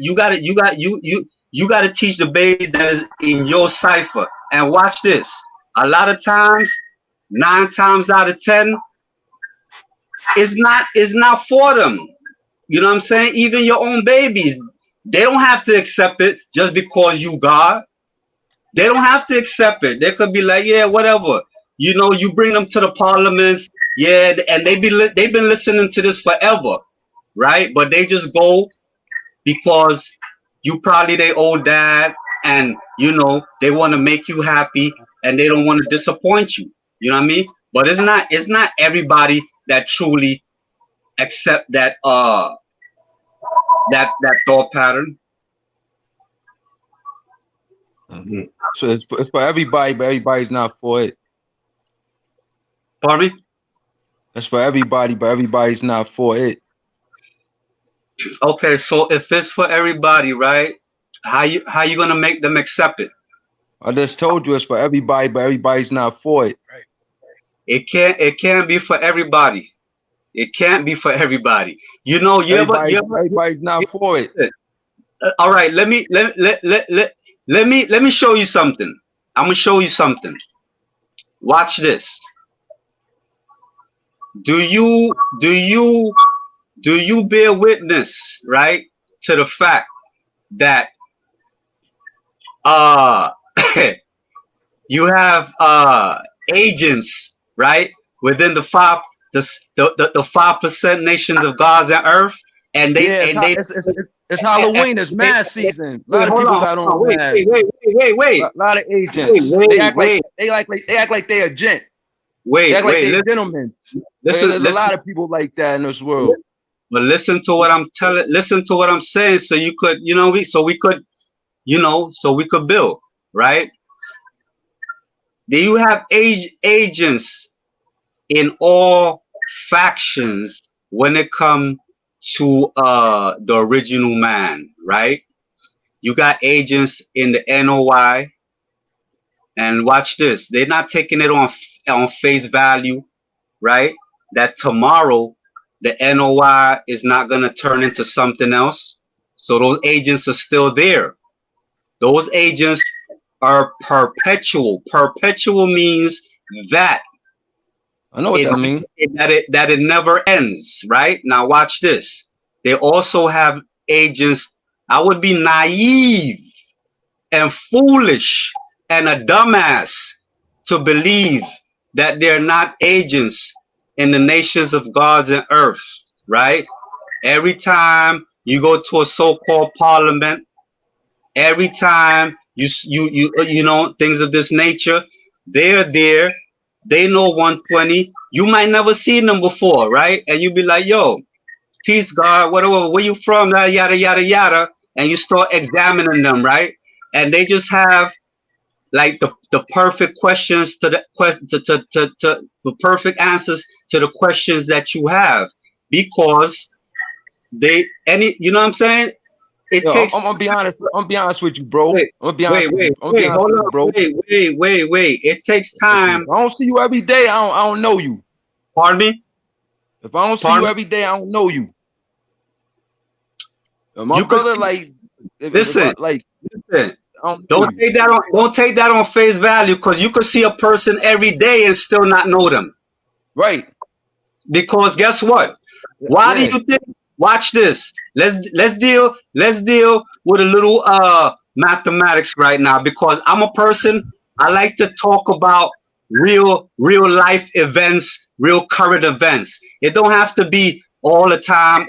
teach the babies that is in your cipher. And watch this. A lot of times, 9 times out of 10, it's not for them. You know what I'm saying? Even your own babies, they don't have to accept it just because you God. They don't have to accept it. They could be like, yeah, whatever. You bring them to the parliaments, yeah, and they've been listening to this forever, right? But they just go because you probably their old dad, and they want to make you happy, and they don't want to disappoint you. You know what I mean? But it's not everybody that truly accept that that thought pattern. Mm-hmm. So it's for everybody, but everybody's not for it. Pardon me? It's for everybody, but everybody's not for it. Okay, so if it's for everybody, right? How you gonna make them accept it? I just told you it's for everybody, but everybody's not for it. Right. It can't be for everybody. It can't be for everybody. Everybody's not for it. All right, let me show you something. I'm gonna show you something. Watch this. Do you bear witness, right, to the fact that you have agents, right, within the 5% nations of God's and earth, and it's Halloween, it's mask season. A lot of people got on masks. Wait. A lot of agents. They act like they a gent. They act like they gentlemen. There's a lot of people like that in this world. But listen to what I'm saying, so you could, so we could build, right? Do you have agents in all factions when it comes to the original man, right? You got agents in the NOI, and watch this. They're not taking it on face value, right? That tomorrow the NOI is not going to turn into something else. So those agents are still there. Those agents are perpetual. Perpetual means that I know what that means. that it never ends, right? Now watch this. They also have agents. I would be naive and foolish and a dumbass to believe that they're not agents in the nations of gods and earth, right? Every time you go to a so-called parliament, every time you know things of this nature, they're there. They know 120. You might never seen them before, right? And you be like, "Yo, peace, God, whatever. Where you from? Yada yada yada." And you start examining them, right? And they just have like the perfect questions to the question to the perfect answers to the questions that you have because you know what I'm saying? It Yo, takes I'm gonna be honest. I'm gonna be honest with you, bro. wait, I'm gonna be honest with you. I'm gonna be honest hold with you, up, bro. wait. It takes time. I don't see you every day. I don't know you. Pardon me? If I don't see you every day, I don't know you. My You brother, could like, listen. listen. Don't take that on face value because you could see a person every day and still not know them. Right. Because guess what? Why do you think? Watch this. Let's deal with a little mathematics right now because I'm a person. I like to talk about real life events, real current events. It don't have to be all the time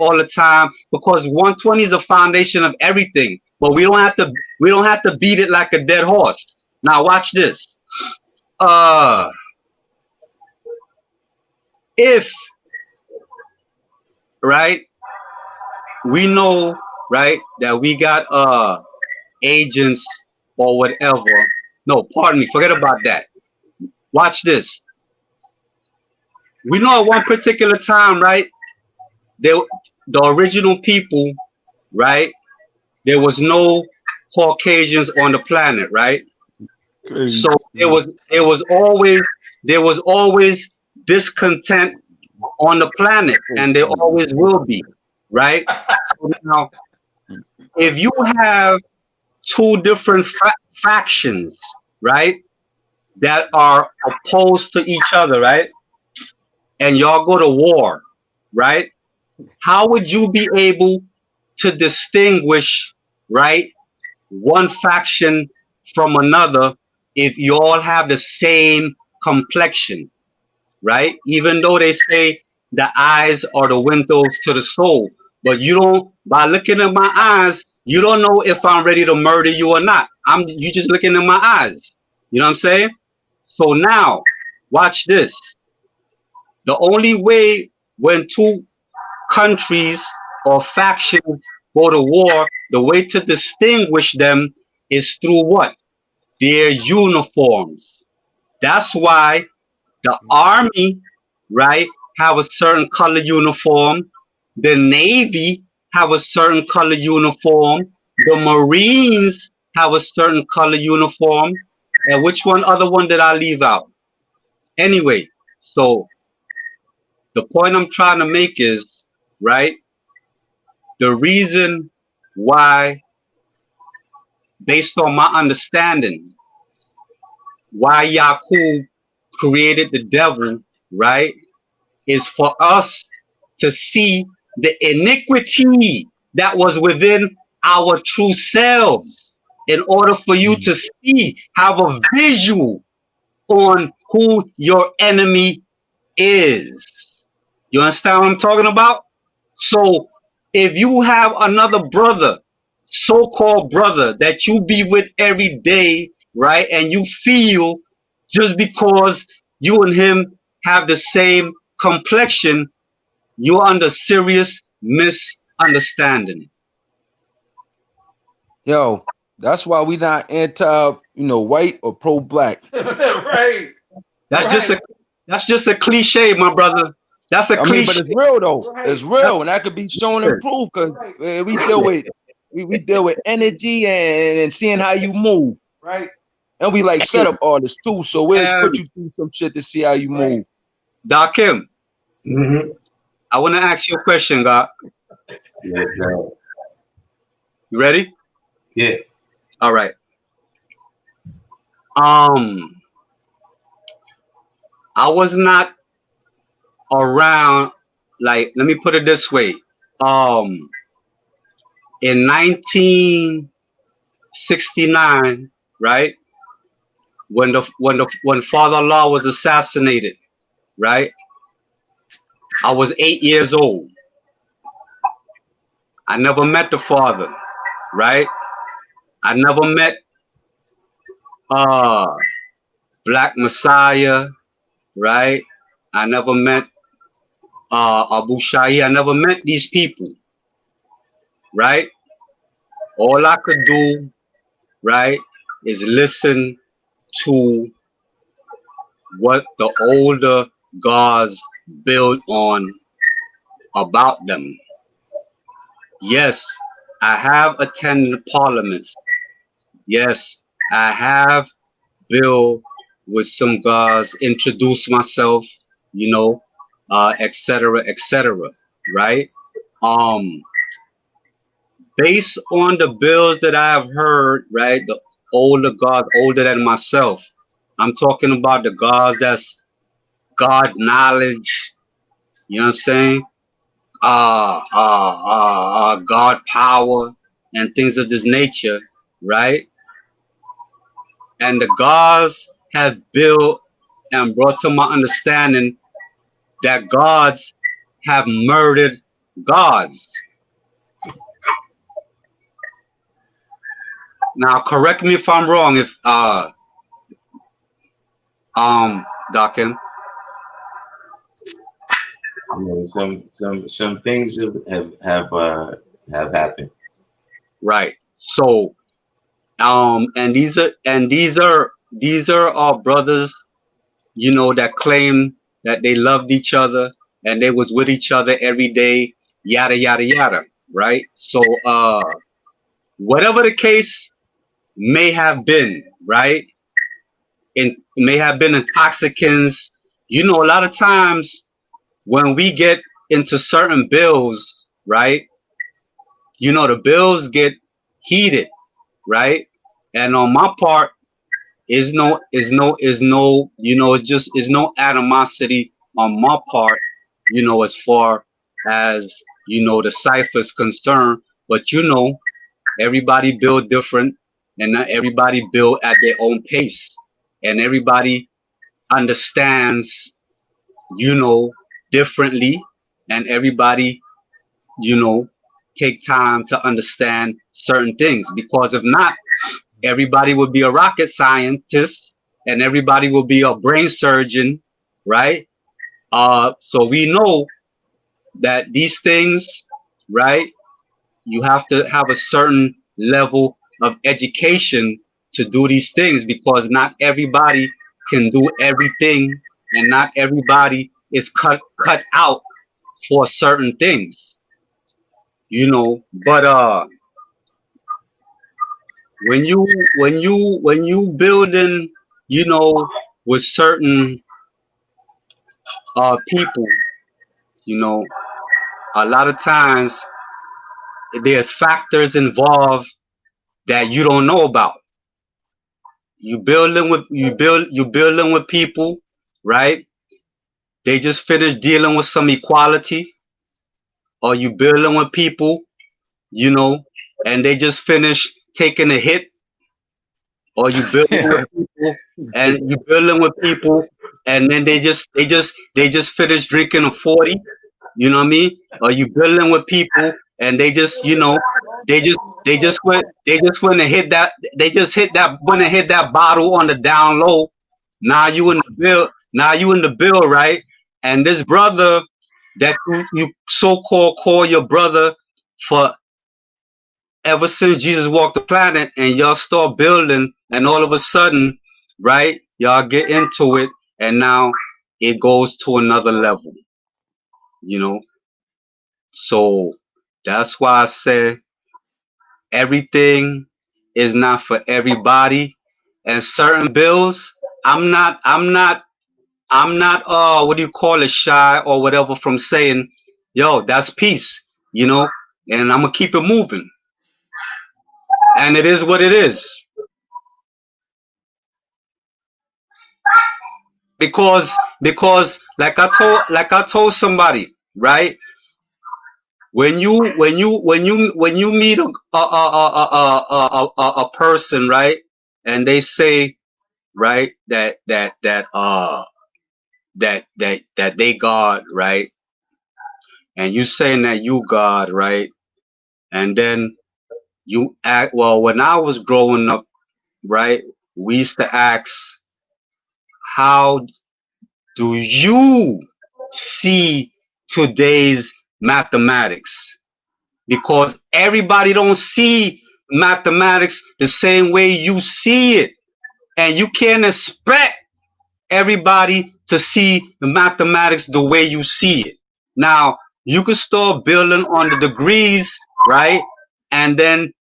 because 120 is the foundation of everything. But we don't have to beat it like a dead horse. Now watch this. If right, we know right that we got agents or whatever. No, pardon me, forget about that. Watch this. We know at one particular time, right? The original people, right? There was no Caucasians on the planet, right? So there was always discontent on the planet, and there always will be, right? So now, if you have two different factions, right, that are opposed to each other, right, and y'all go to war, right, how would you be able to distinguish, right, one faction from another if you all have the same complexion, right? Even though they say the eyes are the windows to the soul, but you don't, by looking at my eyes, you don't know if I'm ready to murder you or not. You just looking in my eyes. You know what I'm saying? So now, watch this. The only way when two countries or factions go to war, the way to distinguish them is through what? Their uniforms. That's why the army, right, have a certain color uniform. The Navy have a certain color uniform. The Marines have a certain color uniform. And which other one did I leave out? Anyway, so the point I'm trying to make is, right, the reason why, based on my understanding, why Yaqub created the devil, right, is for us to see the iniquity that was within our true selves in order for you to see, have a visual on who your enemy is. You understand what I'm talking about? So if you have another brother, so-called brother, that you be with every day, right, and you feel just because you and him have the same complexion, you're under serious misunderstanding. Yo, that's why we not white or pro-black. Right. That's just a cliche, my brother. That's a cliche. But it's real though. It's real, and that could be shown and proved because we deal with energy and seeing how you move, right? And we like setup artists too, so we'll put you through some shit to see how you move. Darkim, I want to ask you a question, God. Yeah, you ready? Yeah. All right. I was not around, like, let me put it this way. In 1969, right, when Father Allah was assassinated, right, I was 8 years old. I never met the father, right? I never met Black Messiah, right? I never met Abu Shahi. I never met these people, right? All I could do, right, is listen to what the older gods build on about them. Yes, I have attended parliaments. Yes, I have built with some gods, introduced myself, you know, et cetera, right? Based on the bills that I have heard, right, the older gods, older than myself, I'm talking about the gods that's God knowledge, you know what I'm saying? God power and things of this nature, right? And the gods have built and brought to my understanding that gods have murdered gods. Now, correct me if I'm wrong, if Darkim. You know, some things have happened. Right. So, and these are our brothers, you know, that claim that they loved each other and they was with each other every day, yada yada yada. Right. So, whatever the case may have been, right? It may have been intoxicants. You know, a lot of times when we get into certain bills, right? You know, the bills get heated, right? And on my part, is no, you know, it's just is no animosity on my part, you know, as far as, you know, the cipher is concerned. But you know, everybody build different, and not everybody build at their own pace, and everybody understands, you know, differently, and everybody, you know, take time to understand certain things. Because if not, everybody would be a rocket scientist, and everybody will be a brain surgeon, right? So we know that these things, right? You have to have a certain level of education to do these things, because not everybody can do everything, and not everybody is cut out for certain things, you know. But when you building, you know, with certain people, you know, a lot of times there's factors involved that you don't know about. You building with people, right? They just finished dealing with some equality, or you building with people, you know, and they just finished taking a hit, or you building with people and you building with people and then they just finished drinking a 40, you know what I mean? Or you building with people and they just, you know, they just went and hit that, went and hit that bottle on the down low. Now you in the bill, right? And this brother that you so-called call your brother for ever since Jesus walked the planet, and y'all start building, and all of a sudden, right, y'all get into it, and now it goes to another level, you know. So that's why I said everything is not for everybody, and certain bills, I'm not what do you call it, shy or whatever from saying, yo, that's peace, you know, and I'm gonna keep it moving, and it is what it is. because like I told somebody, right? When you meet a person, right, and they say, right, that they God, right, and you saying that you God, right, and then you act, well, when I was growing up, right, we used to ask, how do you see today's mathematics? Because everybody don't see mathematics the same way you see it, and you can't expect everybody to see the mathematics the way you see it. Now, you can start building on the degrees, right? And then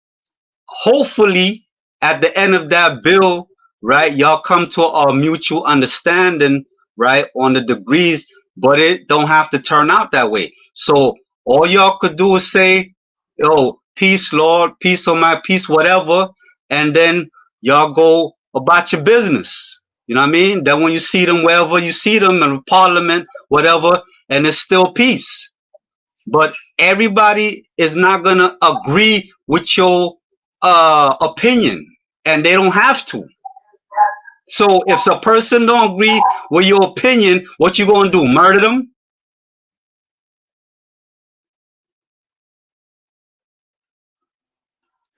hopefully at the end of that bill, right, y'all come to a mutual understanding, right, on the degrees, but it don't have to turn out that way. So all y'all could do is say, yo, peace, Lord, peace on my peace, whatever, and then y'all go about your business. You know what I mean? Then when you see them, wherever you see them in parliament, whatever, and it's still peace. But everybody is not gonna agree with your opinion, and they don't have to. So if a person don't agree with your opinion, what you gonna do? Murder them?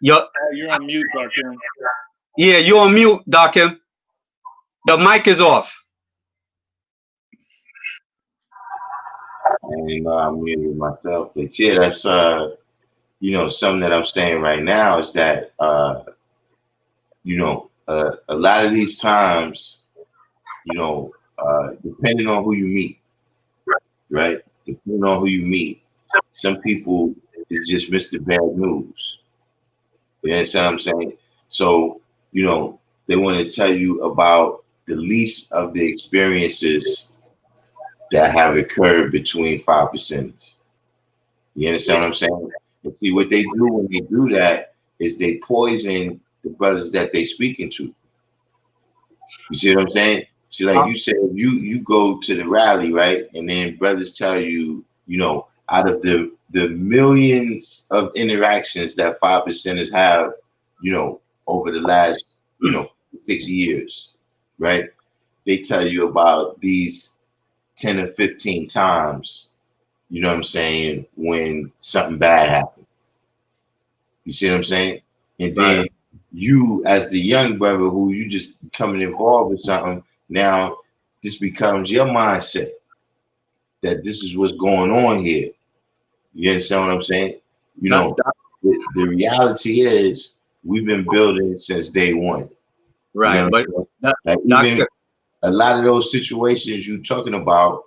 You're on mute, Darkim. Yeah, you're on mute, Darkim. The mic is off. And I'm muting myself. But yeah, that's you know, something that I'm saying right now is that you know, a lot of these times, you know, depending on who you meet, right? Depending on who you meet, some people is just Mr. Bad News. You understand what I'm saying? So, you know, they want to tell you about the least of the experiences that have occurred between 5%. You understand what I'm saying? And see, what they do when they do that is they poison the brothers that they speaking to. You see what I'm saying? See, like you said, you go to the rally, right? And then brothers tell you, you know, out of the millions of interactions that 5%ers have, you know, over the last, you know, 6 years, right? They tell you about these 10 or 15 times, you know what I'm saying, when something bad happened. You see what I'm saying? And then you, as the young brother who you just becoming involved with something, now this becomes your mindset that this is what's going on here. You understand what I'm saying? You know, the reality is we've been building since day one. Right, you know, but like even a lot of those situations you're talking about,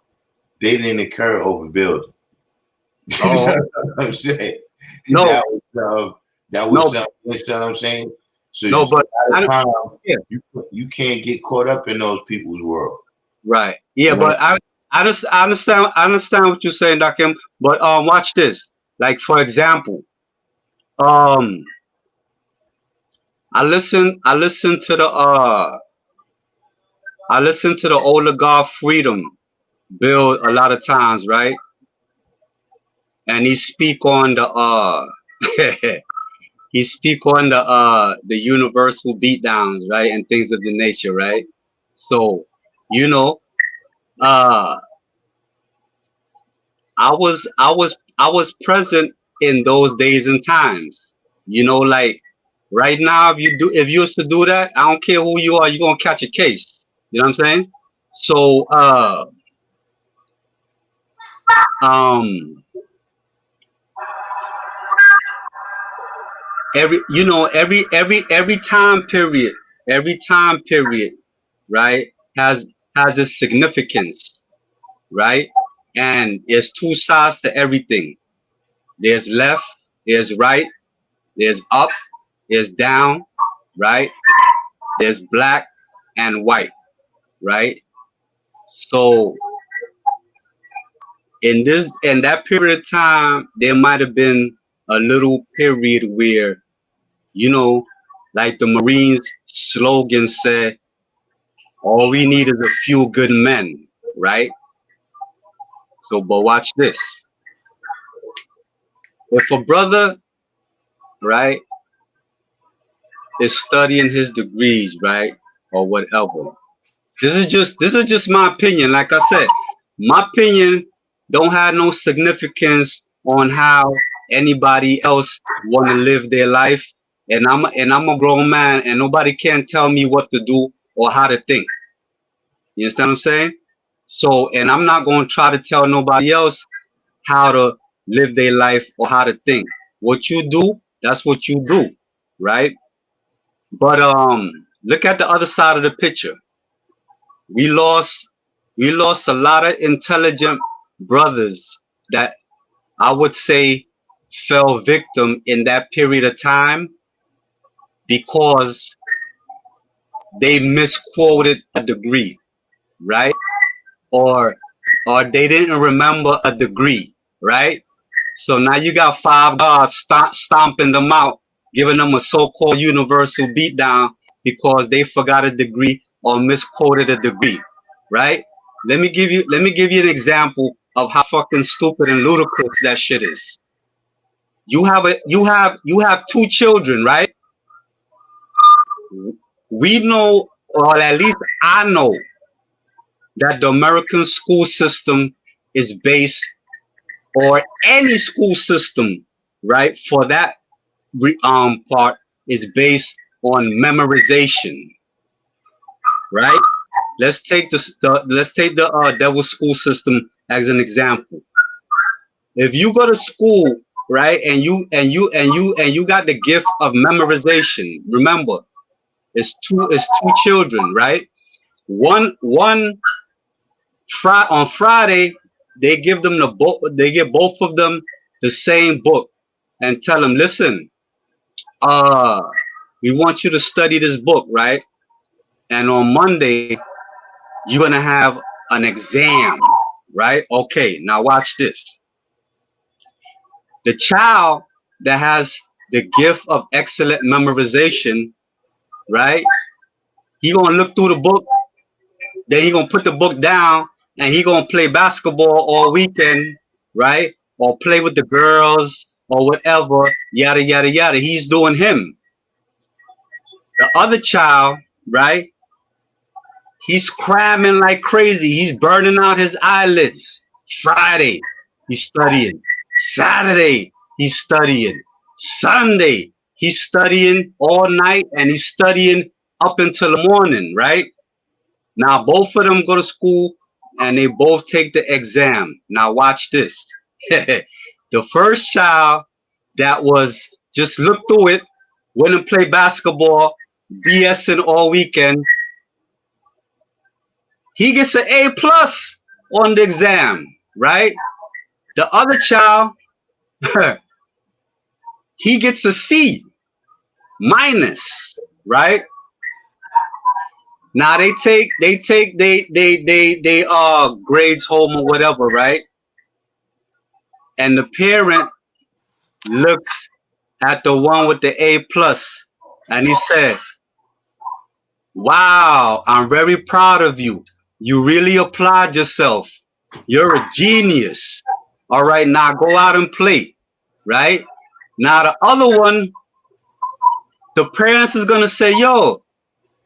they didn't occur over building. Oh, you know what I'm saying? No, that was something. You understand what I'm saying? So no, but you can't get caught up in those people's world. Right. Yeah, You know? but I understand what you're saying, Dakim. But watch this. Like for example, I listen to the oligarch freedom bill a lot of times, right? And he speak on the he speak on the universal beatdowns, right, and things of the nature, right? So, you know, I was present in those days and times. You know, like right now, if you used to do that, I don't care who you are, you're gonna catch a case. You know what I'm saying? So every time period, right, has its significance, right? And there's two sides to everything. There's left, there's right, there's up, there's down, right? There's black and white, right? So in that period of time, there might have been a little period where, you know, like the Marines slogan said, All we need is a few good men, right? So, but watch this. If a brother, right, is studying his degrees, right, or whatever, this is just my opinion. Like I said, my opinion don't have no significance on how anybody else want to live their life. And I'm a grown man, and nobody can tell me what to do or how to think. You understand what I'm saying? So, and I'm not going to try to tell nobody else how to live their life or how to think. What you do, that's what you do, right? But look at the other side of the picture. We lost a lot of intelligent brothers that I would say fell victim in that period of time because they misquoted a degree, right? Or they didn't remember a degree, right? So now you got 5 guards stomping them out, giving them a so-called universal beatdown because they forgot a degree or misquoted a degree, right? Let me give you an example of how fucking stupid and ludicrous that shit is. You have 2 children, right? We know, or at least I know, that the American school system is based, or any school system, right, for that part is based on memorization, right? Let's take the devil school system as an example. If you go to school, right, and you got the gift of memorization, remember, it's two children, right? On Friday, they give them the book. They give both of them the same book, and tell them, listen, we want you to study this book, right? And on Monday, you're gonna have an exam, right? Okay, now watch this. The child that has the gift of excellent memorization, right? He gonna look through the book, then he gonna put the book down, and he gonna play basketball all weekend, right? Or play with the girls or whatever, yada yada yada. He's doing him. The other child, right? He's cramming like crazy. He's burning out his eyelids. Friday, he's studying. Saturday, he's studying. Sunday, he's studying all night, and he's studying up until the morning, right? Now, both of them go to school, and they both take the exam. Now, watch this. The first child that was just look through it, went and play basketball, BSing all weekend, he gets an A+ on the exam, right? The other child, he gets a C-, right? Now they take grades home or whatever, right? And the parent looks at the one with the A+, and he said, wow, I'm very proud of you. You really applied yourself. You're a genius. All right, now go out and play, right? Now the other one, the parents is gonna say, yo,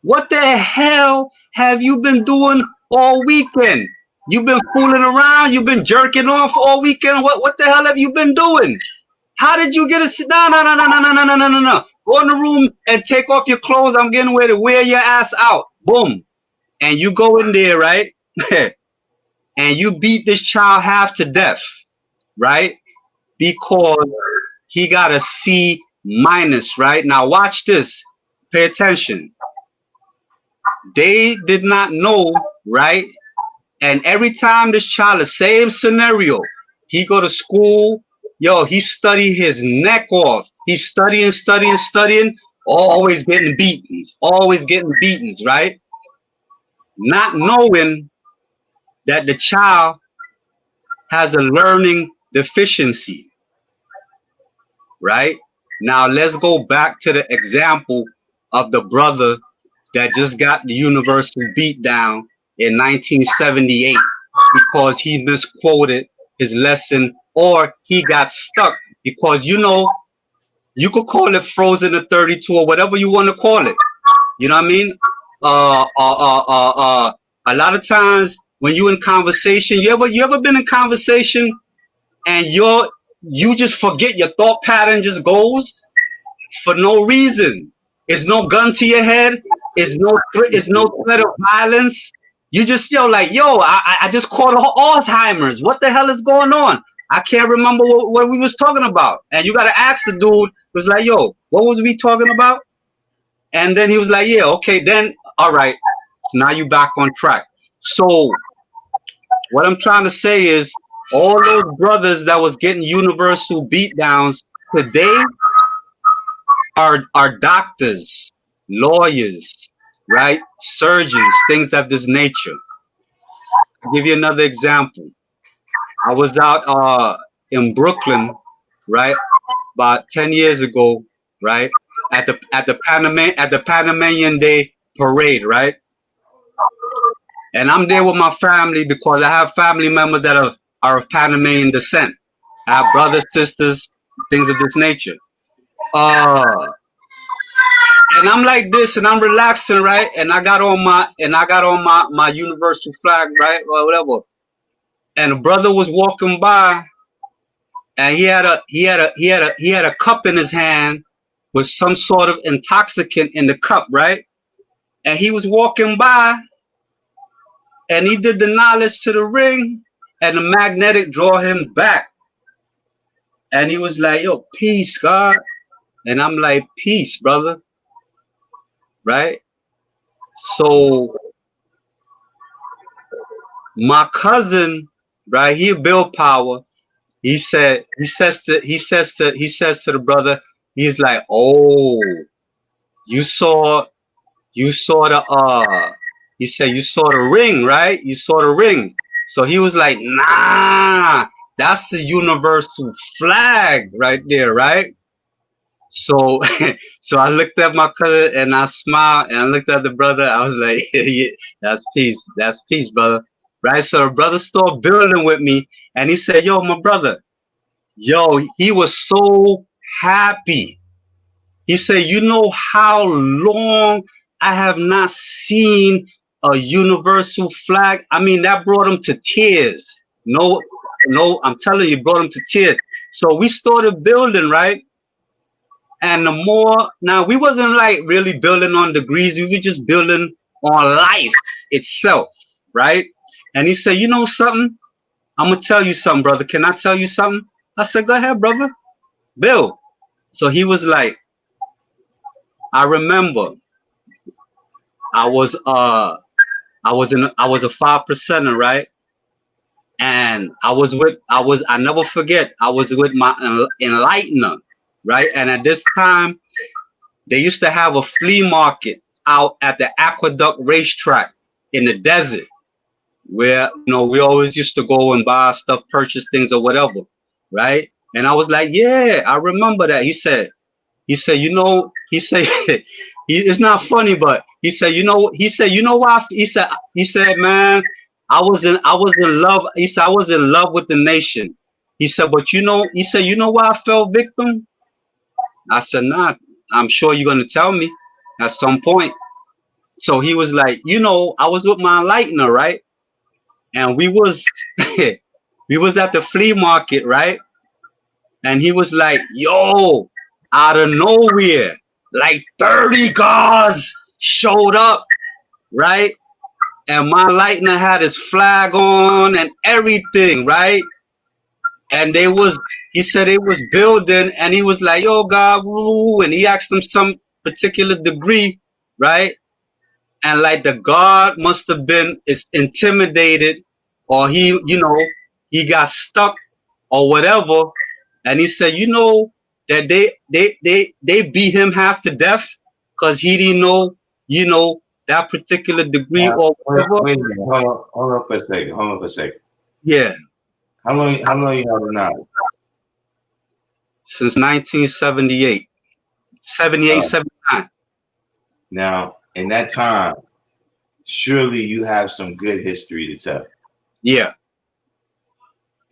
what the hell have you been doing all weekend? You've been fooling around, you've been jerking off all weekend. What the hell have you been doing? How did you get a no. Go in the room and take off your clothes. I'm getting ready to wear your ass out. Boom. And you go in there, right? And you beat this child half to death, right? Because he got a C-, right? Now watch this. Pay attention. They did not know, right? And every time this child, the same scenario, he go to school, yo, he study his neck off. He's studying, always getting beatings, right? Not knowing that the child has a learning deficiency, right? Now let's go back to the example of the brother that just got the universal beat down in 1978 because he misquoted his lesson, or he got stuck because, you know, you could call it frozen to 32 or whatever you want to call it. You know what I mean? A lot of times when you in conversation, you ever been in conversation and you just forget, your thought pattern just goes for no reason. It's no gun to your head. It's no threat of violence. You just like, I just caught Alzheimer's. What the hell is going on? I can't remember what we was talking about. And you gotta ask the dude. Was like, yo, what was we talking about? And then he was like, yeah, okay, then all right. Now you back on track. So what I'm trying to say is, all those brothers that was getting universal beatdowns today are doctors, lawyers, right? Surgeons, things of this nature. I'll give you another example. I was out in Brooklyn, right, about 10 years ago, right, at the Panamanian Day parade, right? And I'm there with my family because I have family members that are of Panamanian descent. I have brothers, sisters, things of this nature. And I'm like this, and I'm relaxing, right? And I got on my universal flag, right, or whatever. And a brother was walking by, and he had a cup in his hand with some sort of intoxicant in the cup, right? And he was walking by, and he did the knowledge to the ring, and the magnetic draw him back. And he was like, yo, peace, God. And I'm like, peace, brother. Right? So my cousin, right, he build power. He says to the brother, he's like, oh, you saw the he said, you saw the ring, right? You saw the ring. So he was like, nah, that's the universal flag right there, right? So so I looked at my cousin and I smiled, and I looked at the brother. I was like, yeah, that's peace, brother. Right? So the brother started building with me, and he said, yo, my brother, yo, he was so happy. He said, you know how long I have not seen a universal flag? I mean, that brought him to tears. No, I'm telling you, brought him to tears. So we started building, right? And the more, now we wasn't like really building on degrees, we were just building on life itself, right? And he said, you know something? I'm gonna tell you something, brother. Can I tell you something? I said, go ahead, brother. Bill. So he was like, I remember I was a 5%er, right? And I never forget, I was with my enlightener, right? And at this time, they used to have a flea market out at the Aqueduct racetrack in the desert, where, you know, we always used to go and buy stuff, purchase things or whatever, right? And I was like, yeah, I remember that. He said, you know, it's not funny, but he said, you know why? He said, man, I was in love. He said, I was in love with the nation. He said, but you know why I fell victim? I said, nah, I'm sure you're going to tell me at some point. So he was like, you know, I was with my enlightener, right? And we was at the flea market, right? And he was like, yo, out of nowhere, like 30 guards showed up, right? And my enlightener had his flag on and everything, right? And he said they was building, and he was like, yo, God, woo, and he asked them some particular degree, right? And like the guard must have been intimidated, or he got stuck or whatever. And he said, you know, that they beat him half to death because he didn't know, you know, that particular degree or whatever. Wait a minute, hold on for a second. Yeah. How long you have it now? Since 1978. 78, 79. Now, in that time, surely you have some good history to tell. Yeah.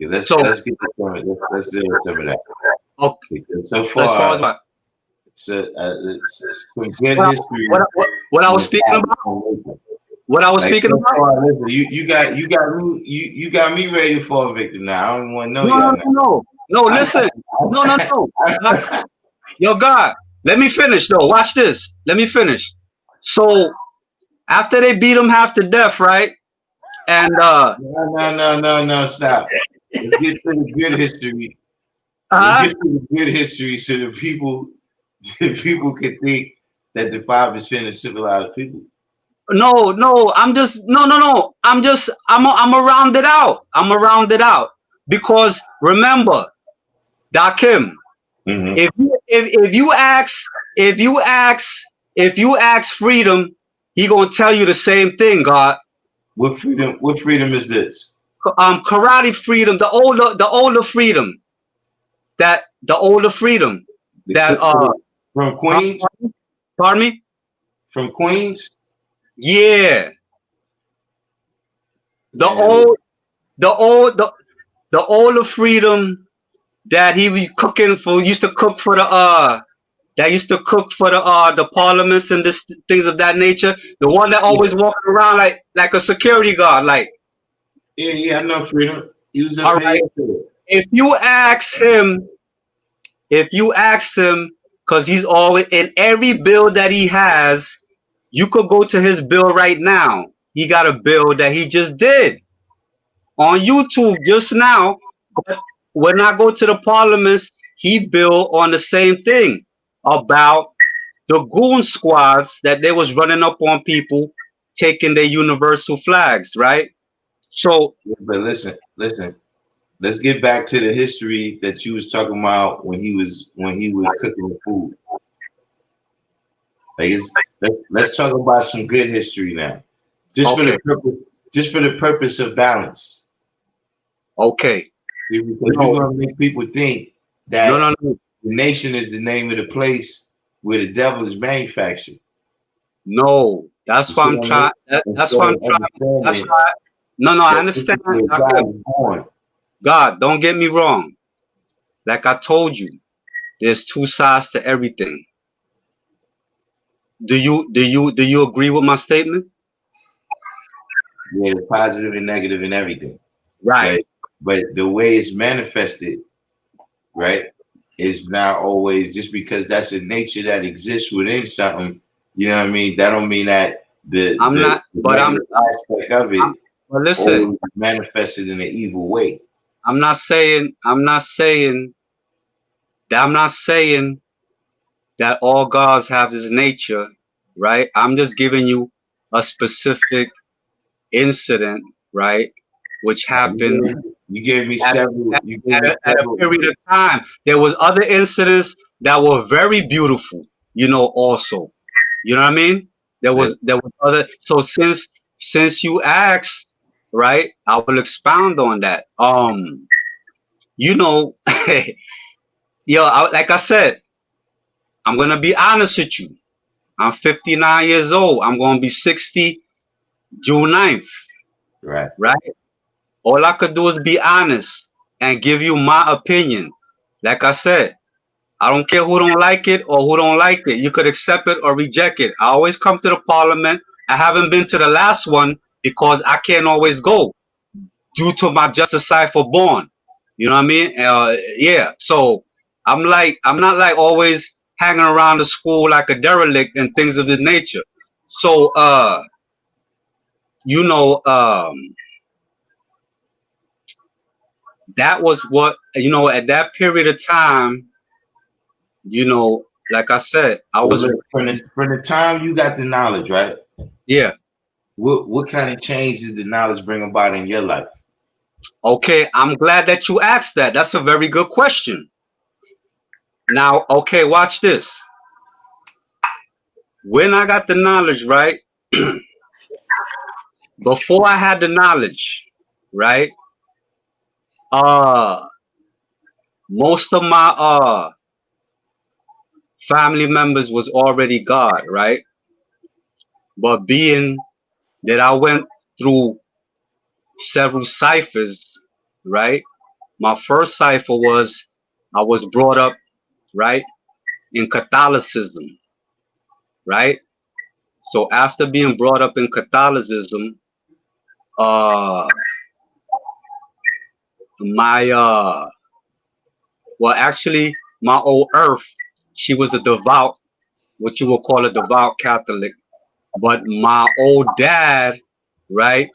Okay, let's So get to some of it. Let's deal with some of that. okay. Because so As far far, as what? it's some good What, history. what I in was the speaking past about? generation. What I was Like speaking so about? far, listen, you got me ready to fall victim now. I don't want to know No, y'all no, now. no, no. Listen. No, no, no. Yo, God, let me finish though. Watch this. Let me finish. So after they beat him half to death, right? And No, stop. Let's get to the good history. Let's uh get to the good history so the people can think that the 5% is civilized people. no, no. I'm just no. I'm a round it out. I'm a round it out because remember, Darkim. Mm-hmm. If you ask freedom, he gonna tell you the same thing, God. What freedom is this? Karate freedom, the older freedom, the older freedom that From Queens? pardon me? From Queens? Yeah. The Man, old the old the older freedom that he was cooking for used to cook for the parliaments and this things of that nature. The one that always walking around like a security guard, like yeah, I know freedom. He was all up there right. yesterday. If you ask him, because he's always in every bill that he has, you could go to his bill right now. He got a bill that he just did on YouTube just now. But when I go to the parliaments, he bill on the same thing about the goon squads that they was running up on people taking their universal flags, right? So Yeah, but listen. Let's get back to the history that you was talking about when he was cooking the food. Like let's talk about some good history now. Just for okay, the purpose of balance. okay. See, because you're No, gonna make people think no, that no, no, the nation is the name of the place where the devil is manufactured. no. That's You why see I'm what I mean? trying. That's Instead why I'm of trying. That's understanding why. No, no. I that this understand. is where Okay. God is born. God, don't get me wrong. Like I told you, there's two sides to everything. Do you agree with my statement? Yeah, positive and negative and everything. Right. But the way it's manifested, right, is not always just because that's a nature that exists within something. You know what I mean? That don't mean that I'm the not. But negative aspect of it But listen. always manifested in an evil way. I'm not saying. I'm not saying that all gods have this nature, right? I'm just giving you a specific incident, right, which happened You gave me at, several. at, You gave me at a several. period of time. There was other incidents that were very beautiful, also. You know what I mean? There was other. So since you asked, right, I will expound on that. You know, like I said, I'm gonna be honest with you. I'm 59 years old. I'm gonna be 60 June 9th, Right. right? All I could do is be honest and give you my opinion. Like I said, I don't care who don't like it or who don't like it. You could accept it or reject it. I always come to the parliament. I haven't been to the last one because I can't always go due to my just cipher born. You know what I mean? Yeah. So I'm not like always hanging around the school like a derelict and things of this nature. So you know, that was what at that period of time. Like I said, I So was look, from the time you got the knowledge, right? yeah. What kind of change did the knowledge bring about in your life? Okay, I'm glad that you asked that. That's a very good question. Now, okay, watch this. When I got the knowledge, right? Before I had the knowledge, right? Uh most of my family members was already God, right? But being that I went through several ciphers, right? My first cipher was I was brought up, right, in Catholicism, right? So after being brought up in Catholicism, uh, my well, actually, my old earth, she was a devout, what you would call a devout Catholic. But my old dad, right,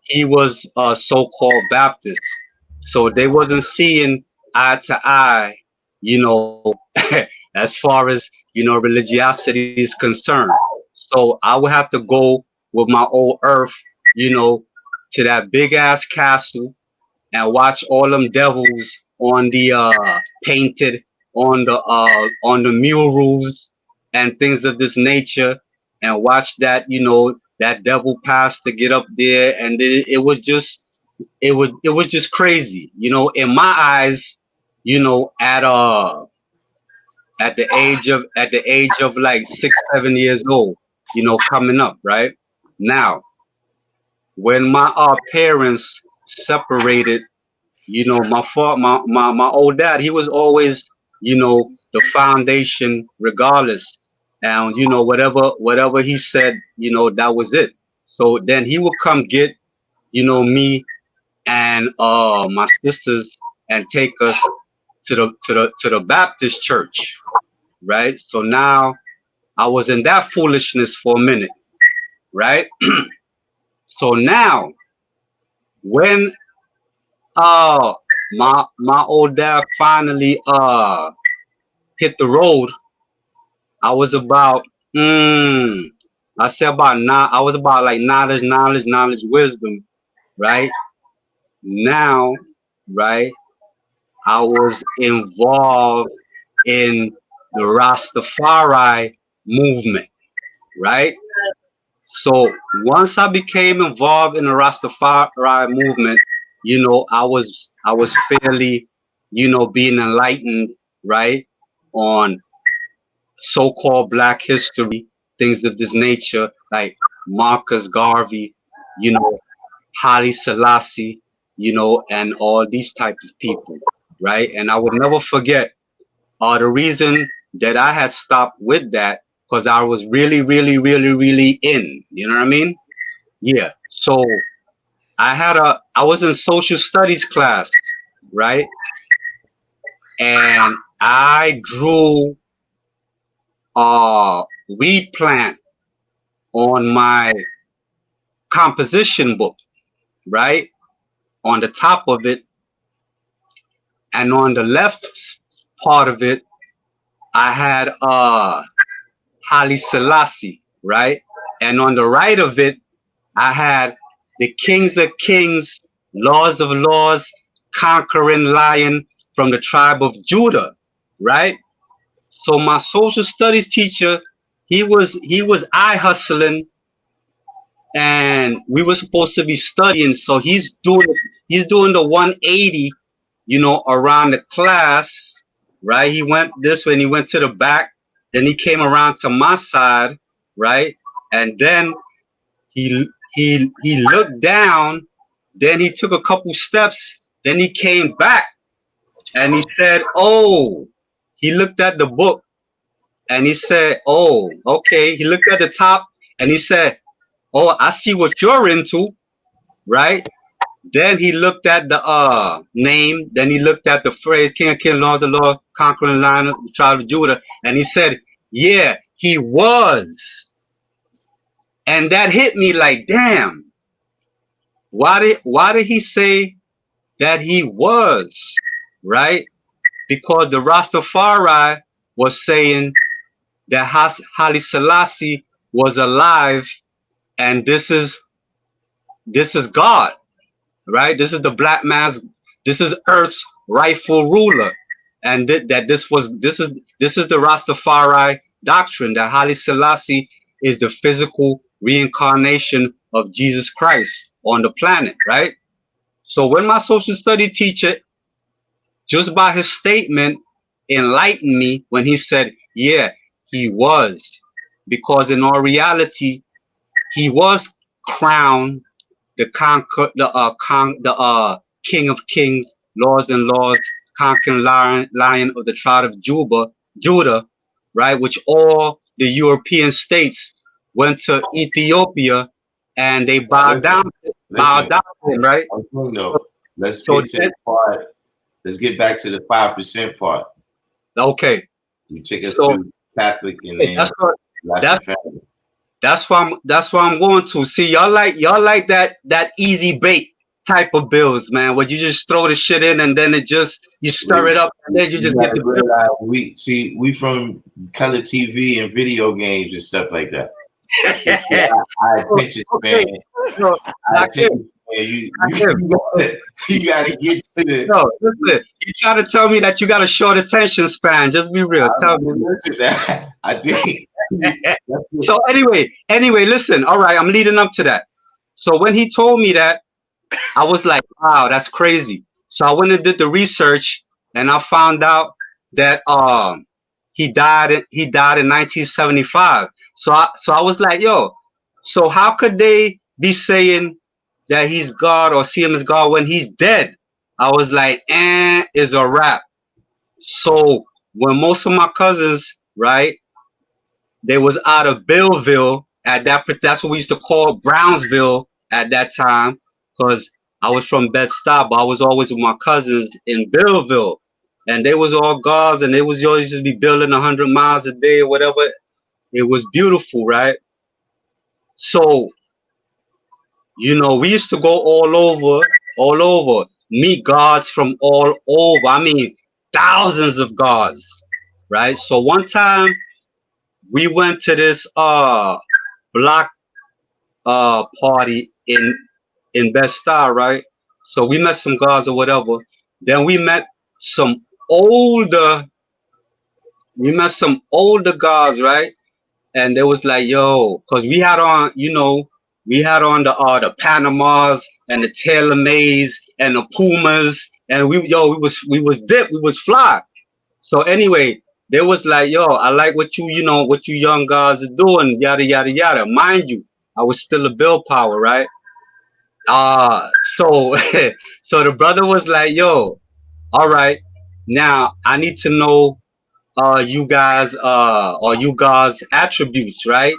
he was a so-called Baptist. So they wasn't seeing eye to eye, you know, as far as, religiosity is concerned. So I would have to go with my old earth, to that big ass castle and watch all them devils on the painted on the murals and things of this nature, and watch that that devil pass to get up there, and it was just it was just crazy, in my eyes, at the age of like 6 7 years old, coming up right now when my parents separated. My old dad, he was always, the foundation regardless. And, whatever he said, that was it. So then he would come get, me and my sisters and take us to the Baptist church, right? So now I was in that foolishness for a minute, right? So now when uh my old dad finally hit the road, I was about I said about nine, I was about like knowledge, wisdom, right? Now, right, I was involved in the Rastafari movement, right? So once I became involved in the Rastafari movement, I was fairly, being enlightened, right, on so-called Black history, things of this nature, like Marcus Garvey, you know, Haile Selassie, and all these type of people, right? And I would never forget the reason that I had stopped with that, because I was really, really, really, really in. You know what I mean? Yeah. So I was in social studies class, right? And I drew a weed plant on my composition book, right? On the top of it, and on the left part of it, I had Haile Selassie, right? And on the right of it, I had the Kings of Kings, Laws of Laws, conquering lion from the tribe of Judah, right? So my social studies teacher, he was eye hustling, and we were supposed to be studying. So he's doing the 180, around the class, right? He went this way and he went to the back, then he came around to my side, right? And then he looked down, then he took a couple steps, then he came back and he said, "Oh," he looked at the book and he said, "Oh, okay." He looked at the top and he said, "Oh, I see what you're into," right? Then he looked at the name, then he looked at the phrase King of Kings, Lord of Lord, conquering lion of the tribe of Judah, and he said, "Yeah, he was." And that hit me like, damn. Why did he say that he was, right? Because the Rastafari was saying that Haile Selassie was alive, and this is God, right? This is the black man's, this is Earth's rightful ruler, and this is the Rastafari doctrine that Haile Selassie is the physical reincarnation of Jesus Christ on the planet, right? So when my social study teacher, just by his statement, enlightened me when he said, "Yeah, he was," because in all reality, he was crowned the King of Kings, Lords and Lords, conquering lion of the tribe of Judah, right? Which all the European states went to Ethiopia and they bowed down to him, right? No, let's So get to the part. Let's get back to the 5% part. Okay. You take us through Catholic and then that's why I'm going to. See, y'all like that easy bait type of bills, man, where you just throw the shit in and then you stir it up and then you just get the bill. We from color TV and video games and stuff like that. I attention span. No, you gotta get to the. No, listen. You try to tell me that you got a short attention span. Just be real. Tell me. I did. So anyway, listen. All right, I'm leading up to that. So when he told me that, I was like, wow, that's crazy. So I went and did the research, and I found out that he died in 1975. So I was like, yo, so how could they be saying that he's God or see him as God when he's dead? I was like, it's a wrap. So when most of my cousins, right, they was out of Belleville at that's what we used to call Brownsville at that time, because I was from Bed-Stuy, but I was always with my cousins in Belleville, and they was all gods, and they was always just be building 100 miles a day or whatever. It was beautiful, right? So, you know, we used to go all over, meet gods from all over. I mean, thousands of gods, right? So one time we went to this block party in Bed-Stuy, right? So we met some gods or whatever. Then we met some older gods, right? And they was like, yo, because we had on, the Panamas and the Taylor Mays and the Pumas, and we was dip, we was fly. So anyway, they was like, yo, I like what you young guys are doing, yada yada yada. Mind you, I was still a bill power, right? So so the brother was like, yo, all right, now I need to know you guys attributes, right?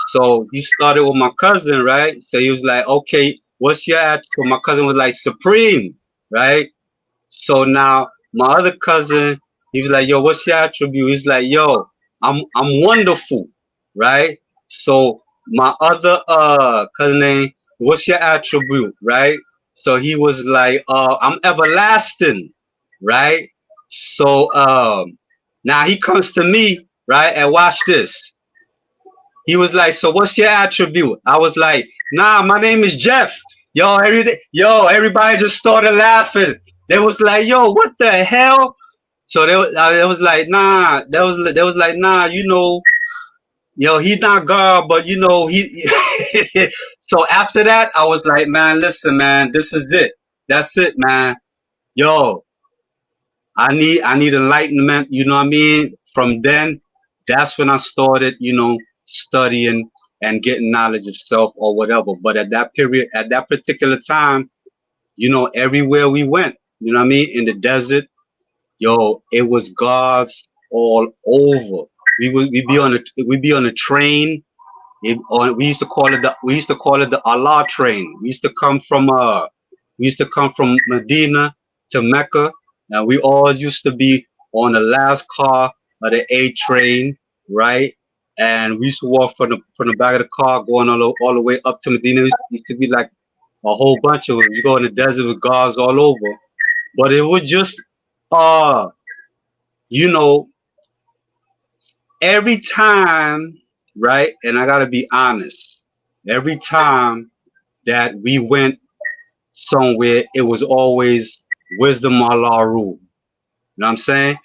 So he started with my cousin, right? So he was like, okay, what's your attribute? So my cousin was like, supreme, right? So now my other cousin, he was like, yo, what's your attribute? He's like, yo, I'm wonderful, right? So my other cousin name, what's your attribute, right? So he was like, I'm everlasting, right? So now he comes to me, right? And watch this. He was like, so what's your attribute? I was like, nah, my name is Jeff. Everybody just started laughing. They was like, yo, what the hell? So they was like, nah. They was like, nah, he's not God, but he. So after that, I was like, man, listen, man, this is it. That's it, man. Yo, I need enlightenment. You know what I mean? From then, that's when I started, studying and getting knowledge of self or whatever. But at that particular time, everywhere we went, you know what I mean? In the desert, yo, it was gods all over. We'd be on a train. We used to call it the Allah train. We used to come from Medina to Mecca, and we all used to be on the last car of the A train, right? And we used to walk from the back of the car going all the way up to Medina. It used to be like a whole bunch of them. You go in the desert with gods all over, but it was just every time, right? And I gotta be honest, every time that we went somewhere, it was always wisdom Allah rule. You know what I'm saying?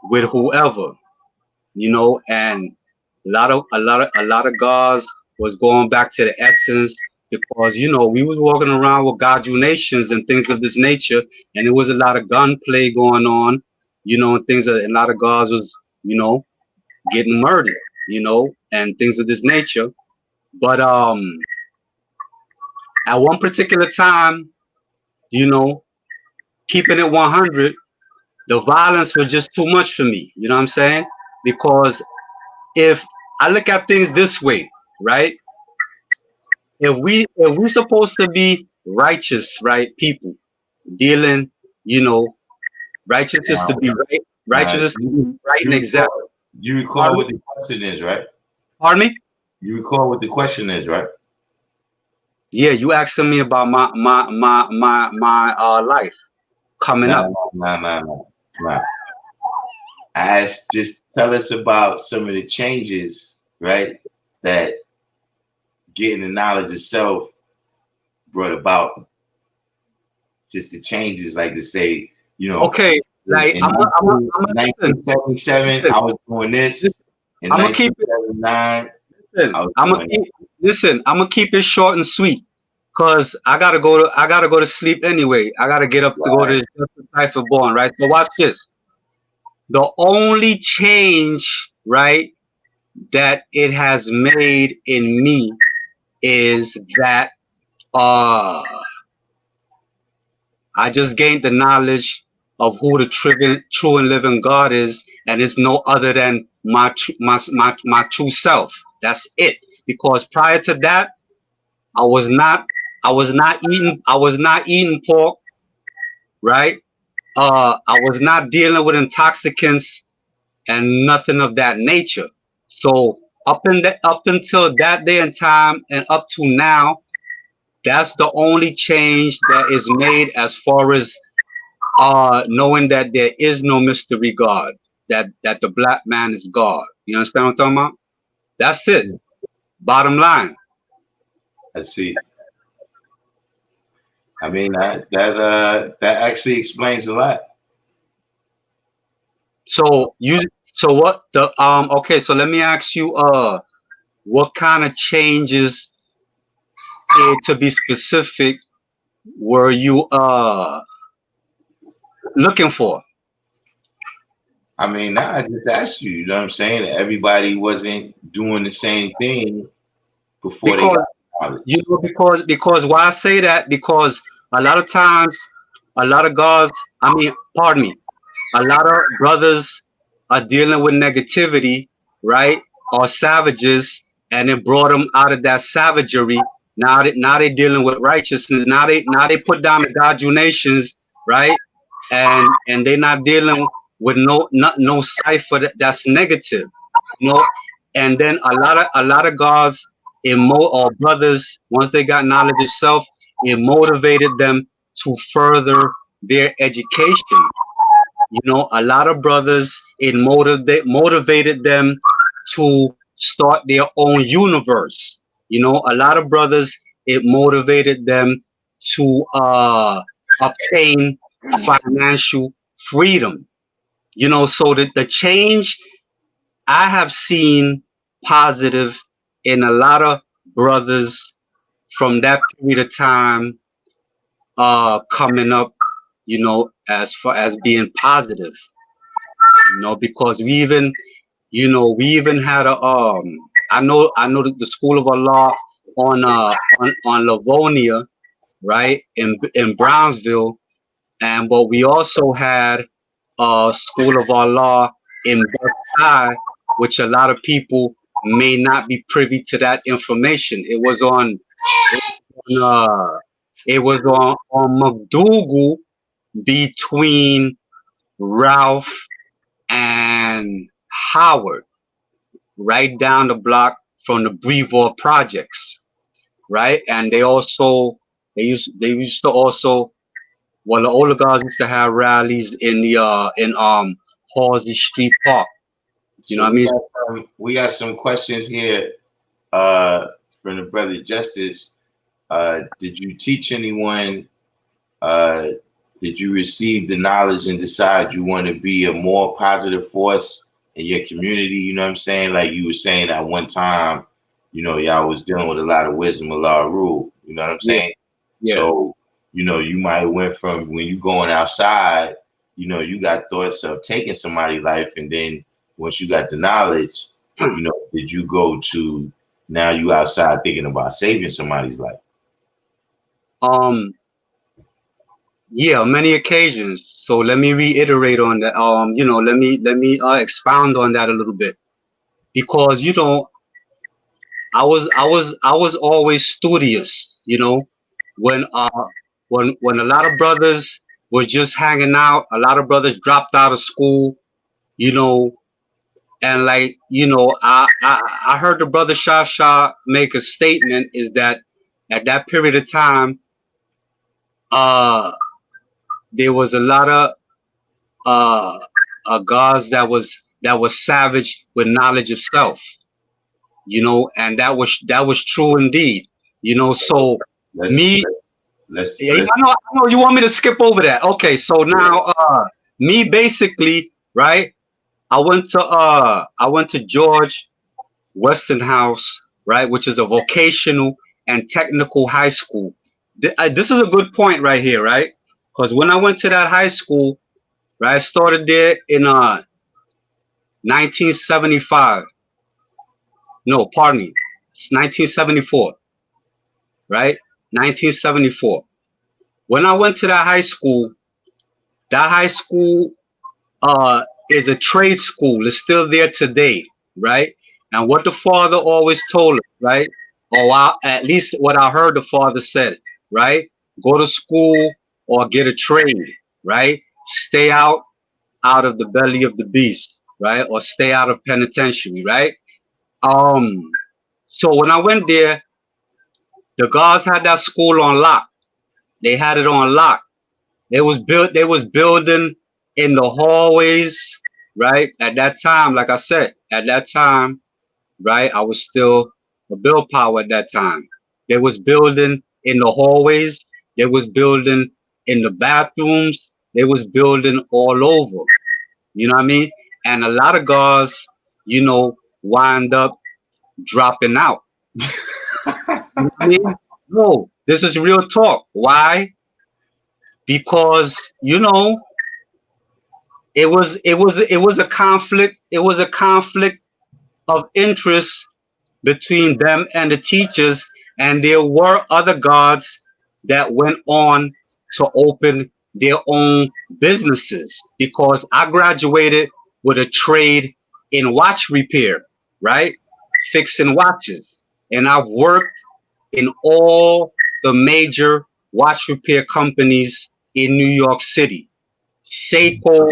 With whoever, and a lot of gods was going back to the essence, because we was walking around with Gaju nations and things of this nature, and there was a lot of gunplay going on, and a lot of gods was getting murdered, and things of this nature. But at one particular time, you know, keeping it 100, the violence was just too much for me. You know what I'm saying? Because if I look at things this way, right? If we supposed to be righteous, right, people dealing, you know, righteous is to be right, righteous is to be right and exact. You recall what the question is, right? Pardon me? You recall what the question is, right? Yeah, you asking me about my life coming up. No. I asked, just tell us about some of the changes, right, that getting the knowledge itself brought about. Just the changes, like to say, you know. Okay, like in 1977, I was doing this. In 1979, I'm gonna keep it short and sweet, cause I gotta go to sleep anyway. I gotta get up to go to the Cipher Born, right? So watch this. The only change, right, that it has made in me is that I just gained the knowledge of who the true and living God is, and it's no other than my true self. That's it. Because prior to that, I was not eating pork, right? I was not dealing with intoxicants and nothing of that nature. So up until that day and time and up to now, that's the only change that is made as far as knowing that there is no mystery God, that the black man is God. You understand what I'm talking about? That's it. Bottom line. I see. I mean, that actually explains a lot. So what the okay, so let me ask you what kind of changes, to be specific, were you looking for? I mean, I just asked you, you know what I'm saying? Everybody wasn't doing the same thing before they got knowledge. You know, because why I say that, because a lot of times, a lot of gods, pardon me, a lot of brothers are dealing with negativity, right? Or savages, and it brought them out of that savagery. Now they dealing with righteousness. Now they put down the God nations, right? And they're not dealing with no cipher that's negative, you know. And then a lot of gods or brothers, once they got knowledge of self, it motivated them to further their education. You know, a lot of brothers, it motivated them to start their own universe. You know, a lot of brothers, it motivated them to obtain financial freedom. You know, so the change I have seen positive in a lot of brothers from that period of time coming up, you know, as far as being positive, you know, because we even had a I know the School of Allah on Livonia, right, in Brownsville, but we also had School of Allah in Buckeye, which a lot of people may not be privy to that information. It was on McDougal, between Ralph and Howard, right down the block from the Brevoort projects, right? And they used to also, well, the older guys used to have rallies in the in Halsey Street Park. You know what I mean? We got some questions here from the brother Justice. Did you teach anyone? Did you receive the knowledge and decide you want to be a more positive force in your community? You know what I'm saying? Like you were saying at one time, you know, y'all was dealing with a lot of wisdom, a lot of rule. You know what I'm saying? Yeah. So, you know, you might have went from when you going outside, you know, you got thoughts of taking somebody's life, and then once you got the knowledge, you know, did you go to, now you outside thinking about saving somebody's life? Yeah, many occasions. So let me reiterate on that. You know, let me expound on that a little bit, because you know, I was always studious. You know, when when a lot of brothers were just hanging out, a lot of brothers dropped out of school. You know, and like you know, I heard the brother Shah make a statement, is that at that period of time, uh, there was a lot of gods that was savage with knowledge of self, you know, and that was true indeed, you know. So Let's yeah, I know you want me to skip over that. Okay, so now me basically, right? I went to George Westinghouse, right, which is a vocational and technical high school. This is a good point right here, right? Because when I went to that high school, right, I started there in 1975. No, pardon me. It's 1974, right? 1974. When I went to that high school is a trade school. It's still there today, right? And what the father always told us, right? Or at least what I heard the father said, right? Go to school or get a trade, right? Stay out of the belly of the beast, right? Or stay out of penitentiary, right? So when I went there, the guards had that school on lock. They had it on lock. They was building in the hallways, right? At that time, like I said, at that time, right, I was still a bill power at that time. They was building in the hallways. They was building in the bathrooms. They was building all over. You know what I mean? And a lot of guards, you know, wind up dropping out. You know what I mean? No, this is real talk. Why? Because you know, it was a conflict. It was a conflict of interest between them and the teachers, and there were other guards that went on to open their own businesses, because I graduated with a trade in watch repair, right? Fixing watches. And I've worked in all the major watch repair companies in New York City. Seiko,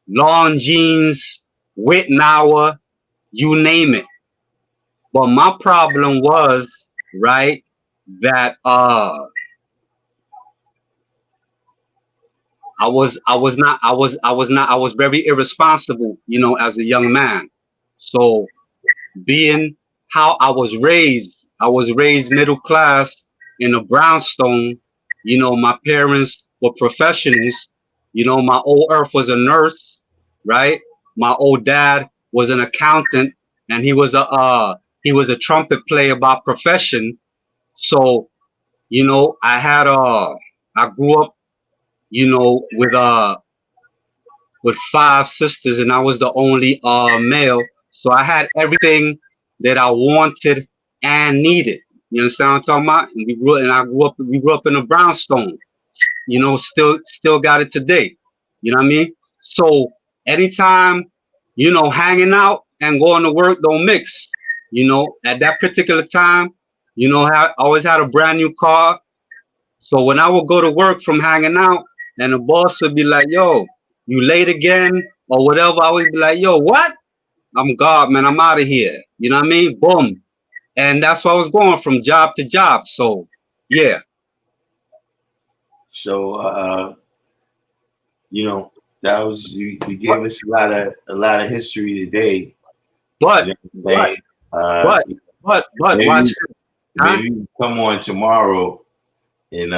Longines, Whitnauer, you name it. But my problem was, right, that I was very irresponsible, you know, as a young man. So being how I was raised middle class in a brownstone. You know, my parents were professionals. You know, my old earth was a nurse, right? My old dad was an accountant, and he was a trumpet player by profession. So, you know, I grew up, you know, with 5 sisters, and I was the only male. So I had everything that I wanted and needed. You understand what I'm talking about? And we grew up in a brownstone. You know, still got it today. You know what I mean? So anytime, you know, hanging out and going to work don't mix. You know, at that particular time, you know, I always had a brand new car. So when I would go to work from hanging out, and the boss would be like, yo, you late again or whatever, I would be like, yo, what? I'm God, man. I'm out of here. You know what I mean? Boom. And that's why I was going from job to job. So, yeah. So, you know, that was you gave us a lot of history today. But, you know but, maybe, watch it. Huh? Maybe you come on tomorrow and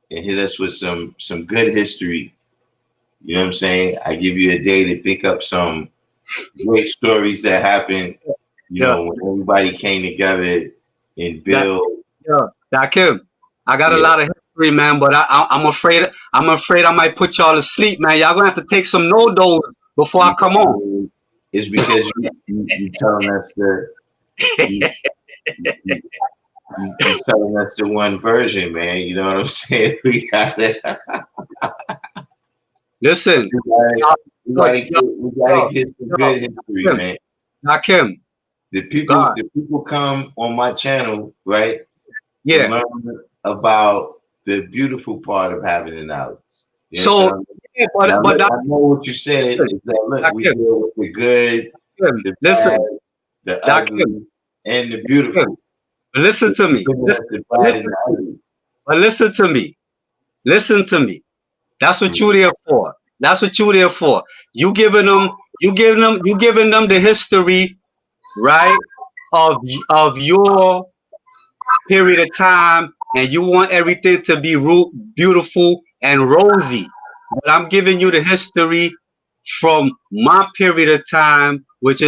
hit us with some good history. You know what I'm saying? I give you a day to pick up some great stories that happened, you know, when everybody came together and build. Darkim, I got a lot of history, man, but I'm afraid I might put y'all to sleep, man. Y'all gonna have to take some no-dos before I come on. It's because you telling us you, you telling us the one version, man. You know what I'm saying? We gotta Listen, we gotta get some good history, Kim, man. Darkim, The God, people come on my channel, right? To yeah. learn about the beautiful part of having an knowledge. You So, understand? yeah, Now, but look, I know what you said is that look, we Darkim, deal with the good, the listen, bad, the Darkim, ugly, and the beautiful. listen to me. Giving us the bad and the ugly. But listen to me. Listen to me. That's what you're there for. That's what you're there for. You giving them the history, right, of your period of time, and you want everything to be beautiful and rosy. But I'm giving you the history from my period of time, which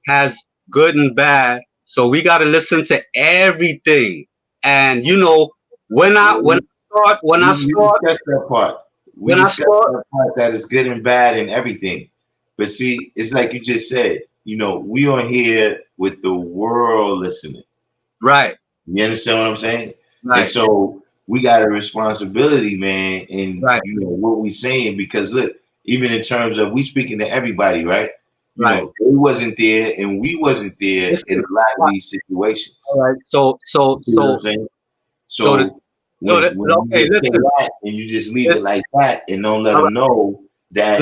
has good and bad. So we got to listen to everything. And you know, when I We start, discussed that part. We discussed that part that is good and bad and everything. But see, it's like you just said, you know, we on here with the world listening. Right. You understand what I'm saying? Right. And so we got a responsibility, man, in right. you know what we saying, because look, even in terms of we speaking to everybody, right? You know, they wasn't there and we wasn't there in a lot of these situations. All right. So you know what I'm saying? So when you just say that and you just leave it like that and don't let them know that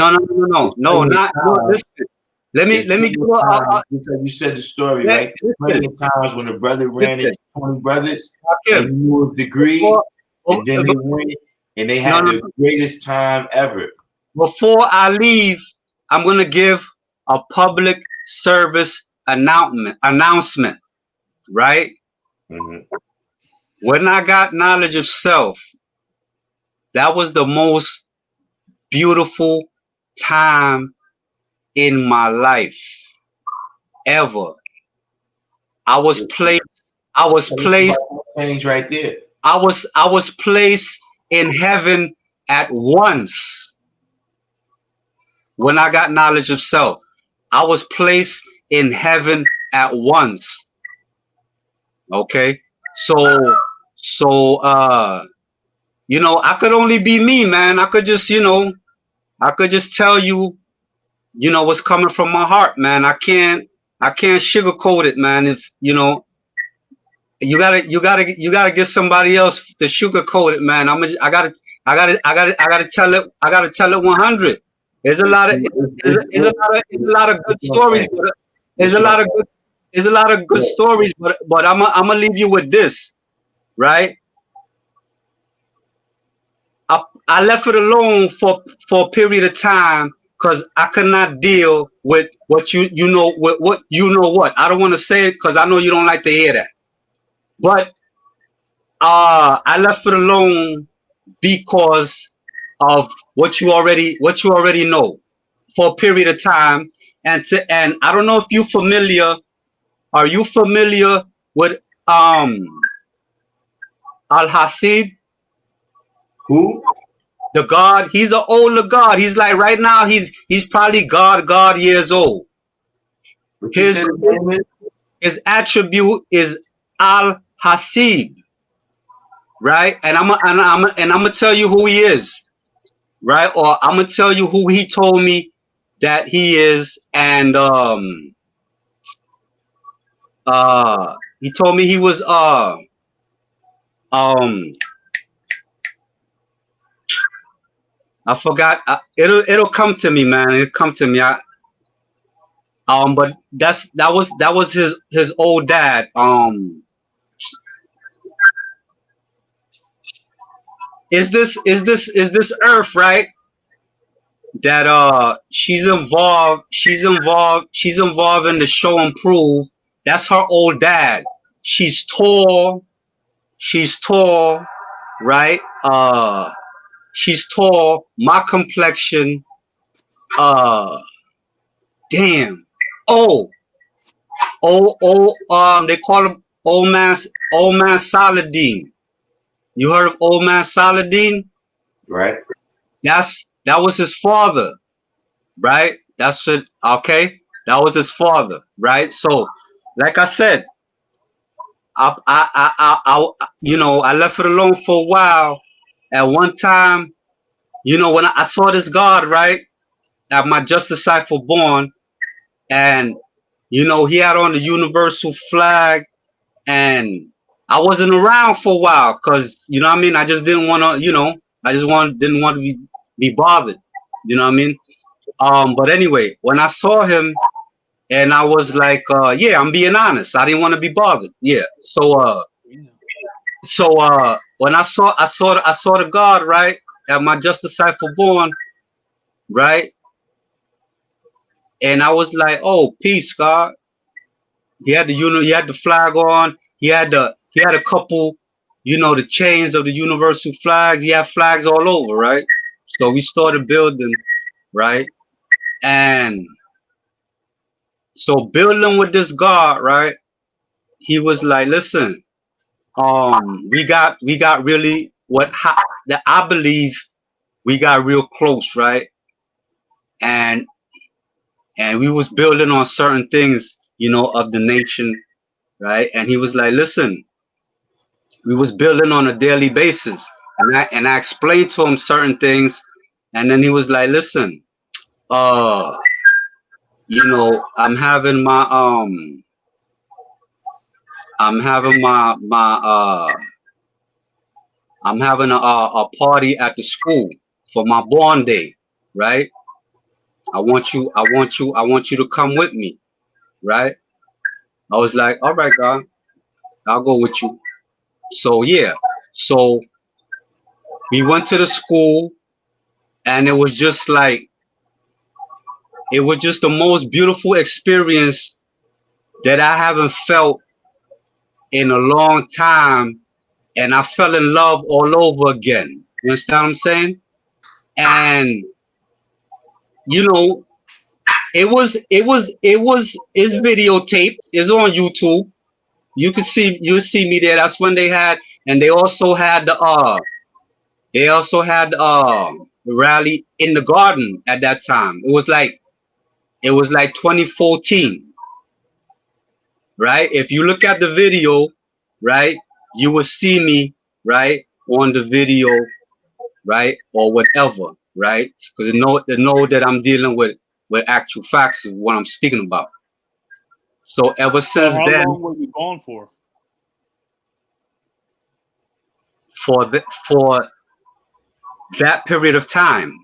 listen. Let me give you just like you said the story, right? There's plenty of times when a brother ran into 20 brothers and he knew his degree, and then they went and they had the greatest time ever. Before I leave, I'm gonna give a public service announcement, right? Mm-hmm. When I got knowledge of self, that was the most beautiful time in my life ever. I was placed change right there. I was placed in heaven at once. When I got knowledge of self, I was placed in heaven at once. Okay? So you know, I could only be me, man. I could just, tell you, what's coming from my heart, man. I can't sugarcoat it, man. If you know, you gotta get somebody else to sugarcoat it, man. I gotta tell it. I gotta tell it 100. There's a lot of good stories. There's a lot of good stories, but I'm gonna leave you with this, right? I left it alone for a period of time because I could not deal with what what. I don't want to say it because I know you don't like to hear that. But I left it alone because of what you already know for a period of time. And I don't know if you familiar. Are you familiar with Al-Hasib? Who? The God. He's an older God. He's like right now. He's probably God years old. His attribute is Al-Hasib, right? And I'm gonna tell you who he is, right? Or I'm gonna tell you who he told me that he is, and he told me he was I forgot. It'll come to me, man. It'll come to me. But that was his old dad. Is this Earth, right? That she's involved in the show and prove. That's her old dad. She's tall, right? She's tall, my complexion, damn. They call him old man Saladin. You heard of old man Saladin? Right. That was his father, right? That's what. Okay. That was his father, right? So, like I said, I left it alone for a while. At one time, when I saw this God, right, at my just disciple born, and he had on the universal flag, and I wasn't around for a while because what I mean. I just didn't want to, didn't want to be bothered. You know what I mean? But anyway, when I saw him, and I was like, yeah, I'm being honest. I didn't want to be bothered. Yeah. So when I saw the God, right, at my just disciple born, right, and I was like, oh, peace, God. He had he had the flag on. He had a couple, the chains of the universal flags. He had flags all over, right? So we started building, right? And so building with this God, right? He was like, listen, we got really that I believe we got real close, right? And we was building on certain things, of the nation, right? And he was like, listen, we was building on a daily basis, and I explained to him certain things, and then he was like, listen, I'm having my I'm having I'm having a party at the school for my born day, right? I want you to come with me, right? I was like, all right, God, I'll go with you. So yeah, so we went to the school, and it was just the most beautiful experience that I haven't felt in a long time, and I fell in love all over again. You understand what I'm saying? And it's videotaped. It's on YouTube. You'll see me there. That's when they had, and they also had the rally in the garden at that time. It was like 2014, right? If you look at the video, right, you will see me, right, on the video, right, or whatever, right? Because they know that I'm dealing with actual facts of what I'm speaking about. So ever since how then, long were you gone for? For that period of time.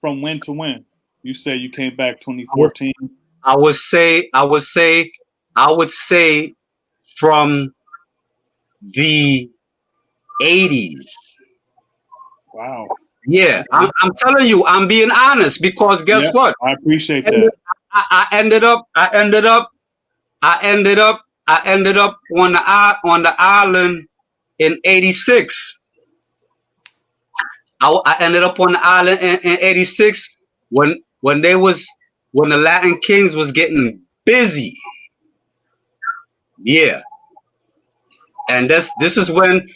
From when to when? You said you came back 2014. I would say from the 80s. Wow. Yeah, I'm telling you, I'm being honest, because guess what? I appreciate that. I ended up on the island in 86. I ended up on the island in 86 when the Latin Kings was getting busy. Yeah. And this is when,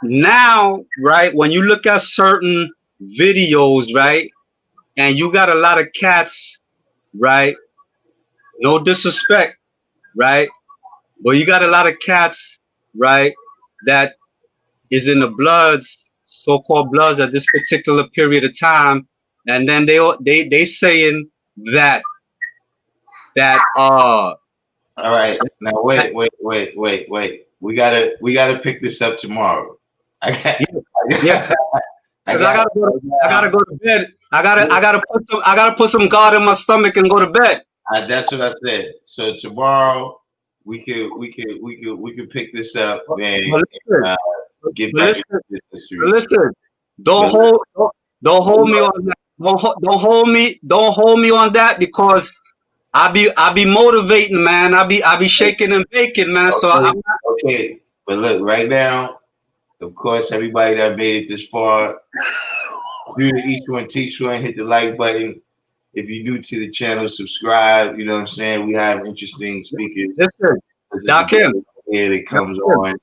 now, right, when you look at certain videos, right, and you got a lot of cats, right, no disrespect, right, but you got a lot of cats, right, that is in the bloods, so-called bloods at this particular period of time, and then they saying that all right, now wait. We gotta pick this up tomorrow. Yeah. Cause I gotta go to bed. I gotta put some God in my stomach and go to bed. That's what I said. So tomorrow we could pick this up and get back into this history. Listen, don't hold me on that. Don't hold me on that, because I be motivating, man. I be shaking and baking, man. Okay, So okay. But look, right now, of course, everybody that made it this far, do the each one teach one, hit the like button. If you're new to the channel, subscribe. You know what I'm saying? We have interesting speakers. Listen, Darkim, here that comes on.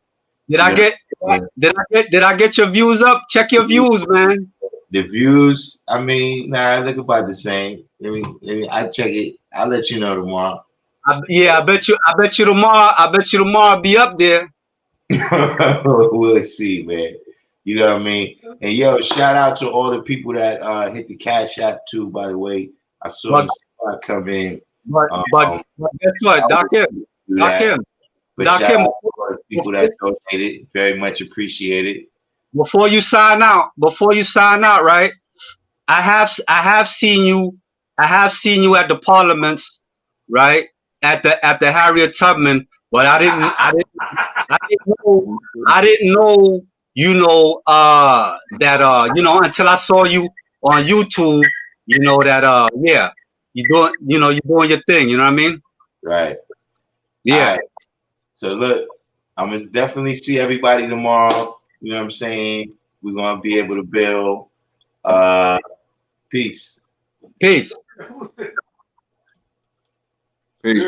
Did I get your views up? Check your views, man. The views, I mean, nah, look about the same. I check it. I'll let you know tomorrow. Yeah, I bet you tomorrow. I bet you tomorrow I'll be up there. We'll see, man. You know what I mean? And yo, shout out to all the people that hit the Cash App too, by the way. I saw them come in. But guess what, Darkim? But shout Darkim, out to all the people that donated. Very much appreciated. before you sign out, right? I have seen you at the parliaments, right? At the Harriet Tubman, but I didn't know, that until I saw you on YouTube, that yeah, you're doing your thing, you know what I mean? Right. Yeah. All right. So look, I'm gonna definitely see everybody tomorrow. You know what I'm saying? We're gonna be able to build. Peace. Peace. Peace.